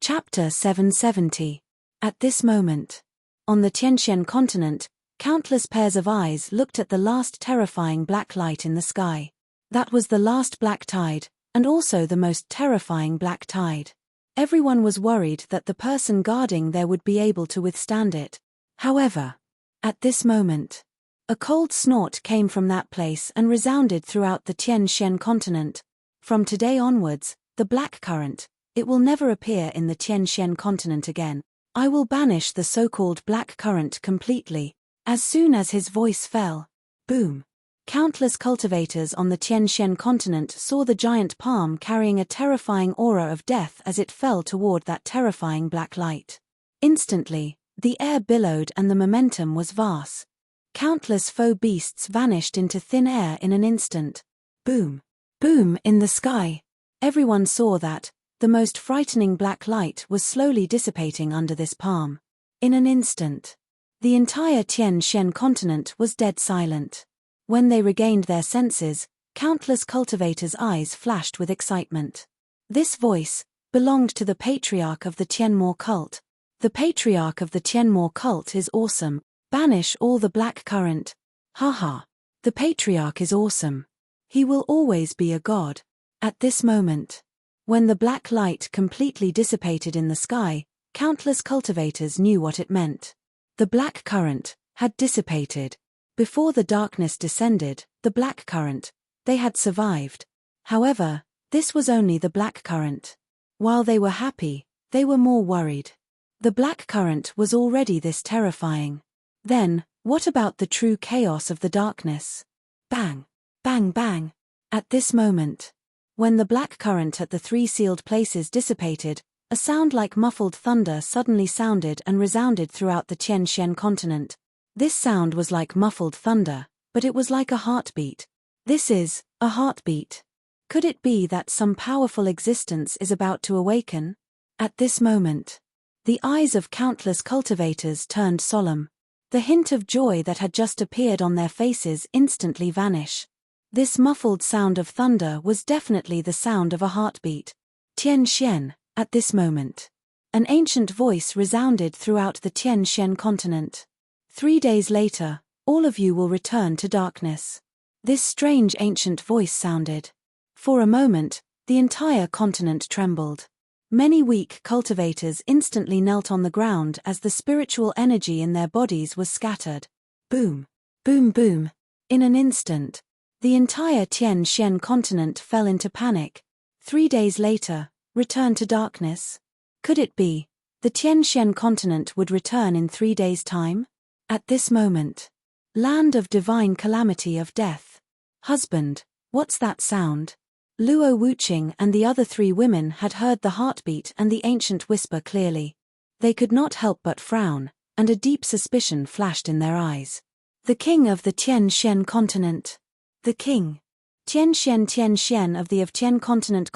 Chapter 770. At this moment, on the Tianxian continent, countless pairs of eyes looked at the last terrifying black light in the sky. That was the last black tide, and also the most terrifying black tide. Everyone was worried that the person guarding there would be able to withstand it. However, at this moment, a cold snort came from that place and resounded throughout the Tianxian continent. From today onwards, the black current, it will never appear in the Tianxian continent again. I will banish the so-called black current completely. As soon as his voice fell, boom! Countless cultivators on the Tianxian continent saw the giant palm carrying a terrifying aura of death as it fell toward that terrifying black light. Instantly, the air billowed and the momentum was vast. Countless foe beasts vanished into thin air in an instant. Boom! Boom in the sky. Everyone saw that the most frightening black light was slowly dissipating under this palm. In an instant, the entire Tianxian continent was dead silent. When they regained their senses, countless cultivators' eyes flashed with excitement. This voice belonged to the patriarch of the Tianmo cult. The patriarch of the Tianmo cult is awesome. Banish all the black current. Haha. The patriarch is awesome. He will always be a god. At this moment, when the black light completely dissipated in the sky, countless cultivators knew what it meant. The black current had dissipated. Before the darkness descended, the black current, they had survived. However, this was only the black current. While they were happy, they were more worried. The black current was already this terrifying. Then, what about the true chaos of the darkness? Bang! Bang bang! At this moment, when the black current at the three sealed places dissipated, a sound like muffled thunder suddenly sounded and resounded throughout the Tianxian continent. This sound was like muffled thunder, but it was like a heartbeat. This is a heartbeat. Could it be that some powerful existence is about to awaken? At this moment, the eyes of countless cultivators turned solemn. The hint of joy that had just appeared on their faces instantly vanished. This muffled sound of thunder was definitely the sound of a heartbeat. Tianxian, at this moment, an ancient voice resounded throughout the Tianxian continent. 3 days later, all of you will return to darkness. This strange ancient voice sounded. For a moment, the entire continent trembled. Many weak cultivators instantly knelt on the ground as the spiritual energy in their bodies was scattered. Boom! Boom boom! In an instant, the entire Tianxian continent fell into panic. 3 days later, return to darkness. Could it be the Tianxian continent would return in 3 days' time? At this moment, land of divine calamity of death. Husband, what's that sound? Luo Wuqing and the other 3 women had heard the heartbeat and the ancient whisper clearly. They could not help but frown, and a deep suspicion flashed in their eyes. The king of the Tianxian continent. The king. Tianxian of the Tian continent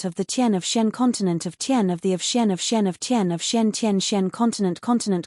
of the Tian of Shen continent of Tian of the Shen of Tian of Shen Tianxian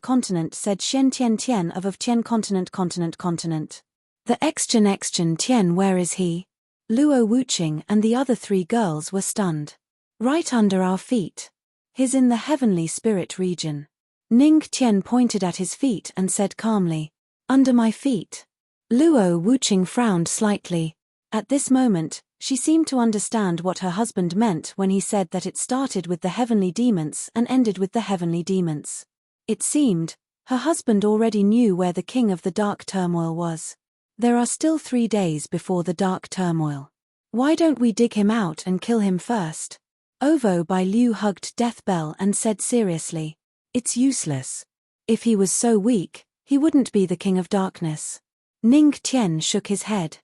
continent said Shen Tian of Tian continent. The Xchen Tian, where is he? Luo Wuqing and the other 3 girls were stunned. Right under our feet. He's in the heavenly spirit region. Ning Tian pointed at his feet and said calmly, under my feet. Luo Wuqing frowned slightly. At this moment, she seemed to understand what her husband meant when he said that it started with the heavenly demons and ended with the heavenly demons. It seemed, her husband already knew where the king of the dark turmoil was. There are still 3 days before the dark turmoil. Why don't we dig him out and kill him first? Ovo Bai Liu hugged Death Bell and said seriously, it's useless. If he was so weak, he wouldn't be the king of darkness. Ning Tian shook his head.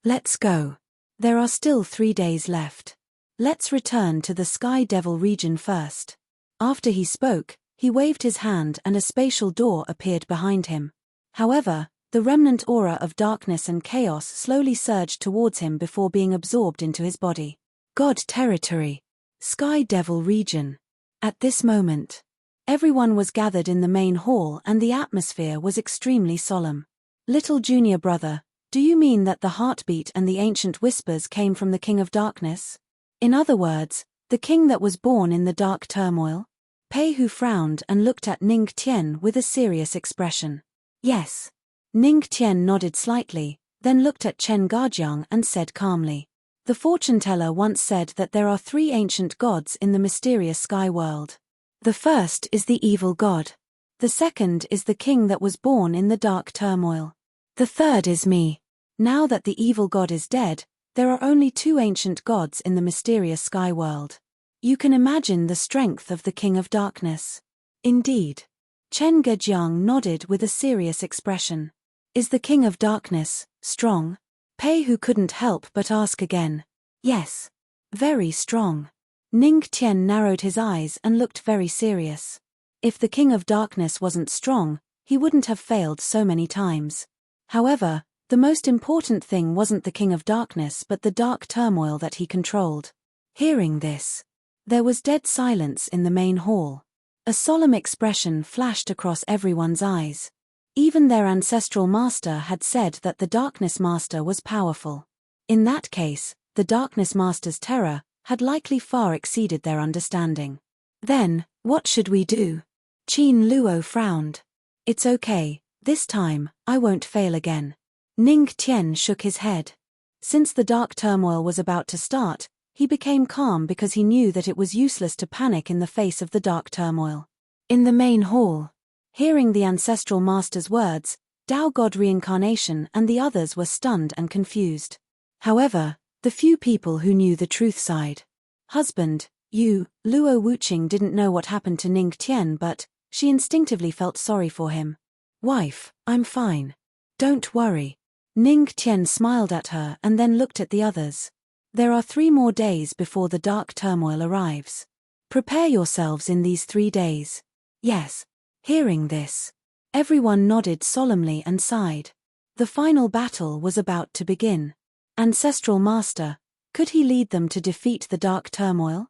Let's go. There are still 3 days left. Let's return to the Sky Devil region first. After he spoke, he waved his hand and a spatial door appeared behind him. However, the remnant aura of darkness and chaos slowly surged towards him before being absorbed into his body. God territory. Sky Devil region. At this moment, everyone was gathered in the main hall and the atmosphere was extremely solemn. Little junior brother, do you mean that the heartbeat and the ancient whispers came from the King of Darkness? In other words, the king that was born in the dark turmoil? Pei Hu frowned and looked at Ning Tian with a serious expression. Yes. Ning Tian nodded slightly, then looked at Chen Gajiang and said calmly. The fortune-teller once said that there are 3 ancient gods in the mysterious sky world. The first is the evil god. The second is the king that was born in the dark turmoil. The third is me. Now that the evil god is dead, there are only 2 ancient gods in the mysterious sky world. You can imagine the strength of the King of Darkness. Indeed. Chen Gajiang nodded with a serious expression. Is the King of Darkness strong? Pei Hu couldn't help but ask again. Yes. Very strong. Ning Tian narrowed his eyes and looked very serious. If the King of Darkness wasn't strong, he wouldn't have failed so many times. However, the most important thing wasn't the King of Darkness but the dark turmoil that he controlled. Hearing this, there was dead silence in the main hall. A solemn expression flashed across everyone's eyes. Even their ancestral master had said that the Darkness Master was powerful. In that case, the Darkness Master's terror had likely far exceeded their understanding. Then, what should we do? Qin Luo frowned. It's okay, this time, I won't fail again. Ning Tian shook his head. Since the dark turmoil was about to start, he became calm because he knew that it was useless to panic in the face of the dark turmoil. In the main hall, hearing the ancestral master's words, Tao God reincarnation and the others were stunned and confused. However, the few people who knew the truth sighed. Husband, Luo Wuqing didn't know what happened to Ning Tian but she instinctively felt sorry for him. Wife, I'm fine. Don't worry. Ning Tian smiled at her and then looked at the others. There are 3 more days before the dark turmoil arrives. Prepare yourselves in these 3 days. Yes. Hearing this, everyone nodded solemnly and sighed. The final battle was about to begin. Ancestral Master, could he lead them to defeat the dark turmoil?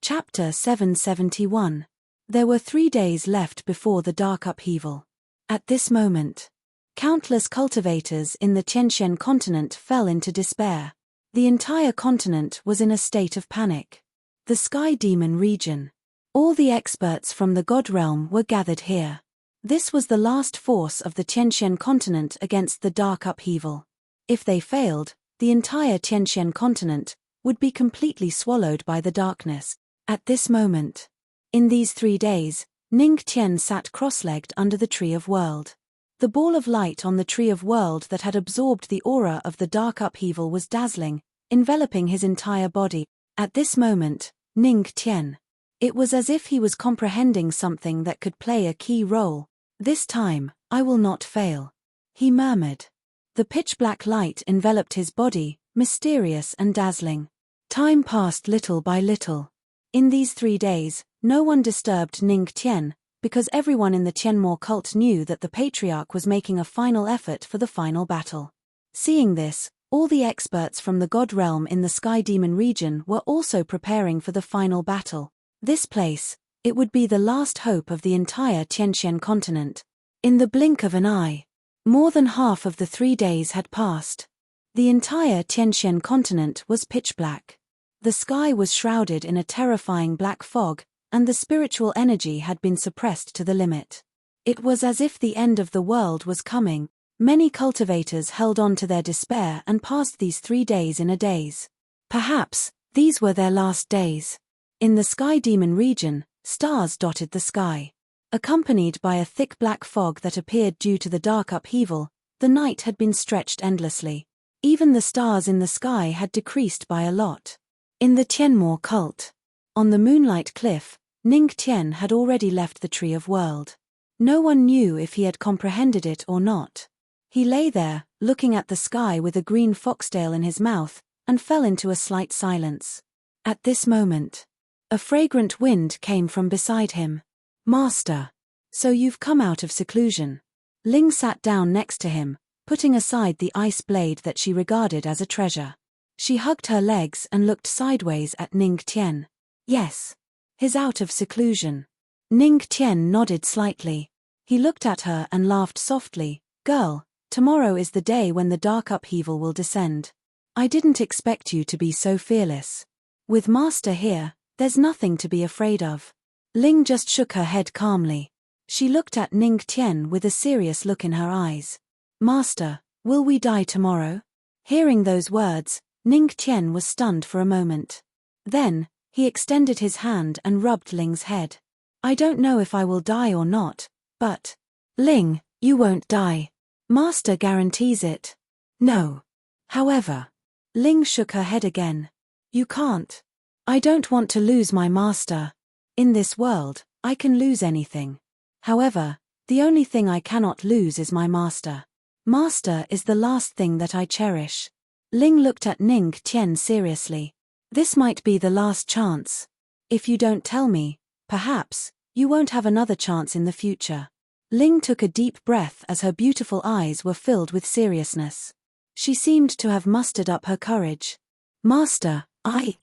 Chapter 771. There were 3 days left before the dark upheaval. At this moment, countless cultivators in the Tianxian continent fell into despair. The entire continent was in a state of panic. The Sky Demon region. All the experts from the God realm were gathered here. This was the last force of the Tianxian continent against the dark upheaval. If they failed, the entire Tianxian continent would be completely swallowed by the darkness. At this moment, in these 3 days, Ning Tian sat cross-legged under the Tree of World. The ball of light on the Tree of World that had absorbed the aura of the dark upheaval was dazzling, enveloping his entire body. At this moment, Ning Tian. It was as if he was comprehending something that could play a key role. This time, I will not fail. He murmured. The pitch-black light enveloped his body, mysterious and dazzling. Time passed little by little. In these 3 days, no one disturbed Ning Tian, because everyone in the Tianmo cult knew that the patriarch was making a final effort for the final battle. Seeing this, all the experts from the God realm in the Sky Demon region were also preparing for the final battle. This place, it would be the last hope of the entire Tianxian continent. In the blink of an eye, more than half of the 3 days had passed. The entire Tianxian continent was pitch black. The sky was shrouded in a terrifying black fog, and the spiritual energy had been suppressed to the limit. It was as if the end of the world was coming. Many cultivators held on to their despair and passed these 3 days in a daze. Perhaps, these were their last days. In the Sky Demon region, stars dotted the sky. Accompanied by a thick black fog that appeared due to the dark upheaval, the night had been stretched endlessly. Even the stars in the sky had decreased by a lot. In the Tianmo cult, on the Moonlight Cliff, Ning Tian had already left the Tree of World. No one knew if he had comprehended it or not. He lay there, looking at the sky with a green foxtail in his mouth, and fell into a slight silence. At this moment, a fragrant wind came from beside him. "Master, so you've come out of seclusion." Ling sat down next to him, putting aside the ice blade that she regarded as a treasure. She hugged her legs and looked sideways at Ning Tian. "Yes. He's out of seclusion." Ning Tian nodded slightly. He looked at her and laughed softly. "Girl, tomorrow is the day when the dark upheaval will descend. I didn't expect you to be so fearless. With Master here, there's nothing to be afraid of." Ling just shook her head calmly. She looked at Ning Tian with a serious look in her eyes. "Master, will we die tomorrow?" Hearing those words, Ning Tian was stunned for a moment. Then, he extended his hand and rubbed Ling's head. "I don't know if I will die or not, but..." "Ling, you won't die. Master guarantees it." "No. However..." Ling shook her head again. "You can't. I don't want to lose my master. In this world, I can lose anything. However, the only thing I cannot lose is my master. Master is the last thing that I cherish." Ling looked at Ning Tian seriously. "This might be the last chance. If you don't tell me, perhaps, you won't have another chance in the future." Ling took a deep breath as her beautiful eyes were filled with seriousness. She seemed to have mustered up her courage. "Master,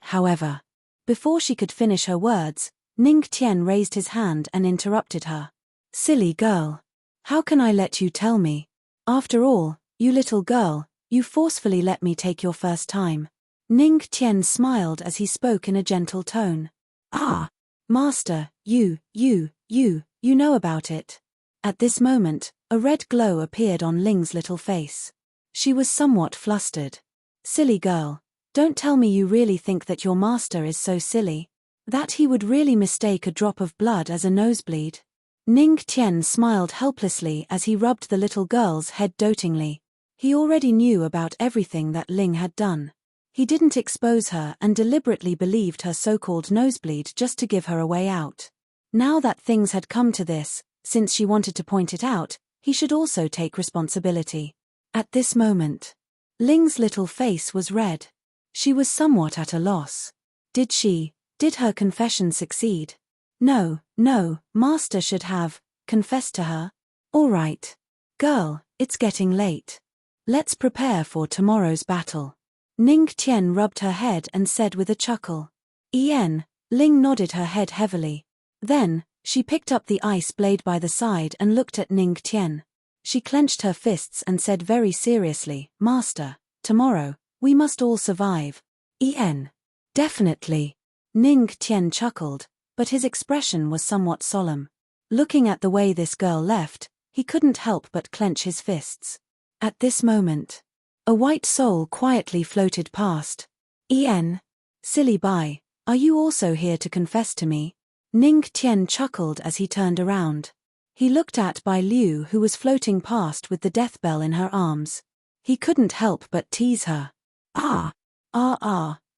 however..." Before she could finish her words, Ning Tian raised his hand and interrupted her. "Silly girl. How can I let you tell me? After all, you little girl, you forcefully let me take your first time." Ning Tian smiled as he spoke in a gentle tone. Master, you know about it." At this moment, a red glow appeared on Ling's little face. She was somewhat flustered. "Silly girl, don't tell me you really think that your master is so silly? That he would really mistake a drop of blood as a nosebleed?" Ning Tian smiled helplessly as he rubbed the little girl's head dotingly. He already knew about everything that Ling had done. He didn't expose her and deliberately believed her so-called nosebleed just to give her a way out. Now that things had come to this, since she wanted to point it out, he should also take responsibility. At this moment, Ling's little face was red. She was somewhat at a loss. Did her confession succeed? No, Master should have confessed to her. "All right. Girl, it's getting late. Let's prepare for tomorrow's battle." Ning Tian rubbed her head and said with a chuckle. "Yen." Ling nodded her head heavily. Then, she picked up the ice blade by the side and looked at Ning Tian. She clenched her fists and said very seriously, "Master, tomorrow, we must all survive." "Yen. Definitely." Ning Tian chuckled, but his expression was somewhat solemn. Looking at the way this girl left, he couldn't help but clench his fists. At this moment, a white soul quietly floated past. "Yen. Silly Bai, are you also here to confess to me?" Ning Tian chuckled as he turned around. He looked at Bai Liu, who was floating past with the death bell in her arms. He couldn't help but tease her.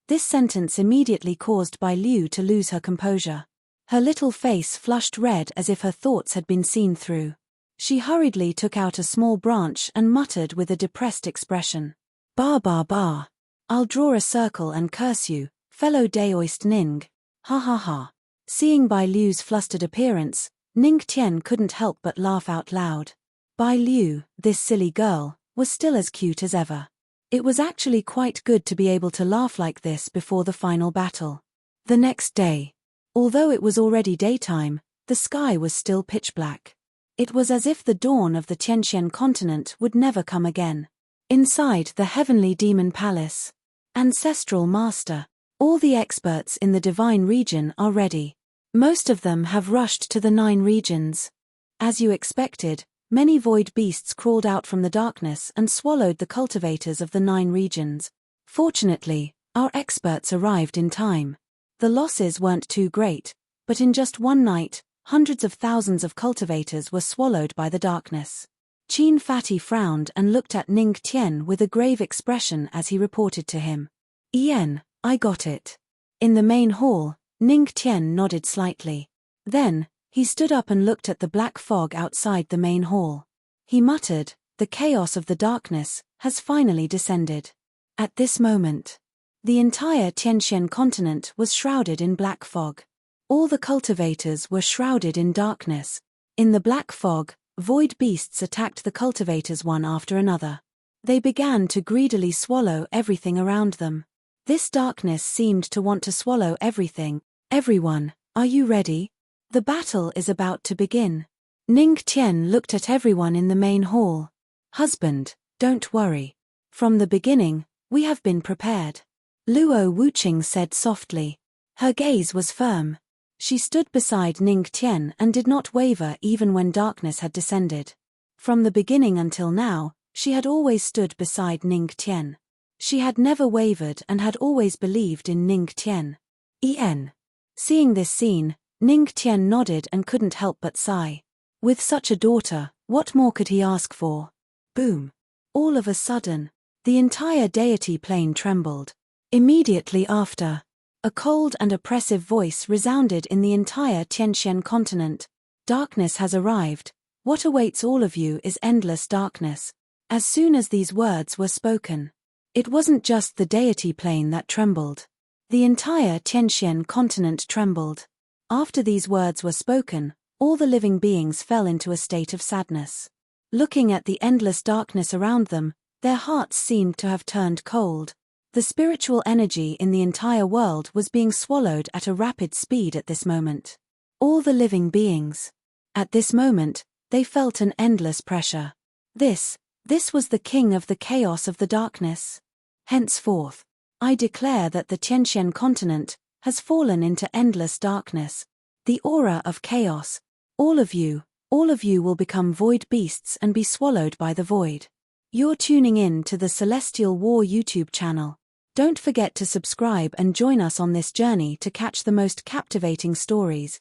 This sentence immediately caused Bai Liu to lose her composure. Her little face flushed red as if her thoughts had been seen through. She hurriedly took out a small branch and muttered with a depressed expression. Bah. I'll draw a circle and curse you, fellow Daoist Ning. Ha. Seeing Bai Liu's flustered appearance, Ning Tian couldn't help but laugh out loud. Bai Liu, this silly girl, was still as cute as ever. It was actually quite good to be able to laugh like this before the final battle. The next day, although it was already daytime, the sky was still pitch black. It was as if the dawn of the Tianxian continent would never come again. Inside the heavenly demon palace. Ancestral Master. All the experts in the divine region are ready. Most of them have rushed to the 9 regions. As you expected, many void beasts crawled out from the darkness and swallowed the cultivators of the 9 regions. Fortunately, our experts arrived in time. The losses weren't too great, but in just one night, hundreds of thousands of cultivators were swallowed by the darkness. Qin Fatty frowned and looked at Ning Tian with a grave expression as he reported to him. "Yen, I got it." In the main hall, Ning Tian nodded slightly. Then, he stood up and looked at the black fog outside the main hall. He muttered, the chaos of the darkness, has finally descended. At this moment, the entire Tianxian continent was shrouded in black fog. All the cultivators were shrouded in darkness. In the black fog, void beasts attacked the cultivators one after another. They began to greedily swallow everything around them. This darkness seemed to want to swallow everything. Everyone, are you ready? The battle is about to begin. Ning Tian looked at everyone in the main hall. Husband, don't worry. From the beginning, we have been prepared. Luo Wuqing said softly. Her gaze was firm. She stood beside Ning Tian and did not waver even when darkness had descended. From the beginning until now, she had always stood beside Ning Tian. She had never wavered and had always believed in Ning Tian. Seeing this scene, Ning Tian nodded and couldn't help but sigh. With such a daughter, what more could he ask for? Boom! All of a sudden, the entire deity plane trembled. Immediately after, a cold and oppressive voice resounded in the entire Tianxian continent. Darkness has arrived. What awaits all of you is endless darkness. As soon as these words were spoken, it wasn't just the deity plane that trembled. The entire Tianxian continent trembled. After these words were spoken, all the living beings fell into a state of sadness. Looking at the endless darkness around them, their hearts seemed to have turned cold. The spiritual energy in the entire world was being swallowed at a rapid speed at this moment. All the living beings. At this moment, they felt an endless pressure. This was the king of the chaos of the darkness. Henceforth, I declare that the Tianxian continent has fallen into endless darkness. The aura of chaos. All of you will become void beasts and be swallowed by the void. You're tuning in to the Celestial War YouTube channel. Don't forget to subscribe and join us on this journey to catch the most captivating stories.